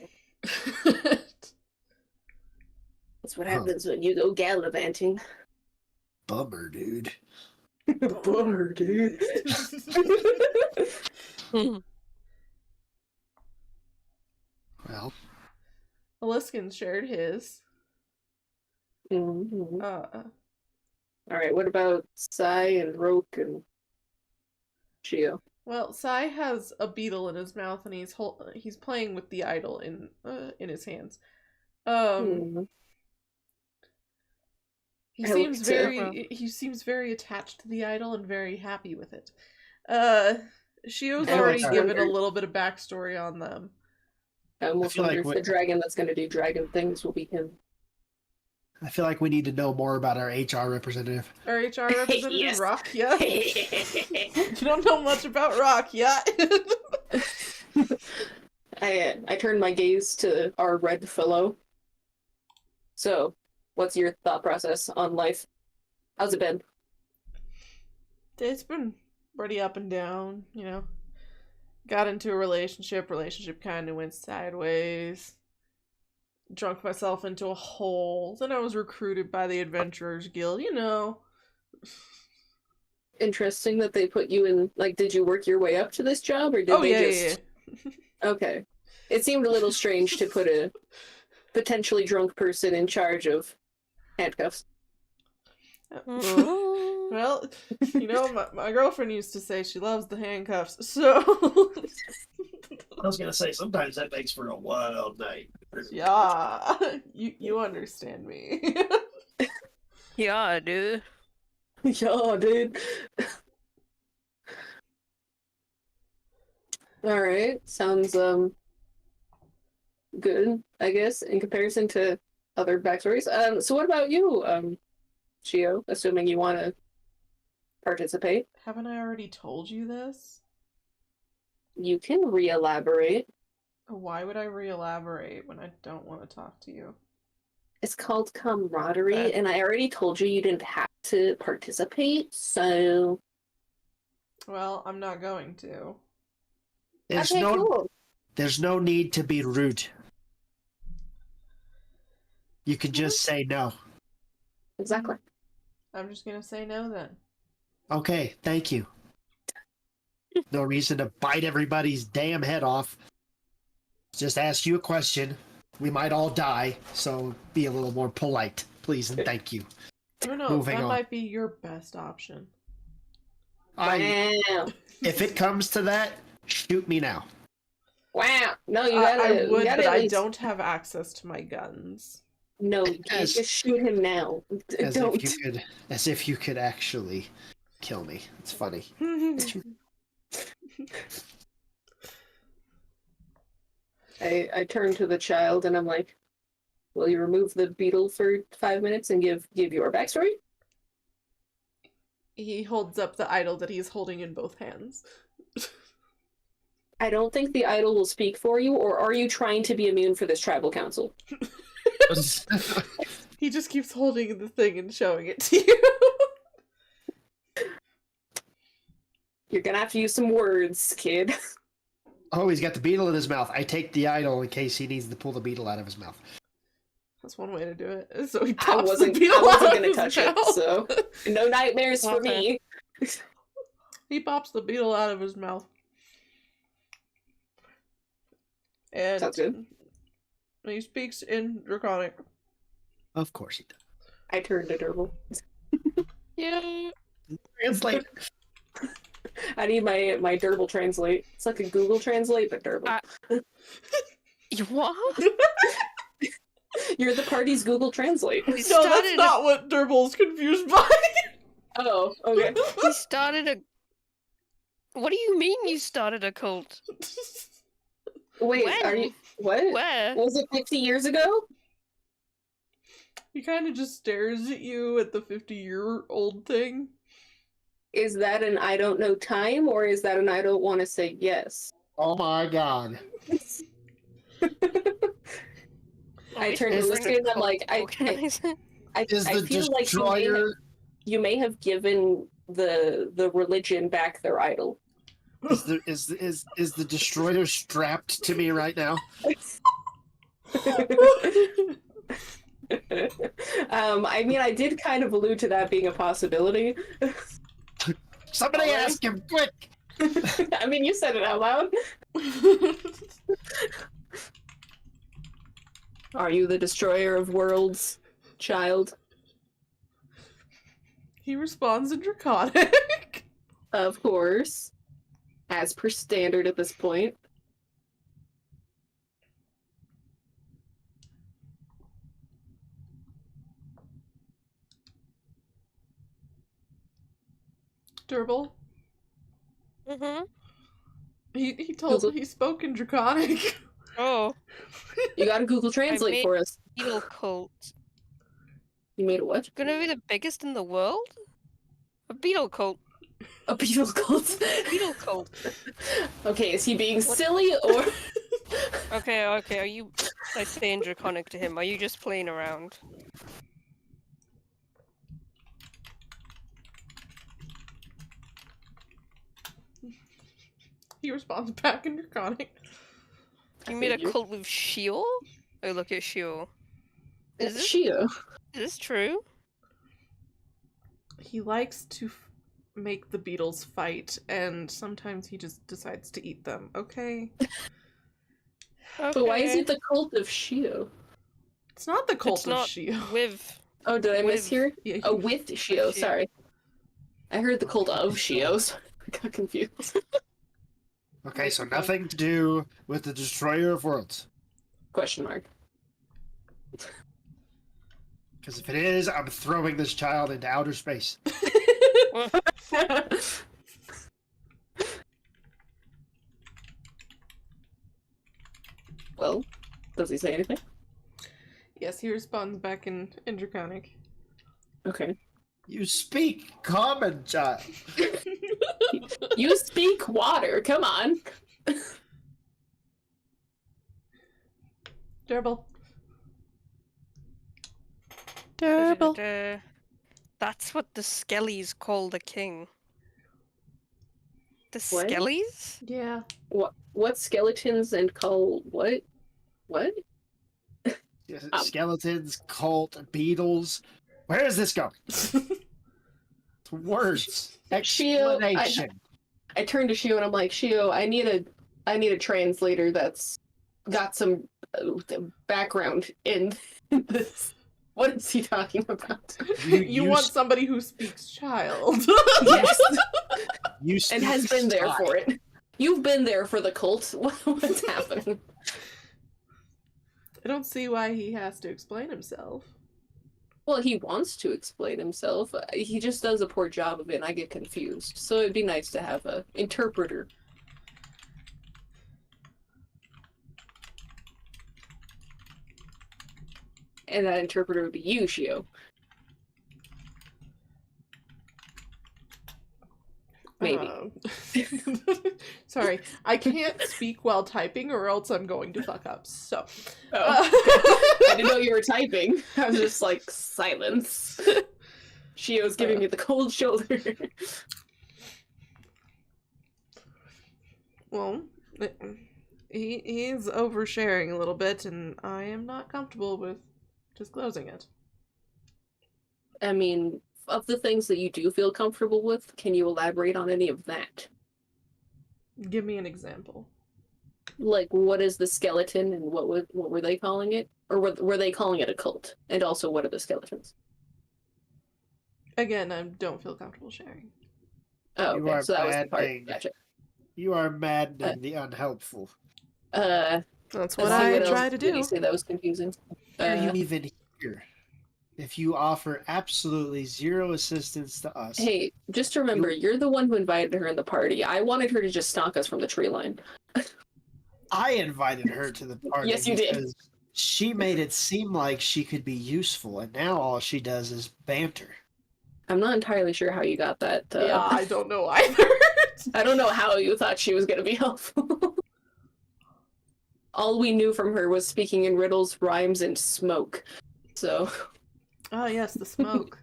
That's what Huh. happens when you go gallivanting. Bummer, dude. Bummer, dude. Well, Aliskan shared his. Mhm. Uh, Alright, what about Sighe and Roke and Shio? well, Sighe has a beetle in his mouth, and he's playing with the idol in his hands. He I seems looked at- he seems very attached to the idol and very happy with it. Shio's I already almost given a wondered- little bit of backstory on them. I almost feel like wonder if the dragon that's going to do dragon things will be him. I feel like we need to know more about our HR representative. Our HR representative, Yes. Rakia. You don't know much about Rakia. I turned my gaze to our red fellow. So, what's your thought process on life? How's it been? It's been pretty up and down, you know. got into a relationship kind of went sideways. Drunk myself into a hole. Then I was recruited by the Adventurers Guild, you know. Interesting that they put you in, like, did you work your way up to this job, or did Oh, they yeah, just... yeah. Okay. It seemed a little strange to put a potentially drunk person in charge of handcuffs. Well, you know, my girlfriend used to say she loves the handcuffs, so... I was gonna say, sometimes that makes for a wild night. Yeah, you understand me. Yeah, dude. Yeah, dude. Alright, sounds, good, I guess, in comparison to other backstories. So what about you, Shio, assuming you want to participate? Haven't I already told you this? You can re-elaborate. Why would I re-elaborate when I don't want to talk to you? It's called camaraderie, and I already told you you didn't have to participate, so... Well, I'm not going to. There's Okay, no cool. there's no need to be rude. You can just say no. Exactly. I'm just gonna say no then. Okay, thank you. No reason to bite everybody's damn head off. Just ask you a question. We might all die, so be a little more polite, please, and thank you. No, Moving that on. might be your best option. Wow. If it comes to that, shoot me now. Wow. No, you gotta... I would, you gotta but at I least... don't have access to my guns. No, you can't As- just shoot him now. Don't. As if you could actually kill me. It's funny. I turn to the child and I'm like, will you remove the beetle for 5 minutes and give your backstory? He holds up the idol that he's holding in both hands. I don't think the idol will speak for you, or are you trying to be immune for this tribal council? He just keeps holding the thing and showing it to you. You're gonna have to use some words, kid. Oh, he's got the beetle in his mouth. I take the idol in case he needs to pull the beetle out of his mouth. That's one way to do it. So he I pops wasn't the beetle out of gonna his touch mouth. it, so no nightmares for me. He pops the beetle out of his mouth. And Sounds good. he speaks in Draconic. Of course he does. I turned to Durbul. Yeah. Translate. I need my Durbul translate. It's like a Google Translate, but Durbul. You what? You're the party's Google Translate. We No, that's started not what Durbul's confused by. Oh, okay. We started a. What do you mean you started a cult? Wait, When? are you... What? Where? Was it 50 years ago? He kind of just stares at you at the 50-year-old thing. Is that an I don't know time, or is that an I don't want to say yes? Oh my god. I turned to Aliskan and I'm like, I Is the feel like destroyer you may have given the religion back their idol. is the destroyer strapped to me right now? I mean, I did kind of allude to that being a possibility. Somebody ask him quick. I mean, you said it out loud. Are you the destroyer of worlds, child? He responds in Draconic. Of course. As per standard at this point. Durbul. Mm-hmm. He spoke in Draconic. Oh. You gotta Google Translate made- for us. Beetle cult. You made a what? Gonna be the biggest in the world? A beetle cult. A beetle cult. Beetle cult. Okay, is he being silly or... Okay, are you like saying Draconic to him? Are you just playing around? He responds back in Draconic. You made a cult with Sheol? Oh, look at Sheol. Is Shio. this true? He likes to make the beetles fight, and sometimes he just decides to eat them. Okay. Okay. But why is it the cult of Shio? It's not the cult It's of not Shio. with. Oh, did I mishear? Yeah, Oh, with Shio, Shio. sorry. I heard the cult of Shio, so I got confused. Okay, so nothing to do with the Destroyer of Worlds. Question mark. Because if it is, I'm throwing this child into outer space. Well, does he say anything? Yes, he responds back in Draconic. Okay. You speak common, child. You speak water, come on. Durbul. That's what the Skellies call the king. The What? Skellies? Yeah. What skeletons and call what? What? Skeletons, cult, beetles. Where is this going? Words. Shio, Explanation. I turn to Shio and I'm like, Shio, I need a translator that's got some background in this. What is he talking about? You want somebody who speaks child. Yes. You And has been there for it. You've been there for the cult. What's happening? I don't see why he has to explain himself. Well, he wants to explain himself. He just does a poor job of it, and I get confused. So it'd be nice to have an interpreter. And that interpreter would be you, Shio. Maybe. Sorry, I can't speak while typing or else I'm going to fuck up, so. Oh. I didn't know you were typing. I was just like, silence. Shio's giving me the cold shoulder. Well, he's oversharing a little bit, and I am not comfortable with disclosing it. I mean, of the things that you do feel comfortable with, can you elaborate on any of that? Give me an example. Like, what is the skeleton, and what were they calling it? Or were they calling it a cult? And also, what are the skeletons? Again, I don't feel comfortable sharing. Oh, You okay, are so that was the part. maddening. Gotcha. You are maddening the unhelpful. That's Let's what see I else try to did do. you say that was confusing? Are you even here? If you offer absolutely zero assistance to us. Hey, just remember, you're the one who invited her in the party. I wanted her to just stalk us from the tree line. I invited her to the party. Yes, you did. because She made it seem like she could be useful, and now all she does is banter. I'm not entirely sure how you got that. Yeah, I don't know either. I don't know how you thought she was going to be helpful. All we knew from her was speaking in riddles, rhymes, and smoke. So, Oh, yes, the smoke.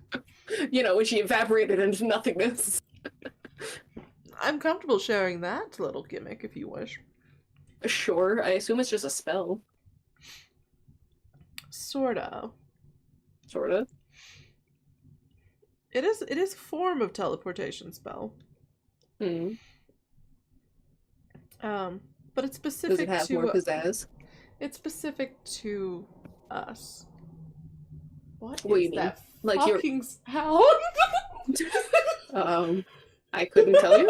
you know, when she evaporated into nothingness. I'm comfortable sharing that little gimmick if you wish. Sure, I assume it's just a spell. Sorta. Sorta. It is a form of teleportation spell. Hmm. But it's Does specific it have to more pizzazz? it's specific to us. What What do is you mean? that Like you're- fucking sound? I couldn't tell you.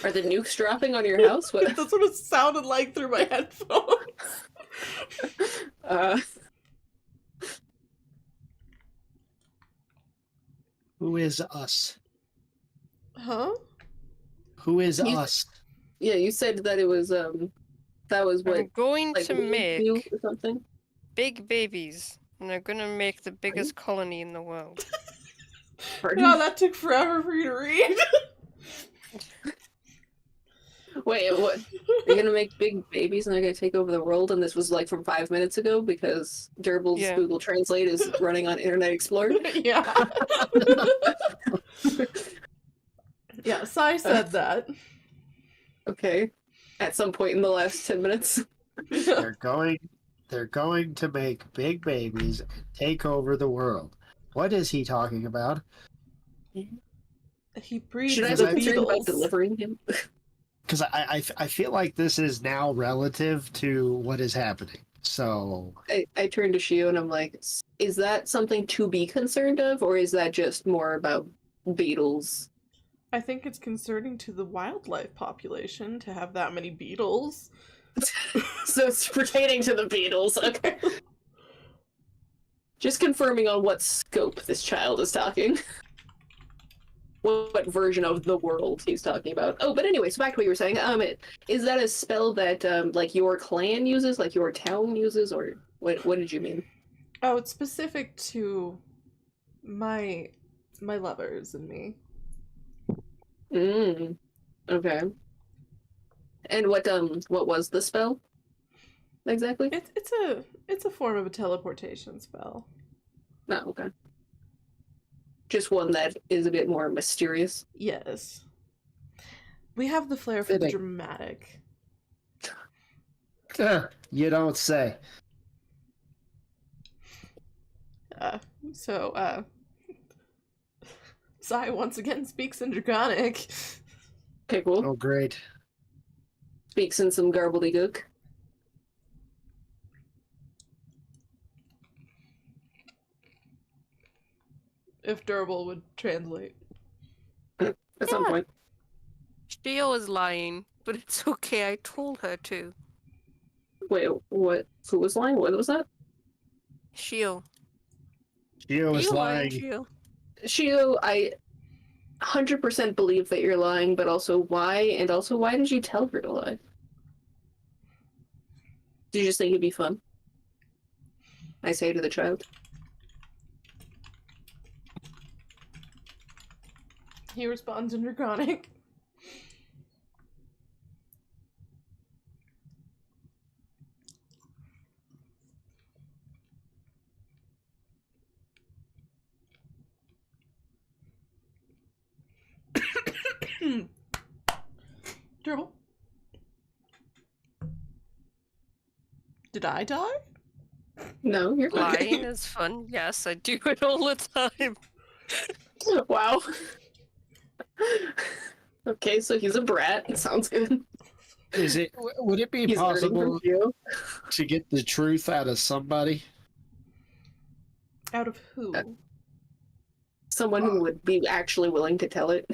Are the nukes dropping on your house? What? That's what it sounded like through my headphones. Who is us? Huh? Who is You- us? Yeah, you said that it was that was what, I'm going like to we make knew or something. big babies, and they're gonna make the biggest colony in the world. Pardon? No, that took forever for you to read. Wait, what? They're gonna make big babies and they're gonna take over the world, and this was like from 5 minutes ago because Durbul's Yeah. Google Translate is running on Internet Explorer. Yeah. Yeah, Sighe said that. Okay. At some point in the last 10 minutes. They're going to make big babies and take over the world. What is he talking about? He breeds Should I the be concerned about beetles. delivering him? Because I feel like this is now relative to what is happening. So I turn to Shio and I'm like, is that something to be concerned of, or is that just more about beetles? I think it's concerning to the wildlife population to have that many beetles. So it's pertaining to the beetles, okay. Just confirming on what scope this child is talking. What version of the world he's talking about. Oh, but anyway, so back to what you were saying. Is that a spell that like your clan uses, like your town uses, or what did you mean? Oh, it's specific to my lovers and me. Okay. And what was the spell? Exactly? It's a form of a teleportation spell. No, okay. Just one that is a bit more mysterious. Yes. We have the flair for the dramatic. You don't say. Sighe once again speaks in Draconic. Okay, cool. Oh, great. Speaks in some gobbledygook. If Durbul would translate. At some point. Shio is lying, but it's okay. I told her to. Wait, what? Who was lying? What was that? Shio. Shio is lying. Shio? Shio, I 100% believe that you're lying, but also why? And also, why did you tell her to lie? Did you just think it'd be fun? I say to the child. He responds in Draconic. Durbul? Did I die? No, you're Lying is fun. Yes, I do it all the time. Wow. Okay, so he's a brat. Sounds good. Would it be He's learning from possible you. to get the truth out of somebody? Out of who? Someone who would be actually willing to tell it.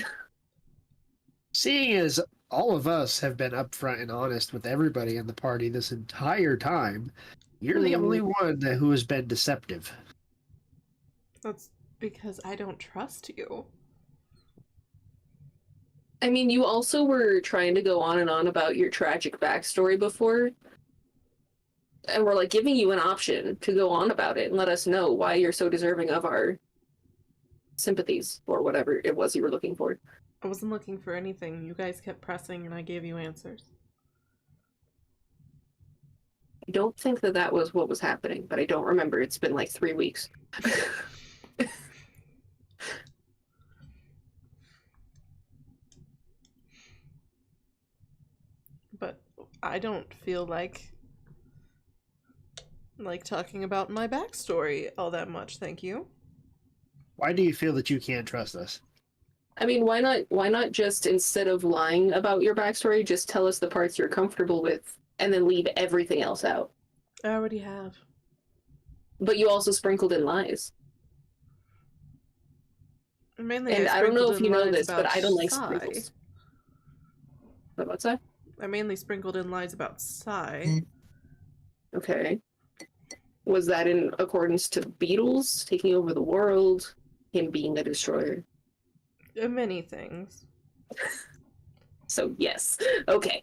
Seeing as all of us have been upfront and honest with everybody in the party this entire time, you're the only one who has been deceptive. That's because I don't trust you. I mean, you also were trying to go on and on about your tragic backstory before. And we're like giving you an option to go on about it and let us know why you're so deserving of our sympathies or whatever it was you were looking for. I wasn't looking for anything. You guys kept pressing and I gave you answers. I don't think that was what was happening, but I don't remember. It's been like 3 weeks. But I don't feel like talking about my backstory all that much, thank you. Why do you feel that you can't trust us? I mean, why not just, instead of lying about your backstory, just tell us the parts you're comfortable with and then leave everything else out? I already have. But you also sprinkled in lies. Mainly And I don't know if you know this, but about I don't like Sighe. sprinkles. What's that? I mainly sprinkled in lies about Sighe. Okay. Was that in accordance to beetles taking over the world, him being a destroyer? Many things. So yes. Okay.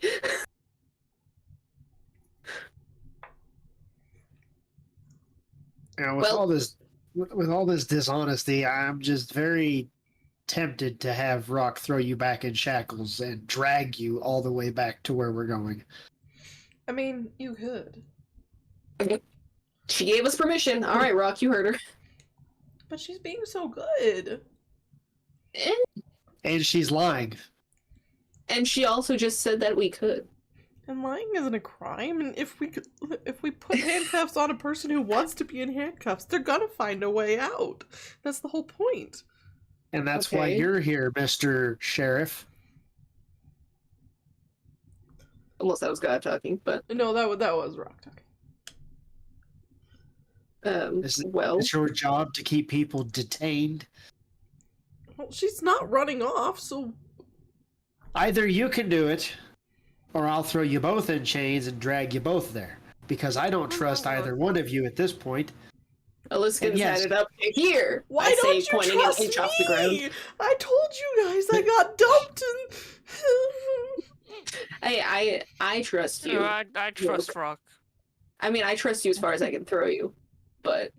With all this dishonesty, I'm just very tempted to have Rock throw you back in shackles and drag you all the way back to where we're going. I mean, you could. Okay. She gave us permission. All right, Rock, you heard her. But she's being so good. And she's lying. And she also just said that we could. And lying isn't a crime, and if we put handcuffs on a person who wants to be in handcuffs, they're gonna find a way out. That's the whole point. And that's why you're here, Mr. Sheriff. Unless that was God talking, but No, that was Rock talking. It's your job to keep people detained. Well, she's not running off, so Either you can do it, or I'll throw you both in chains and drag you both there. Because I don't trust either one of you at this point. Aliskan's had it up to here. Why I don't say, you pointing trust an inch off the me? ground. I told you guys I got dumped and... I trust you. No, I trust Rock. I mean, I trust you as far as I can throw you, but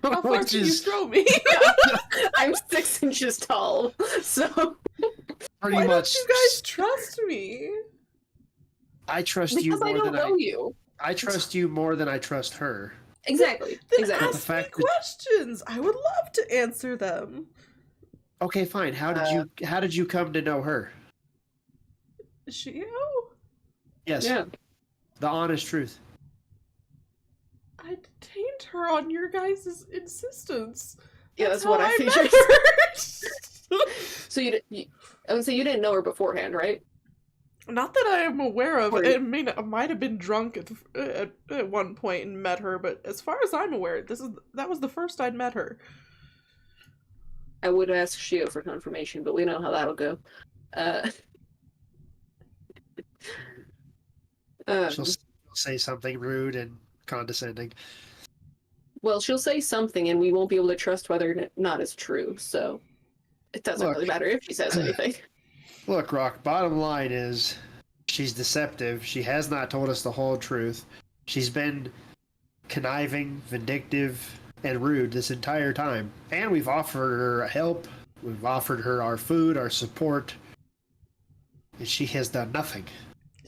How far can you throw me? I'm 6 inches tall, so Pretty Why much. don't you guys trust me? I trust you because I more don't than know you. I trust you more than I trust her. Exactly. Then Exactly. ask me questions. I would love to answer them. Okay, fine. How did you come to know her? Shio? Yes. Yeah. The honest truth. I detained her on your guys' insistence. Yeah, that's what how I met figured. her. So I would say you didn't know her beforehand, right? Not that I am aware of. Or- I might have been drunk at one point and met her, but as far as I'm aware, that was the first I'd met her. I would ask Shio for confirmation, but we know how that'll go. She'll say something rude and condescending. Well, she'll say something, and we won't be able to trust whether or not it's true. So it doesn't Look. really matter if she says anything. Look, Rock, bottom line is she's deceptive. She has not told us the whole truth. She's been conniving, vindictive, and rude this entire time. And we've offered her help. We've offered her our food, our support. And she has done nothing.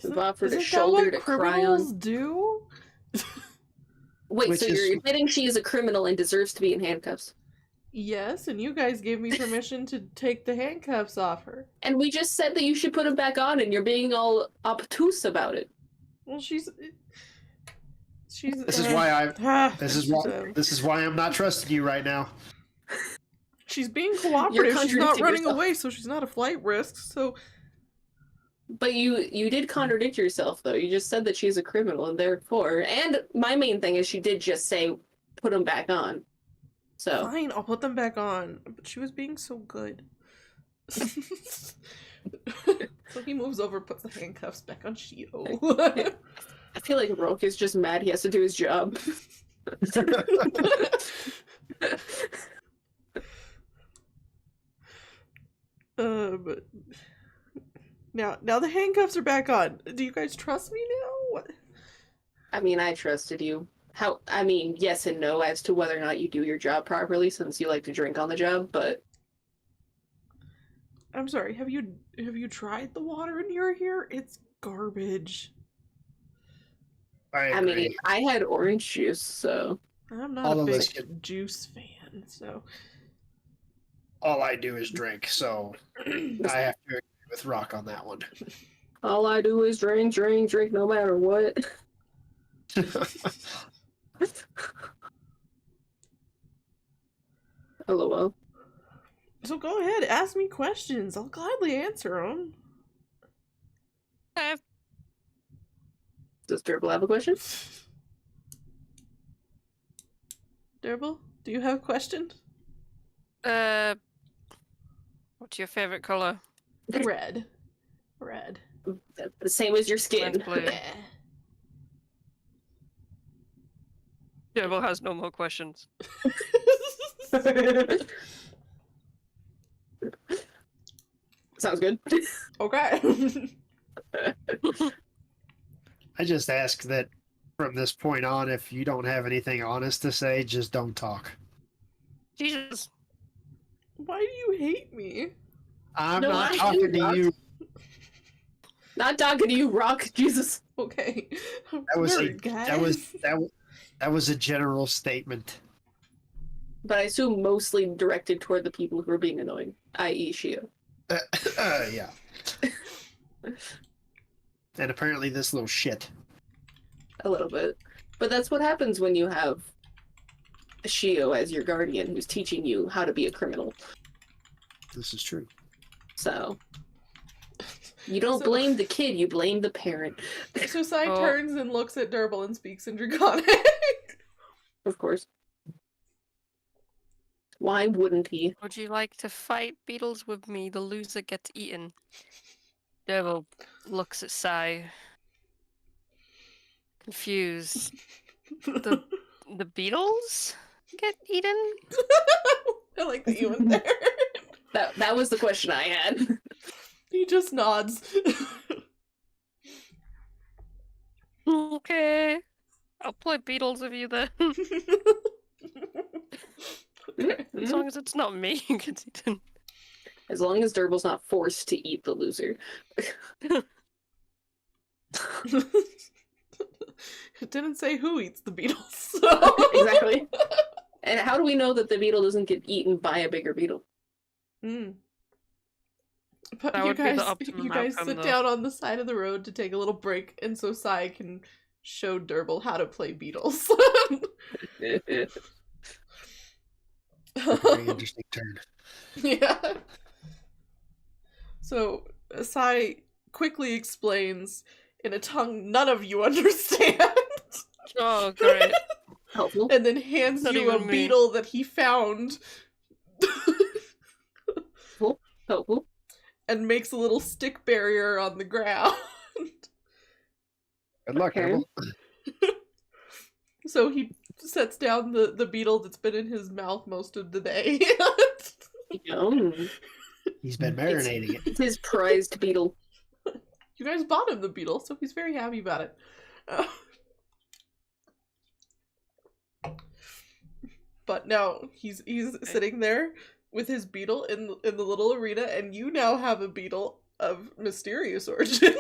We've offered a Isn't shoulder that to what cry criminals on. do? Wait, Which so is- you're admitting she is a criminal and deserves to be in handcuffs? Yes, and you guys gave me permission to take the handcuffs off her. And we just said that you should put them back on, and you're being all obtuse about it. Well, she's. This is why This is why I'm not trusting you right now. She's being cooperative. She's not contradicting running yourself. away, so she's not a flight risk. So But you did contradict yourself, though. You just said that she's a criminal, and therefore... And my main thing is she did just say, put them back on. So... fine, I'll put them back on. But she was being so good. So he moves over, puts the handcuffs back on Shio. I feel like Roke is just mad he has to do his job. But now the handcuffs are back on. Do you guys trust me now? What? I mean, I trusted you. Yes and no as to whether or not you do your job properly, since you like to drink on the job, but... I'm sorry, have you tried the water in here? It's garbage. I I agree. mean, I had orange juice, so... I'm not All a of big us can- juice fan, so All I do is drink, so I have to agree with Rock on that one. All I do is drink, no matter what. LOL. So go ahead, ask me questions. I'll gladly answer them. Does Durbul have a question? Durbul, do you have a question? What's your favorite color? Red. The same as your skin. Mine's blue. Durbul has no more questions. Sounds good. Okay. I just ask that from this point on, if you don't have anything honest to say, just don't talk. Jesus. Why do you hate me? I'm No, not I talking do to not. you. Not talking to you, Rock. Jesus. Okay. That was Nerd, that was a general statement. But I assume mostly directed toward the people who are being annoying, i.e. Shio. Yeah. And apparently this little shit. A little bit. But that's what happens when you have a Shio as your guardian who's teaching you how to be a criminal. This is true. So you don't blame the kid, you blame the parent. So Sighe turns and looks at Durbul and speaks in Draconic. Of course. Why wouldn't he? Would you like to fight beetles with me? The loser gets eaten. Durbul looks at Sighe. Confused. The beetles get eaten? I like that you went there. That was the question I had. He just nods. Okay. I'll play beetles with you then. As long as it's not me who gets eaten. As long as Durbul's not forced to eat the loser. It didn't say who eats the beetles. So. Exactly. And how do we know that the beetle doesn't get eaten by a bigger beetle? But That would be the optimum you guys outcome, sit though. down on the side of the road to take a little break, and so Sighe can show Durbul how to play beetles. Very interesting turn. Yeah. So Sighe quickly explains in a tongue none of you understand. Oh, great. Helpful. And then hands Not you a even me. beetle that he found. Helpful. And makes a little stick barrier on the ground. Good luck, Okay. Durbul. So he sets down the beetle that's been in his mouth most of the day. Yum. He's been marinating it. It's his prized beetle. You guys bought him the beetle, so he's very happy about it. But now he's sitting there with his beetle in the little arena, and you now have a beetle of mysterious origins.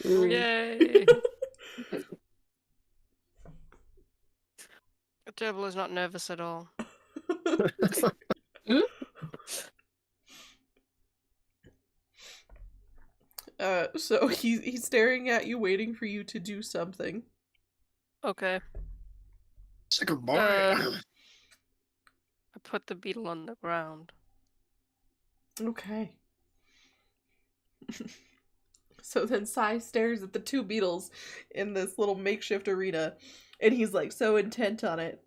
Yay! Durbul is not nervous at all. So he's staring at you, waiting for you to do something. Okay. Sicker boy. I put the beetle on the ground. Okay. So then Sighe stares at the two beetles in this little makeshift arena, and he's like so intent on it.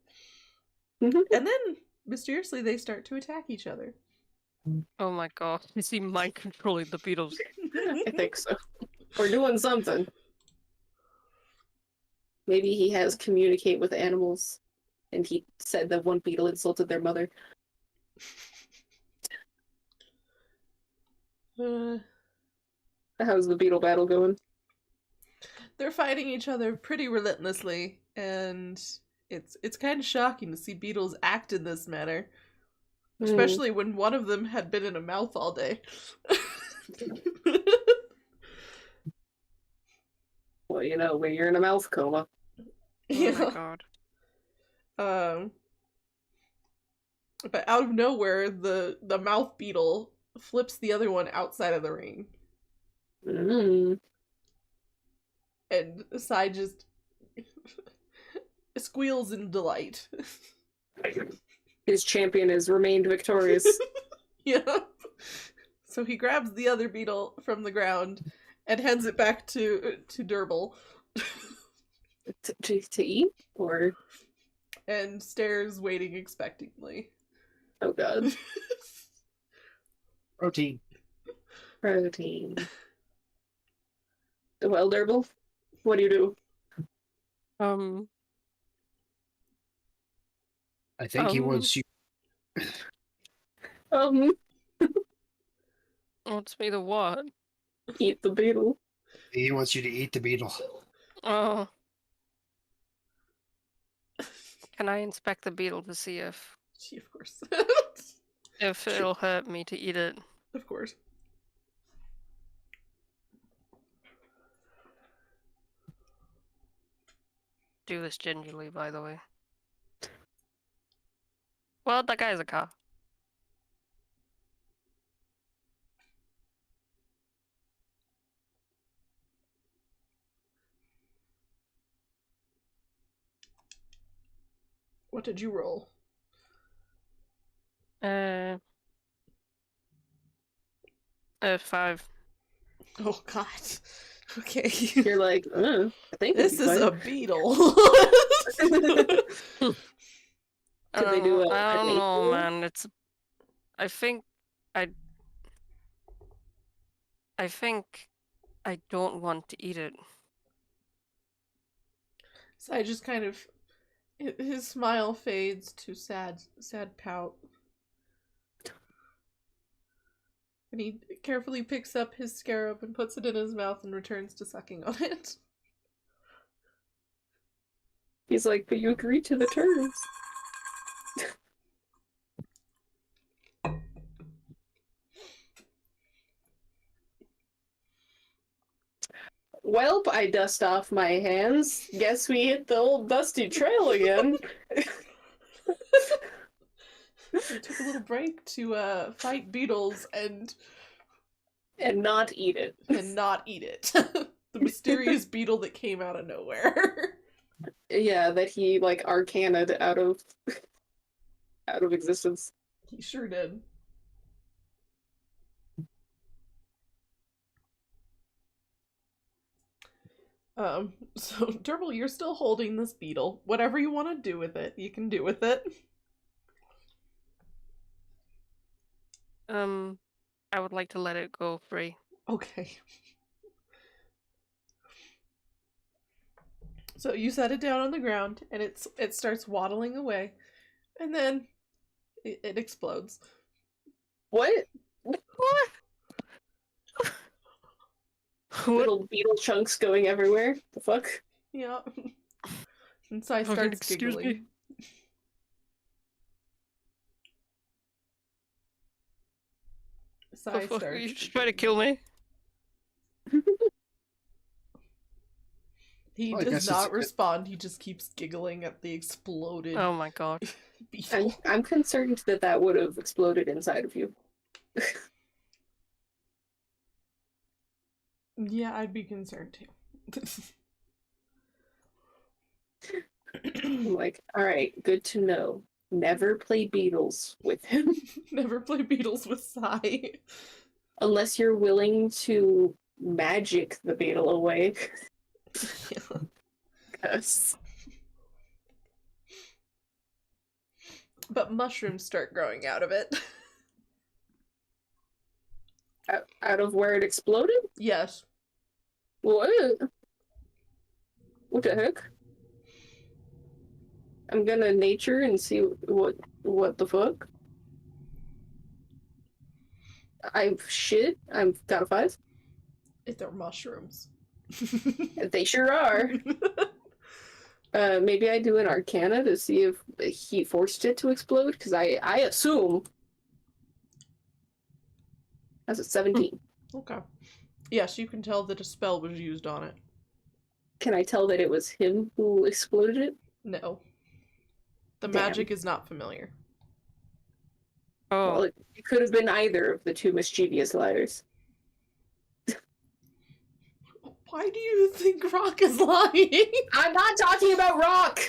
And then mysteriously they start to attack each other. Oh my god. Is he mind controlling the beetles? I think so. We're doing something. Maybe he has communicate with animals, and he said that one beetle insulted their mother. How's the beetle battle going? They're fighting each other pretty relentlessly, and it's kind of shocking to see beetles act in this manner, especially when one of them had been in a mouth all day. Well, you know, when you're in a mouth coma. Yeah. Oh my god. But out of nowhere, the mouth beetle flips the other one outside of the ring. Mm. And Sighe just squeals in delight. His champion has remained victorious. Yeah. So he grabs the other beetle from the ground and hands it back to Durbul. to eat? Or... And stares, waiting expectantly. Oh god. Protein. Protein. Well, Durbul, what do you do? I think he wants you. Wants me to what? Eat the beetle. He wants you to eat the beetle. Oh. Can I inspect the beetle to see if Of course. it'll hurt me to eat it? Of course. Do this gingerly, by the way. Well, that guy's a cop. What did you roll? 5. Oh god. Okay. You're like, I think This is a beetle. Could they do I an don't know, equal? man. I think I don't want to eat it. So I just kind of, his smile fades to sad pout. And he carefully picks up his scarab and puts it in his mouth and returns to sucking on it. He's like, but you agreed to the terms. Welp, I dust off my hands. Guess we hit the old dusty trail again. We took a little break to fight beetles and not eat it. not eat it. The mysterious beetle that came out of nowhere. Yeah, that he like arcana'd out of existence. He sure did. So Durbul, you're still holding this beetle. Whatever you want to do with it, you can do with it. I would like to let it go free. Okay. So you set it down on the ground, and it starts waddling away, and then it explodes. What? What? Little beetle chunks going everywhere. The fuck? Yeah. And Sighe Okay, starts excuse giggling. me. Sighe Are starts. you just trying to kill me? He Well, I does guess not it's- respond. He just keeps giggling at the exploded Oh my god. beetle. I'm concerned that would have exploded inside of you. Yeah, I'd be concerned too. I'm like, alright, good to know. Never play beetles with him. Never play beetles with Sighe. Unless you're willing to magic the beetle away. Yeah. Yes. But mushrooms start growing out of it. Out of where it exploded? Yes. What? What the heck? I'm gonna nature and see what the fuck. I've got a 5. If they're mushrooms. They sure are. Maybe I do an arcana to see if he forced it to explode, because I assume that's a 17. Okay. Yes, you can tell that a spell was used on it. Can I tell that it was him who exploded it? No. The Damn. magic is not familiar. Oh. Well, it could have been either of the two mischievous liars. Why do you think Rock is lying? I'm not talking about Rock!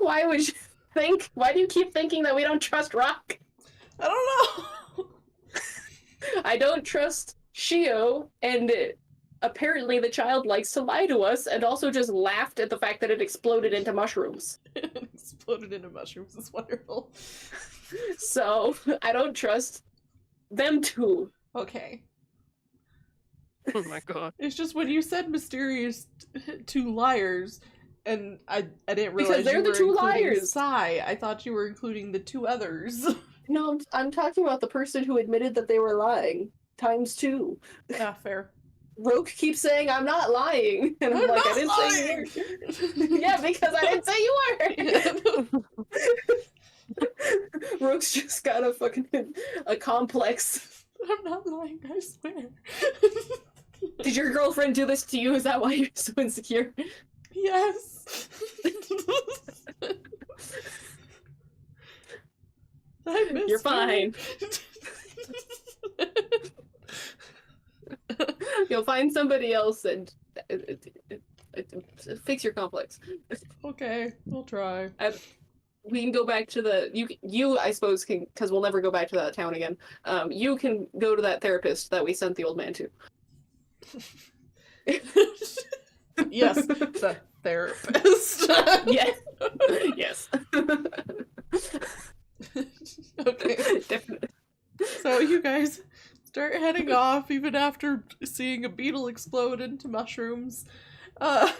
Why would you think? Why do you keep thinking that we don't trust Rock? I don't know. I don't trust Shio, and apparently the child likes to lie to us, and also just laughed at the fact that it exploded into mushrooms. It exploded into mushrooms. It's wonderful. So, I don't trust them two. Okay. Oh my god. It's just when you said mysterious two liars, and I didn't Because realize they're you the were two including liars. Sighe. I thought you were including the two others. No, I'm talking about the person who admitted that they were lying. Times 2. Yeah, fair. Roke keeps saying I'm not lying, and I'm I'm like, not I didn't say you were. Yeah, because I didn't say you were. Roke's just got a complex. I'm not lying, I swear. Did your girlfriend do this to you? Is that why you're so insecure? Yes. I miss You're her. fine. You'll find somebody else and fix your complex. Okay, we'll try. We can go back to the you I suppose can, because we'll never go back to that town again. You can go to that therapist that we sent the old man to. Yes, the therapist. Yes. Yes. Okay. Definitely. So you guys start heading off even after seeing a beetle explode into mushrooms. And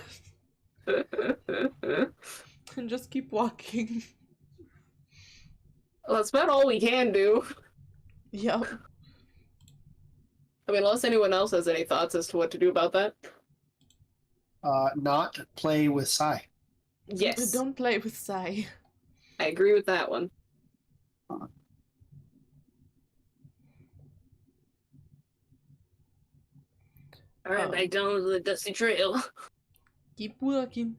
just keep walking. Well, that's about all we can do. Yep. I mean, unless anyone else has any thoughts as to what to do about that. Not play with Sighe. Yes. Don't play with Sighe. I agree with that one. Alright, back down to the dusty trail. Keep walking.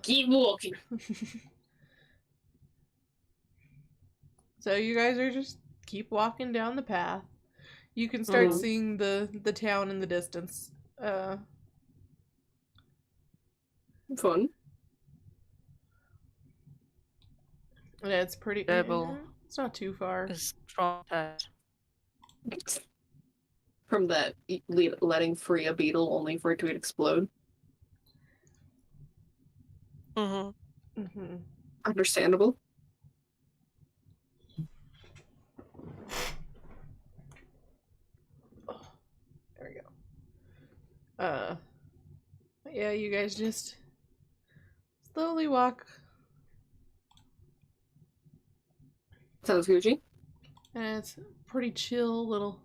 Keep walking. So you guys are just keep walking down the path. You can start seeing the town in the distance. Fun. And it's pretty. Durbul. It's not too far. Is traumatized. From that letting free a beetle only for it to explode. Mm-hmm. Understandable. There we go. Yeah, you guys just slowly walk. Sounds Gucci. And it's a pretty chill little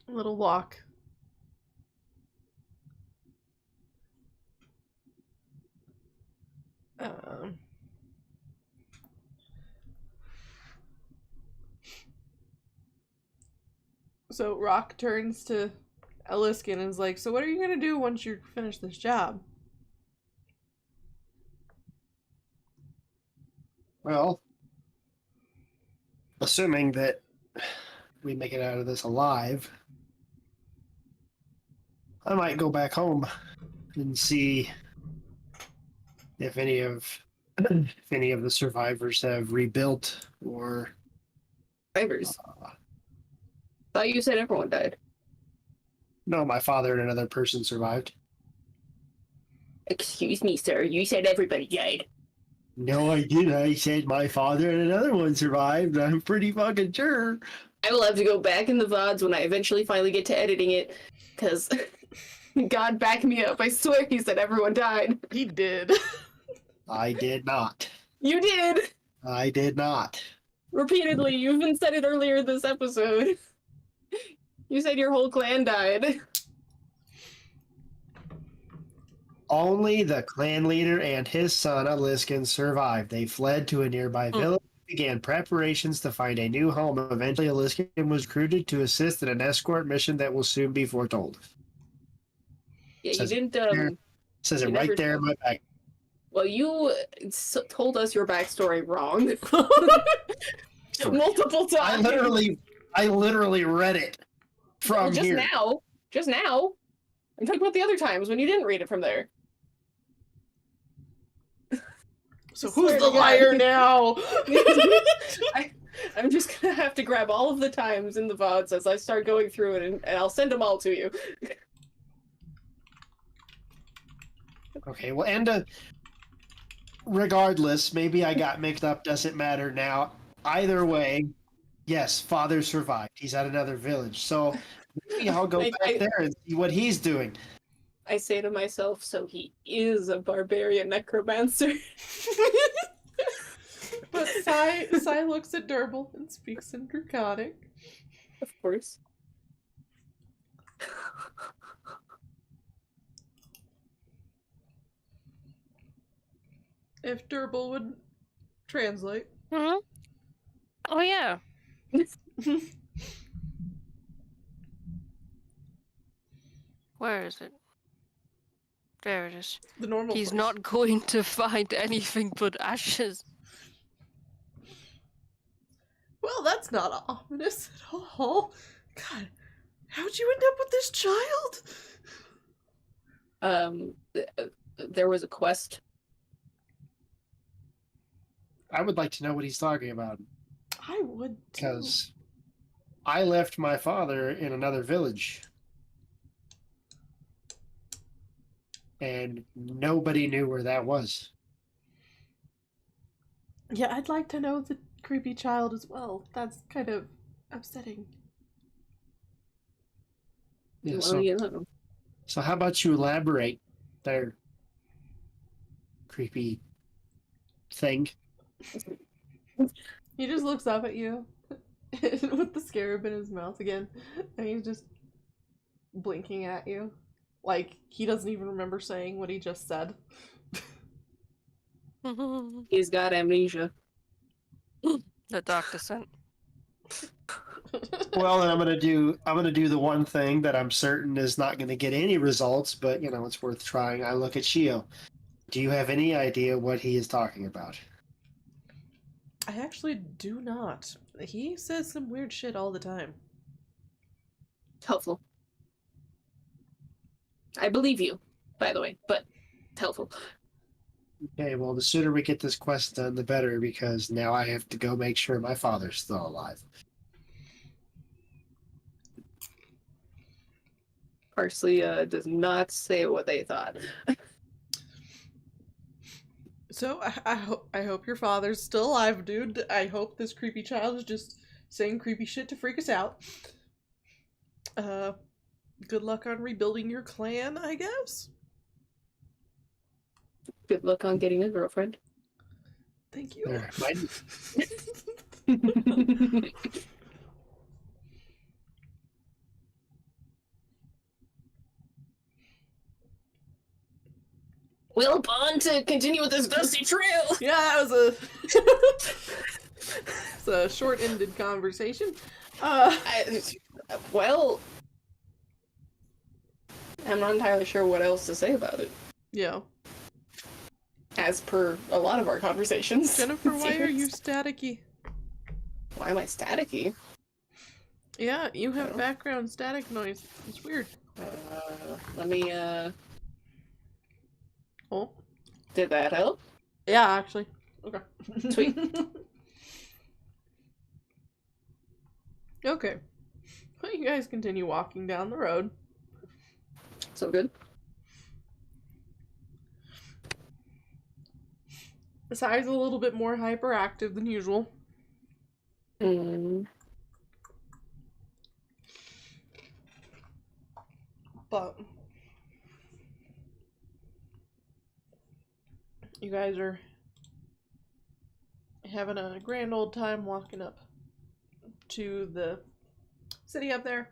walk. So Rock turns to Aliskan and is like, so what are you gonna do once you finish this job? Well, assuming that we make it out of this alive, I might go back home and see if any of the survivors have rebuilt or Survivors. Thought you said everyone died. no, my father and another person survived. Excuse me, sir. You said everybody died. No, I didn't. I said my father and another one survived. I'm pretty fucking sure. I will have to go back in the VODs when I eventually finally get to editing it, because God back me up. I swear he said everyone died. He did. I did not. You did! I did not. Repeatedly. You even said it earlier this episode. You said your whole clan died. Only the clan leader and his son Aliskan survived. They fled to a nearby village and began preparations to find a new home. Eventually, Aliskan was recruited to assist in an escort mission that will soon be foretold. Yeah, Says you didn't. Says it right never there in my back. Well, you told us your backstory wrong. Multiple times. I literally read it from just here. Just now. I'm talking about the other times when you didn't read it from there. So who's the liar now? I'm just gonna have to grab all of the times in the VODs as I start going through it, and I'll send them all to you. Okay, well, and regardless, maybe I got mixed up. Doesn't matter now. Either way, yes, father survived. He's at another village, so maybe I'll go back there and see what he's doing. I say to myself, so he is a barbarian necromancer. But Sighe looks at Durbul and speaks in Draconic. Of course. If Durbul would translate. Mm-hmm. Oh, yeah. Where is it? There it is. The normal He's place. not going to find anything but ashes. Well, that's not ominous at all. God, how'd you end up with this child? There was a quest. I would like to know what he's talking about. I would too. Because I left my father in another village. And nobody knew where that was. Yeah, I'd like to know the creepy child as well. That's kind of upsetting. Yeah, Well, so, you know. so how about you elaborate there, creepy thing? He just looks up at you with the scarab in his mouth again, and he's just blinking at you. Like, he doesn't even remember saying what he just said. He's got amnesia. The dark descent. Well, then I'm gonna do the one thing that I'm certain is not gonna get any results, but it's worth trying. I look at Shio. Do you have any idea what he is talking about? I actually do not. He says some weird shit all the time. Helpful. I believe you, by the way, but helpful. Okay, well, the sooner we get this quest done, the better, because now I have to go make sure my father's still alive. Parsley does not say what they thought. So I hope your father's still alive, dude. I hope this creepy child is just saying creepy shit to freak us out. Good luck on rebuilding your clan, I guess. Good luck on getting a girlfriend. Thank you. There, We'll bond to continue with this dusty trail. Yeah, that was it's a short-ended conversation. Well, I'm not entirely sure what else to say about it. Yeah. As per a lot of our conversations. Jennifer, why are you staticky? Why am I staticky? Yeah, you have background static noise. It's weird. Let me, Oh. Did that help? Yeah, actually. Okay. Sweet. Okay. Well, you guys continue walking down the road. So good. Sighe's a little bit more hyperactive than usual. But you guys are having a grand old time walking up to the city up there.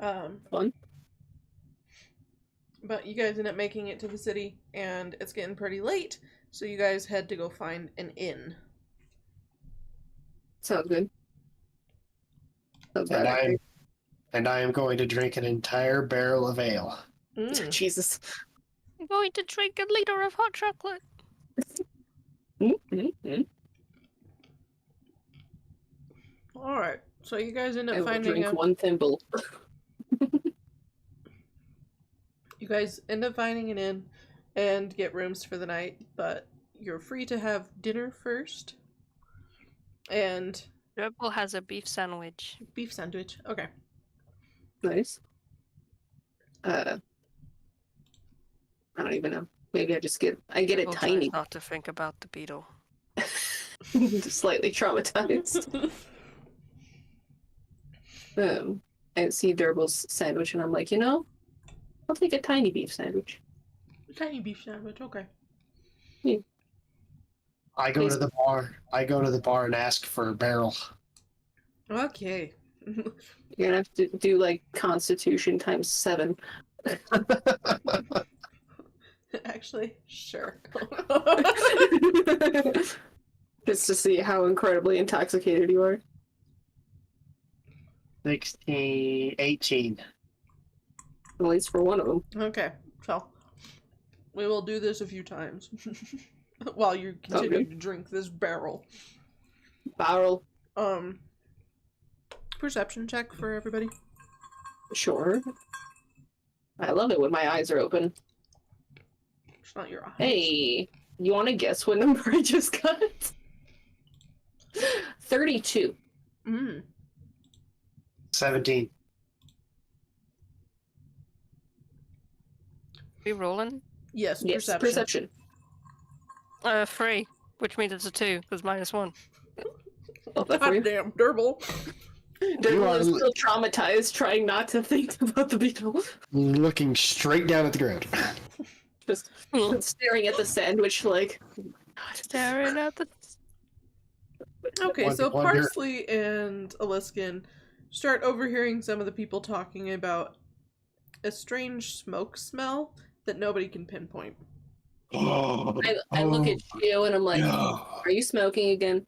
Fun. But you guys end up making it to the city, and it's getting pretty late, so you guys head to go find an inn. Sounds good. Sounds bad. And I am going to drink an entire barrel of ale. Jesus. I'm going to drink a liter of hot chocolate. Alright, so you guys end up finding drink one thimble. You guys end up finding an inn and get rooms for the night, but you're free to have dinner first. And Durbul has a beef sandwich. Beef sandwich. Okay. Nice. I don't even know. Maybe I just get it tiny. Not to think about the beetle. Just slightly traumatized. I see Durbul's sandwich and I'm like, I'll take a tiny beef sandwich. Tiny beef sandwich, okay. Yeah. I go to the bar and ask for a barrel. Okay. You're gonna have to do like Constitution times 7. Actually, sure. Just to see how incredibly intoxicated you are. 16, 18. At least for one of them. Okay, so we will do this a few times while you continue to drink this barrel. Barrel. Perception check for everybody. Sure. I love it when my eyes are open. It's not your eyes. Hey, you want to guess what number I just got? 32. 17. We rolling? Yes, Yes, perception. 3, which means it's a 2, because -1. Oh, that for you. Goddamn, Durbul. Durbul is still traumatized, trying not to think about the beetle. Looking straight down at the ground. Just staring at the sandwich like... Staring at the... Okay, so Parsley and Aliskan start overhearing some of the people talking about a strange smoke smell that nobody can pinpoint. I look at Gio and I'm like, are you smoking again?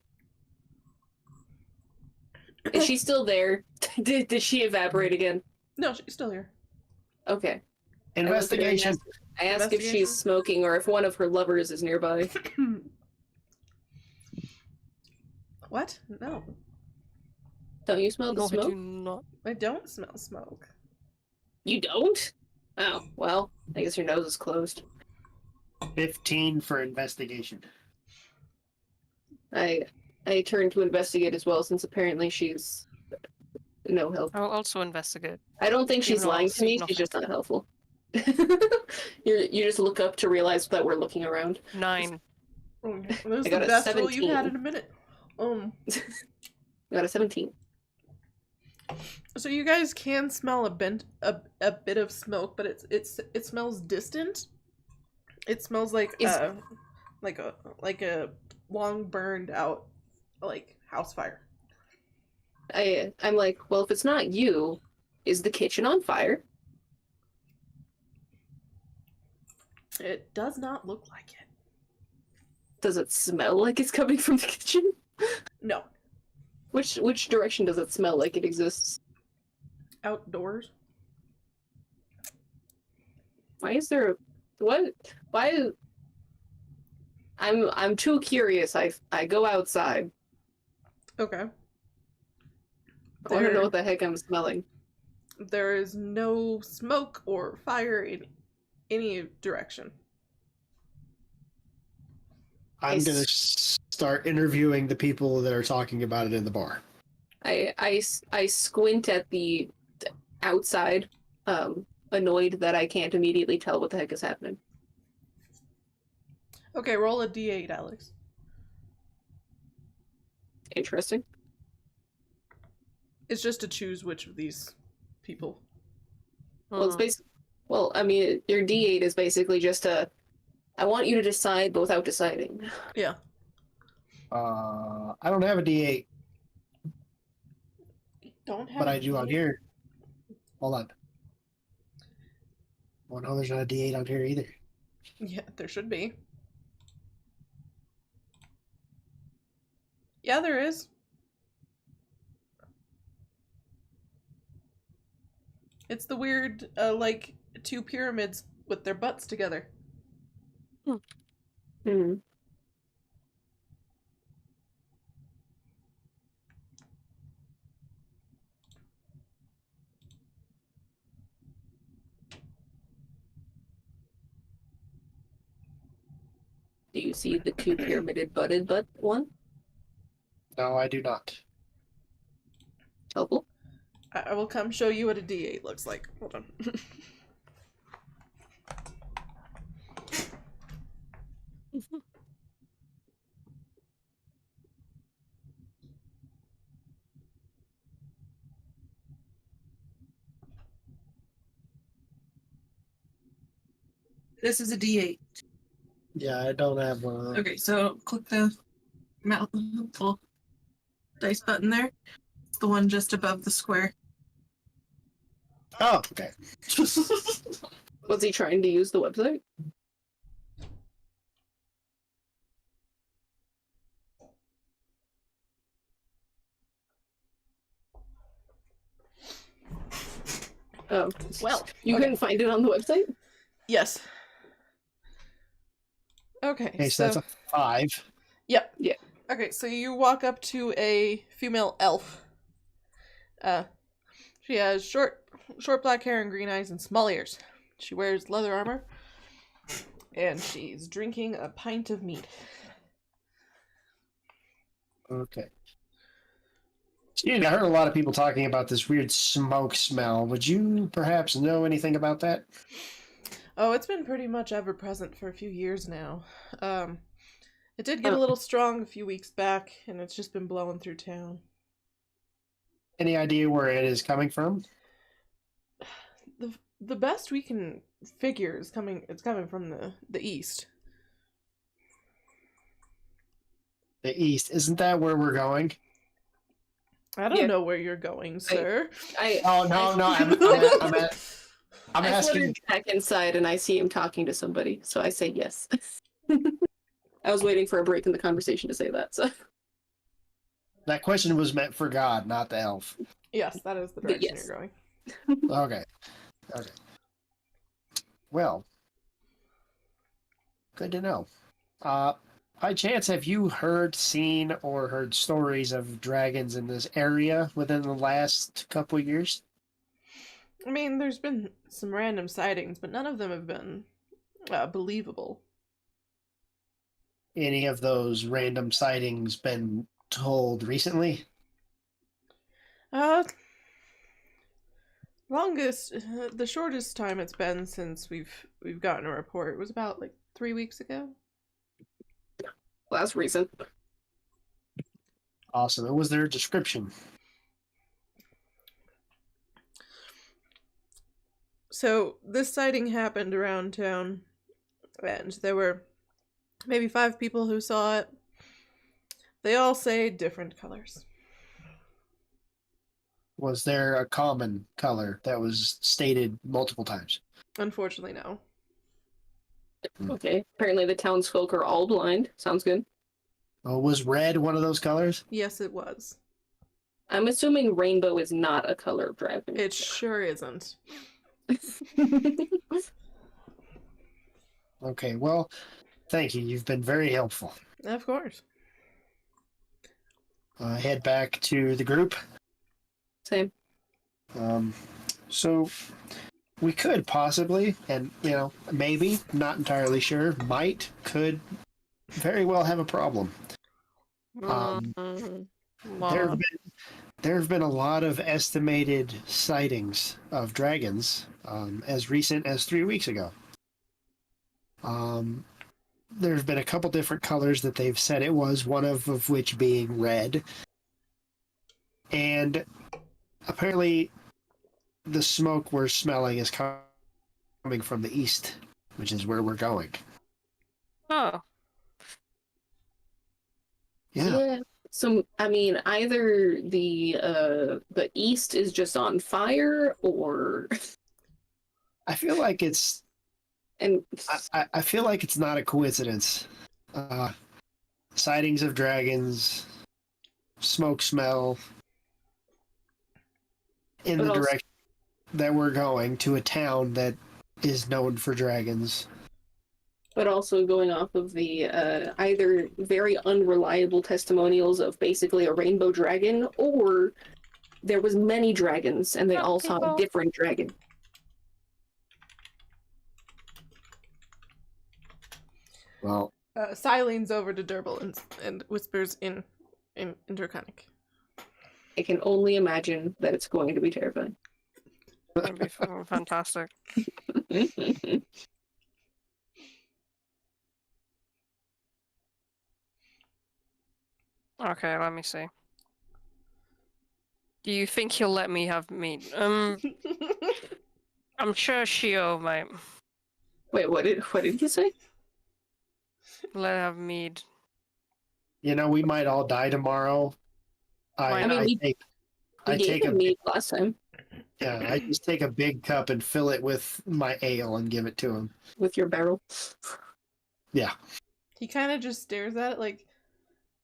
Is she still there? Did she evaporate again? No, she's still here. Okay. Investigation. I ask if she's smoking or if one of her lovers is nearby. What? No. Don't you smell the No, I smoke? do not. I don't smell smoke. You don't? Oh, well, I guess your nose is closed. 15 for investigation. I turn to investigate as well, since apparently she's no help. I'll also investigate. I don't think she's Even though lying I'll to me, see she's just not helpful. You just look up to realize that we're looking around. 9. Oh, this is I the got a best roll 17. you've had in a minute. I got a 17. So you guys can smell a bit of smoke, but it smells distant. It smells like a long burned out house fire. I'm like, well, if it's not you, is the kitchen on fire? It does not look like it. Does it smell like it's coming from the kitchen? No. Which direction does it smell like it exists? Outdoors. Why is there what? Why? I'm too curious. I go outside. Okay. I want to know what the heck I'm smelling. There is no smoke or fire in any direction. I'm going to start interviewing the people that are talking about it in the bar. I squint at the outside, annoyed that I can't immediately tell what the heck is happening. Okay, roll a d8, Alex. Interesting. It's just to choose which of these people. Well, it's basically... Well, I mean, your D8 is basically just I want you to decide but without deciding. Yeah. I don't have a D8, Don't have but I do on here. Hold on. Well, no, there's not a D8 on here either. Yeah, there should be. Yeah, there is. It's the weird, two pyramids with their butts together. Hmm. Do you see the two pyramided butted butt one? No, I do not. Helpful. I will come show you what a D8 looks like. Hold on. This is a D8. Yeah, I don't have one of those. Okay, so click the little dice button there. It's the one just above the square. Oh, okay. Was he trying to use the website? Oh. Well, You couldn't find it on the website? yes. Okay, Okay, so that's a 5. Yep. Yeah. Okay, so you walk up to a female elf. She has short black hair and green eyes and small ears. She wears leather armor. And she's drinking a pint of mead. Okay. Excuse me, I heard a lot of people talking about this weird smoke smell. Would you perhaps know anything about that? Oh, it's been pretty much ever present for a few years now. It did get a little strong a few weeks back, and it's just been blowing through town. Any idea where it is coming from? The best we can figure is coming from the east. The east. Isn't that where we're going? I don't know where you're going, sir. Oh, no, I'm I asking. fluttered back inside and I see him talking to somebody, so I say yes. I was waiting for a break in the conversation to say that, so. That question was meant for God, not the elf. Yes, that is the direction you're going. Okay. Well, good to know. By chance, have you seen, or heard stories of dragons in this area within the last couple of years? I mean, there's been some random sightings, but none of them have been believable. Any of those random sightings been told recently? The shortest time it's been since we've gotten a report was about like 3 weeks ago. Well, that's recent. Awesome. And was there a description? So this sighting happened around town, and there were maybe 5 people who saw it. They all say different colors. Was there a common color that was stated multiple times? Unfortunately, no. Okay. Apparently the townsfolk are all blind. Sounds good. Was red one of those colors? Yes, it was. I'm assuming rainbow is not a color of dragon. It sure isn't. Okay, well, thank you. You've been very helpful. Of course. Head back to the group. Same. So we could possibly, and maybe, not entirely sure, could very well have a problem. There have been a lot of estimated sightings of dragons as recent as 3 weeks ago. There's been a couple different colors that they've said it was, one of which being red. And apparently the smoke we're smelling is coming from the east, which is where we're going. Oh. Yeah. So, I mean, either the east is just on fire, or I feel like it's and I feel like it's not a coincidence. Sightings of dragons, smoke smell in the direction that we're going, to a town that is known for dragons. but also going off of the either very unreliable testimonials of basically a rainbow dragon, or there was many dragons and they all saw a different dragon. Well, Sighe leans over to Durbul and whispers in Draconic. I can only imagine that it's going to be terrifying. That'd be fantastic. Okay, let me see. Do you think he'll let me have meat? I'm sure Shio might Wait, what did you say? let her have mead. we might all die tomorrow. We gave him meat last time. Yeah, I just take a big cup and fill it with my ale and give it to him. With your barrel. Yeah. He kind of just stares at it like,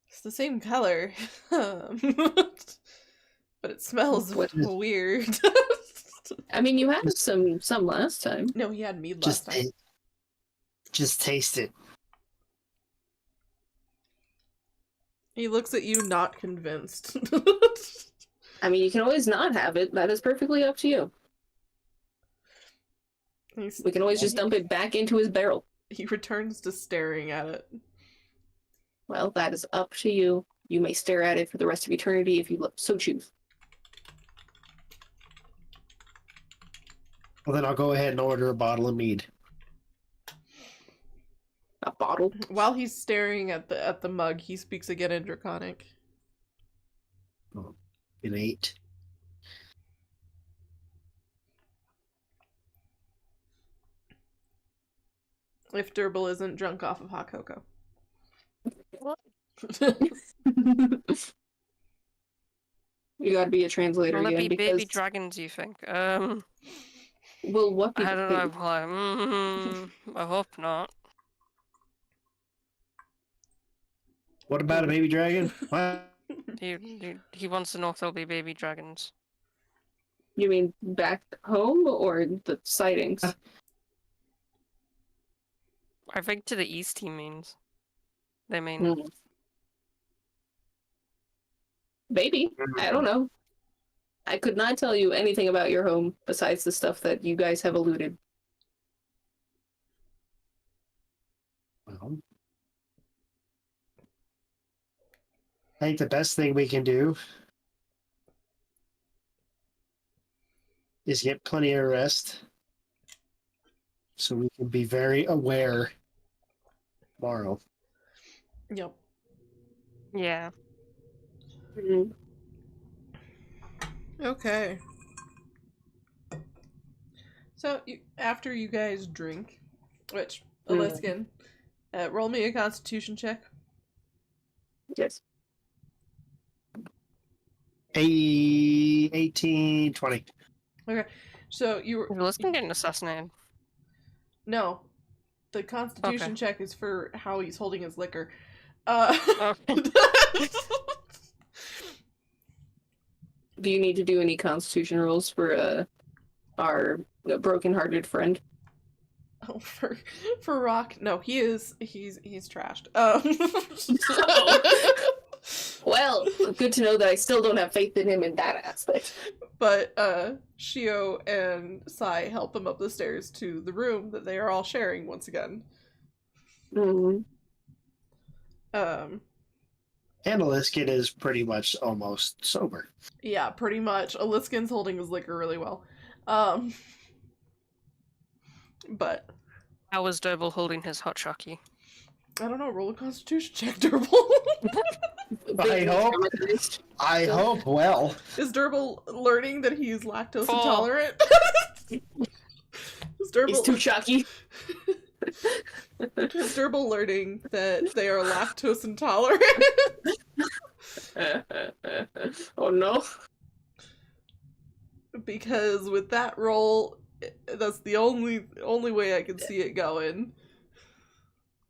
it's the same color. But it smells weird. I mean, you had some last time. No, he had mead last time. Just taste it. He looks at you, not convinced. I mean, you can always not have it. That is perfectly up to you. We can always just dump it back into his barrel. He returns to staring at it. Well, that is up to you. You may stare at it for the rest of eternity if you so choose. Well, then I'll go ahead and order a bottle of mead. A bottle? While he's staring at the mug, he speaks again in Draconic. Oh, an 8. If Durbul isn't drunk off of hot cocoa. What? You gotta be a translator Will it again be because... baby dragons, you think? Well, what be I don't know. baby- I hope not. What about a baby dragon? What? He wants to know if there'll be baby dragons. You mean back home or the sightings? I think to the east he means. They mean. Hmm. Maybe. I don't know. I could not tell you anything about your home besides the stuff that you guys have alluded. Well, I think the best thing we can do is get plenty of rest so we can be very aware tomorrow. Yep. Yeah. Mhm. Okay. So, after you guys drink, which, Aliskan, roll me a constitution check. Yes. 18, 20. Okay. So, you were... Aliskan getting assassinated. No. The constitution Okay. check is for how he's holding his liquor. Okay. Do you need to do any constitution rules for our broken-hearted friend? Oh, for Rock? No, he's trashed. Well, good to know that I still don't have faith in him in that aspect. But Shio and Sighe help him up the stairs to the room that they are all sharing once again. Mm-hmm. And Aliskan is pretty much almost sober. Yeah, pretty much. Aliskan's holding his liquor really well. But How was Durbul holding his hot shocky? I don't know, roll a constitution check, Durbul. I hope well. Is Durbul learning that he's lactose 4. intolerant? Is Durbul... He's too shocky. Is Durbul learning that they are lactose intolerant? Oh no. Because with that roll, that's the only way I can see it going.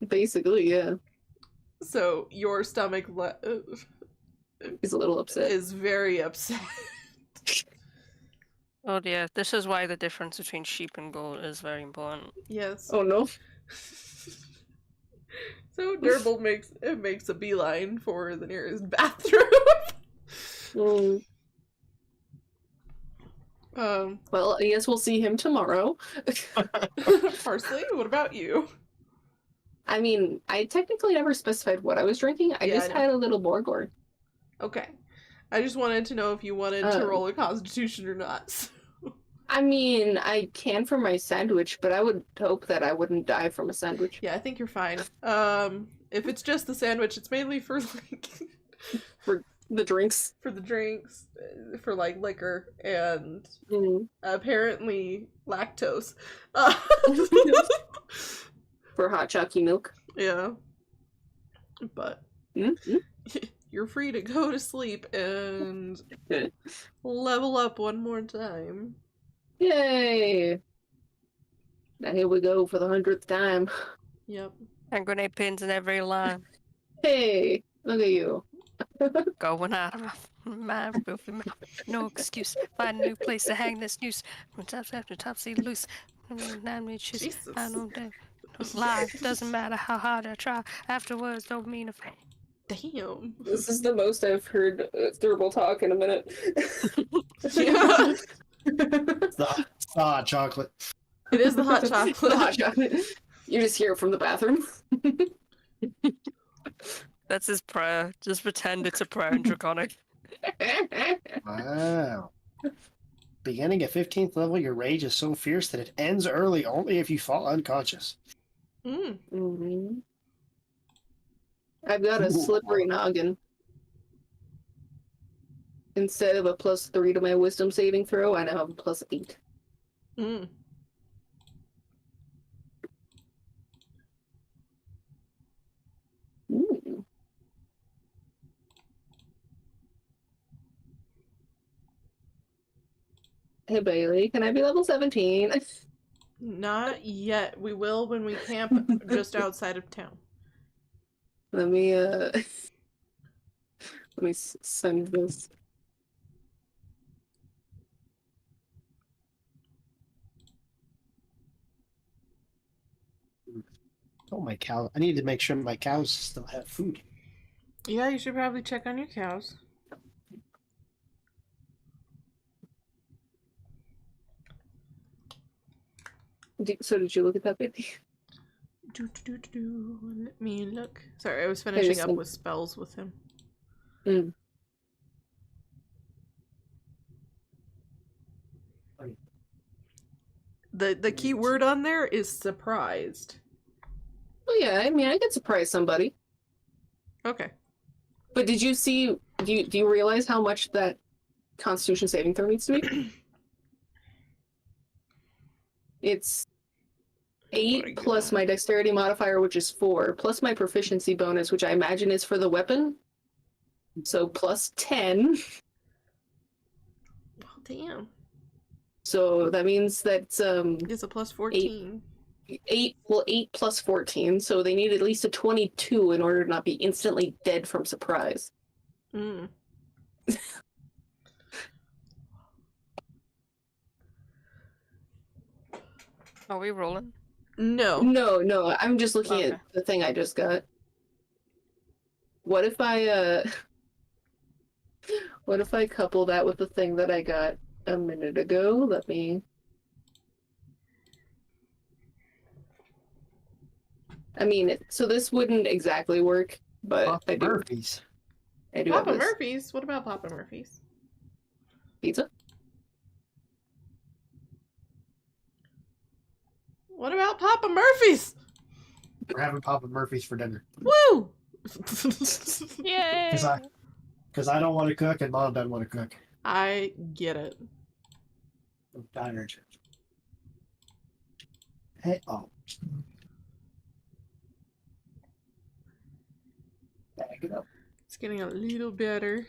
Basically, yeah. So your stomach He's a little upset. is very upset. Oh dear, this is why the difference between sheep and goat is very important. Yes. Oh no. So Durbul makes a beeline for the nearest bathroom. Mm. Well, I guess we'll see him tomorrow. Parsley, what about you? I mean, I technically never specified what I was drinking. I Yeah, just I know. had a little Borgor. Okay. I just wanted to know if you wanted to roll a constitution or not. I mean, I can for my sandwich, but I would hope that I wouldn't die from a sandwich. Yeah, I think you're fine. If it's just the sandwich, it's mainly for like The drinks. for the drinks, for like liquor and Mm. apparently lactose. For hot chalky milk. Yeah. But Mm-hmm. you're free to go to sleep and level up one more time. Yay! Now here we go for the 100th time. Yep. And grenade pins in every line. Hey, look at you. Going out of my filthy mouth. No excuse. Find a new place to hang this noose. From top after top, see loose. Choose. Jesus. I know that. Don't lie. Doesn't matter how hard I try. Afterwards, don't mean a thing. Damn. This is the most I've heard Durbul talk in a minute. Yeah. It's the hot chocolate. It is the hot chocolate. The hot chocolate. You just hear it from the bathroom. That's his prayer. Just pretend it's a prayer in Draconic. Wow. Beginning at 15th level, your rage is so fierce that it ends early only if you fall unconscious. Mm. Mm-hmm. I've got a Ooh. slippery noggin. Instead of a +3 to my wisdom saving throw, I now have a +8. Mm. Ooh. Hey Bailey, can I be level 17? Not yet. We will when we camp just outside of town. Let me let me send this. Oh, my cow. I need to make sure my cows still have food. Yeah, you should probably check on your cows. So did you look at that, baby? Let me look. Sorry, I was finishing up with spells with him. Mm. The key word on there is surprised. Oh yeah, I mean I could surprise somebody. Okay. But did you see? Do you realize how much that Constitution saving throw needs to be? It's 8 plus my dexterity modifier, which is 4, plus my proficiency bonus, which I imagine is for the weapon. So plus 10. Well, damn. So that means that It's a plus 14. 8 plus 14. So they need at least a 22 in order to not be instantly dead from surprise. Mm. Are we rolling? No. No, I'm just looking Okay. at the thing I just got. What if I what if I couple that with the thing that I got a minute ago? Let me. I mean, so this wouldn't exactly work, but Papa I do. Murphy's. I do have Papa this. Murphy's? What about Papa Murphy's? Pizza. What about Papa Murphy's? We're having Papa Murphy's for dinner. Woo! Yay! Because I don't want to cook and Mom doesn't want to cook. I get it. I'm tired. Hey, oh. Back it up. It's getting a little better.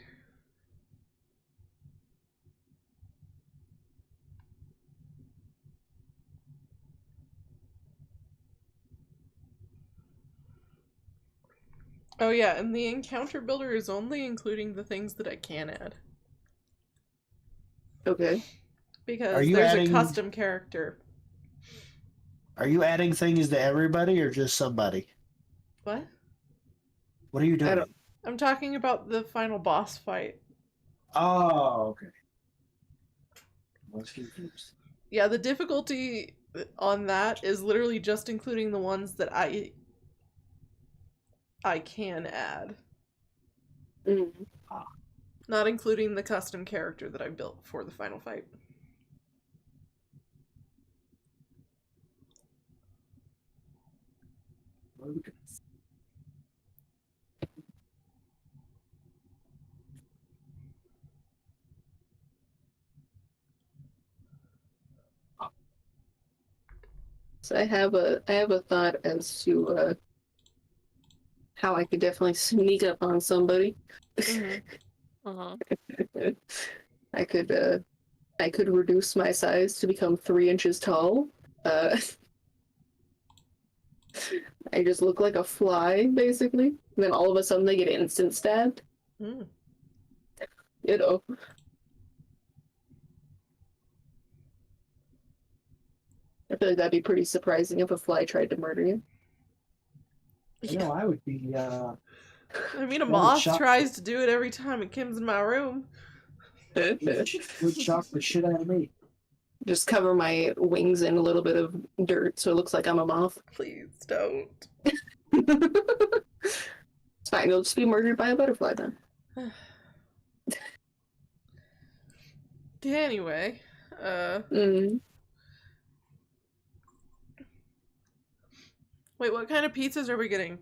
Oh yeah, and the encounter builder is only including the things that I can add. Okay. Because Are you there's adding- a custom character. Are you adding things to everybody or just somebody? What? What are you doing? I'm talking about the final boss fight. Oh, okay. I was confused. Yeah, the difficulty on that is literally just including the ones that I can add. Mm. Not including the custom character that I built for the final fight. Okay. So I have a thought as to how I could definitely sneak up on somebody. Uh-huh. I could reduce my size to become 3 inches tall. I just look like a fly, basically. And then all of a sudden they get instant stabbed. Mm. You know. I feel like that'd be pretty surprising if a fly tried to murder you. I know I would be I mean, a Oh, moth shock. tries to do it every time it comes in my room. Would shock the shit out of me. Just cover my wings in a little bit of dirt so it looks like I'm a moth. Please don't. It's fine. You'll just be murdered by a butterfly then. Anyway, wait, what kind of pizzas are we getting?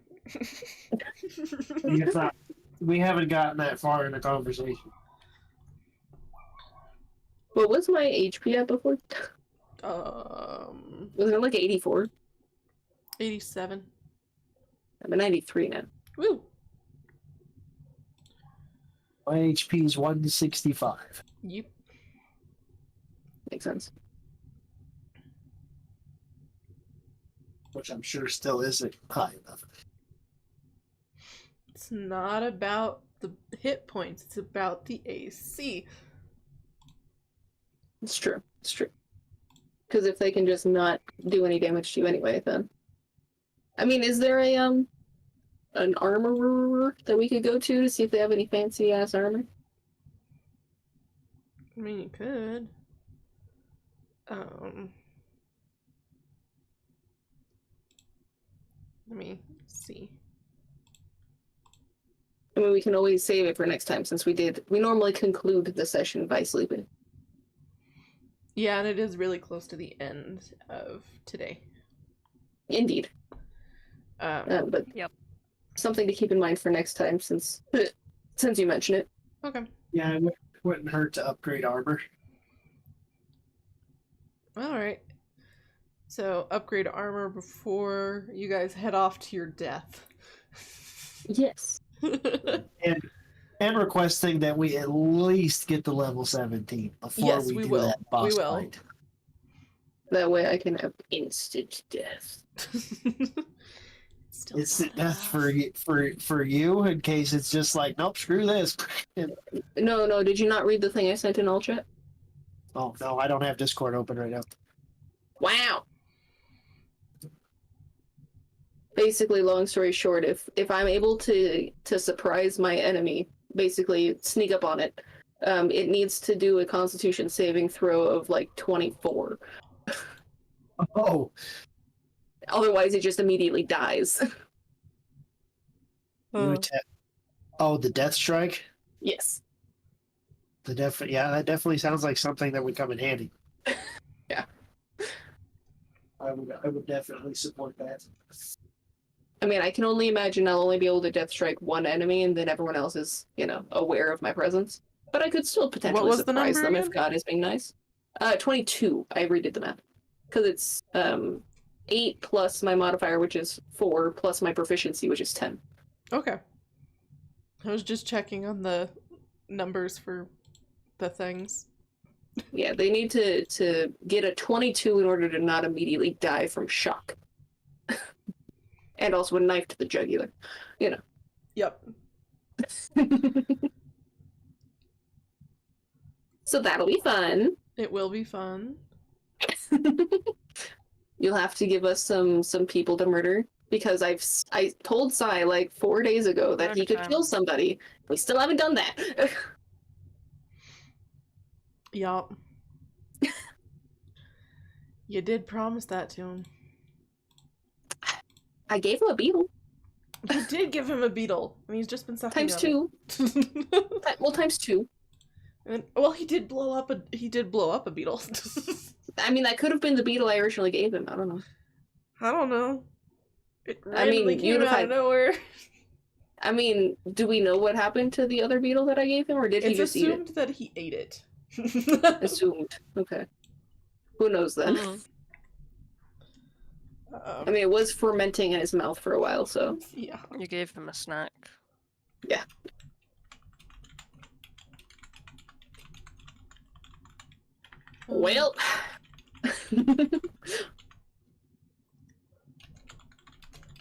We haven't gotten that far in the conversation. What was my HP at before? Was it like 84? 87. I'm at 93 now. Woo! My HP is 165. Yep. Makes sense. Which I'm sure still isn't high enough. It's not about the hit points, it's about the AC. It's true. It's true. Because if they can just not do any damage to you anyway, then. I mean, is there a an armorer that we could go to see if they have any fancy ass armor? I mean, you could. Let me see. I mean, we can always save it for next time since we normally conclude the session by sleeping. Yeah, and it is really close to the end of today. Indeed. But yep. Something to keep in mind for next time since you mention it. Okay. Yeah, it wouldn't hurt to upgrade armor. Alright. So, upgrade armor before you guys head off to your death. Yes. And requesting that we at least get to level 17 before Yes, we we do will. that boss We will. fight. That way I can have instant death. Still Instant not death enough. for you in case it's just like, nope, screw this. No, did you not read the thing I sent in all chat? Oh no, I don't have Discord open right now. Wow. Basically, long story short, if I'm able to surprise my enemy, basically sneak up on it, it needs to do a Constitution saving throw of like 24. Oh, Otherwise, it just immediately dies. the death strike. Yes. That definitely sounds like something that would come in handy. Yeah. I would definitely support that. I mean, I can only imagine I'll only be able to death strike one enemy, and then everyone else is, aware of my presence. But I could still potentially was the surprise number them if again? God is being nice. 22. I redid the math because it's 8 plus my modifier, which is 4, plus my proficiency, which is 10. Okay. I was just checking on the numbers for the things. Yeah, they need to get a 22 in order to not immediately die from shock. And also a knife to the jugular. Yep. So that'll be fun. It will be fun. You'll have to give us some people to murder because I told Sighe like 4 days ago that he could kill somebody. We still haven't done that. Yup. You did promise that to him. I gave him a beetle. You did give him a beetle, and he's just been sucking Times on 2. it. Well, times 2. And, well, he did blow up a beetle. I mean, that could have been the beetle I originally gave him. I don't know. I don't know. It I mean, randomly came out of nowhere. I mean, do we know what happened to the other beetle that I gave him, or did he It's just eat assumed that he ate it. it? Assumed. Okay. Who knows then? I mean, it was fermenting in his mouth for a while, so. Yeah. You gave him a snack. Yeah. Well.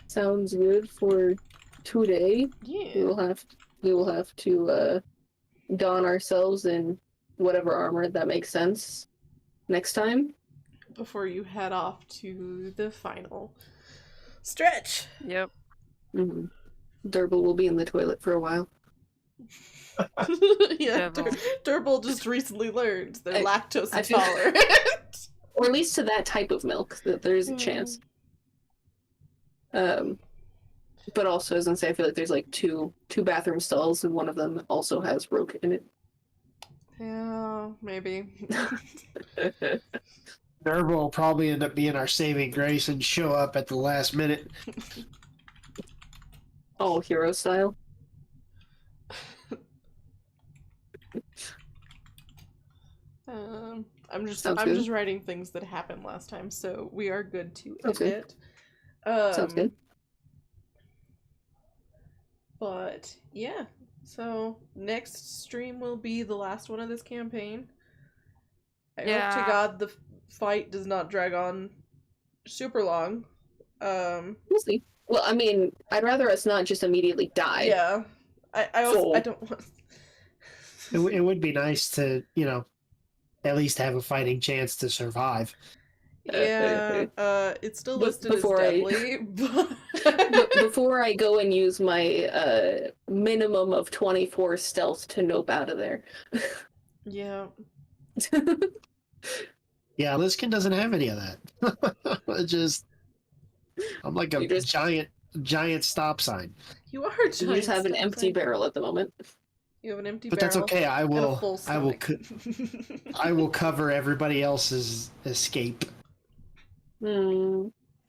Sounds good for today. Yeah. We will have to don ourselves in whatever armor that makes sense next time. Before you head off to the final stretch. Yep. Mm-hmm. Durbul will be in the toilet for a while. Yeah, Durbul. Durbul just recently learned they're lactose I feel- intolerant. Or at least to that type of milk, that there's a chance. But also, as I say, I feel like there's like two bathroom stalls, and one of them also has roke in it. Yeah, maybe. Durbul will probably end up being our saving grace and show up at the last minute. Oh, hero style. I'm just Sounds good. writing things that happened last time, so we are good to Sounds good. edit. Sounds good. But yeah, so next stream will be the last one of this campaign. I hope to Yeah. God the fight does not drag on super long. We'll see. Well, I mean, I'd rather us not just immediately die. Yeah, I also So- I don't want. It would be nice to, at least have a fighting chance to survive. Yeah, it's still listed as Before I- deadly, But before I go and use my minimum of 24 stealth to nope out of there. yeah. Yeah, Aliskan doesn't have any of that. I'm like a You just- giant stop sign. You are a You just giant have an stop empty sign. barrel at the moment. You have an empty But barrel. that's okay. I and a will. full I will. stomach. I will cover everybody else's escape.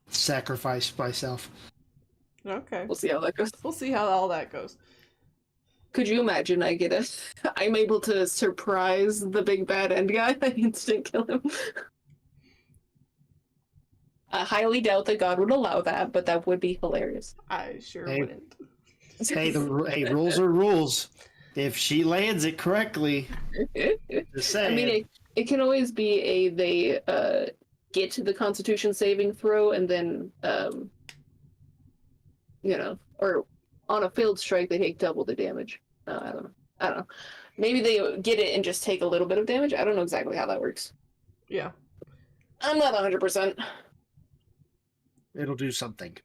Sacrifice myself. Okay. We'll see how that goes. We'll see how all that goes. Could you imagine I'm able to surprise the big bad end guy? I instant kill him. I highly doubt that God would allow that, but that would be hilarious. I sure Hey. wouldn't. Hey, rules are rules. If she lands it correctly, just saying. I mean, it can always be they get to the Constitution saving throw and then, or on a failed strike they take double the damage. I don't know. Maybe they get it and just take a little bit of damage. I don't know exactly how that works. Yeah. I'm not 100%. It'll do something.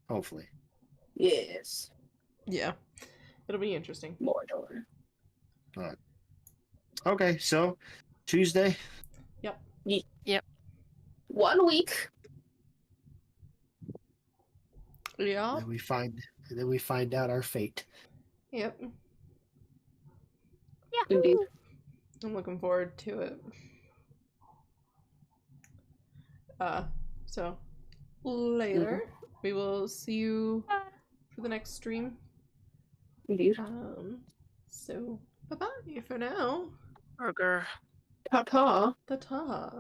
Hopefully. Yes. Yeah. It'll be interesting. Mordor. Okay, so Tuesday. 1 week. Yeah. And then we find out our fate. Yep. Indeed. I'm looking forward to it. So later we will see you for the next stream. Indeed. So bye bye for now. Burger. Ta-ta. Ta ta.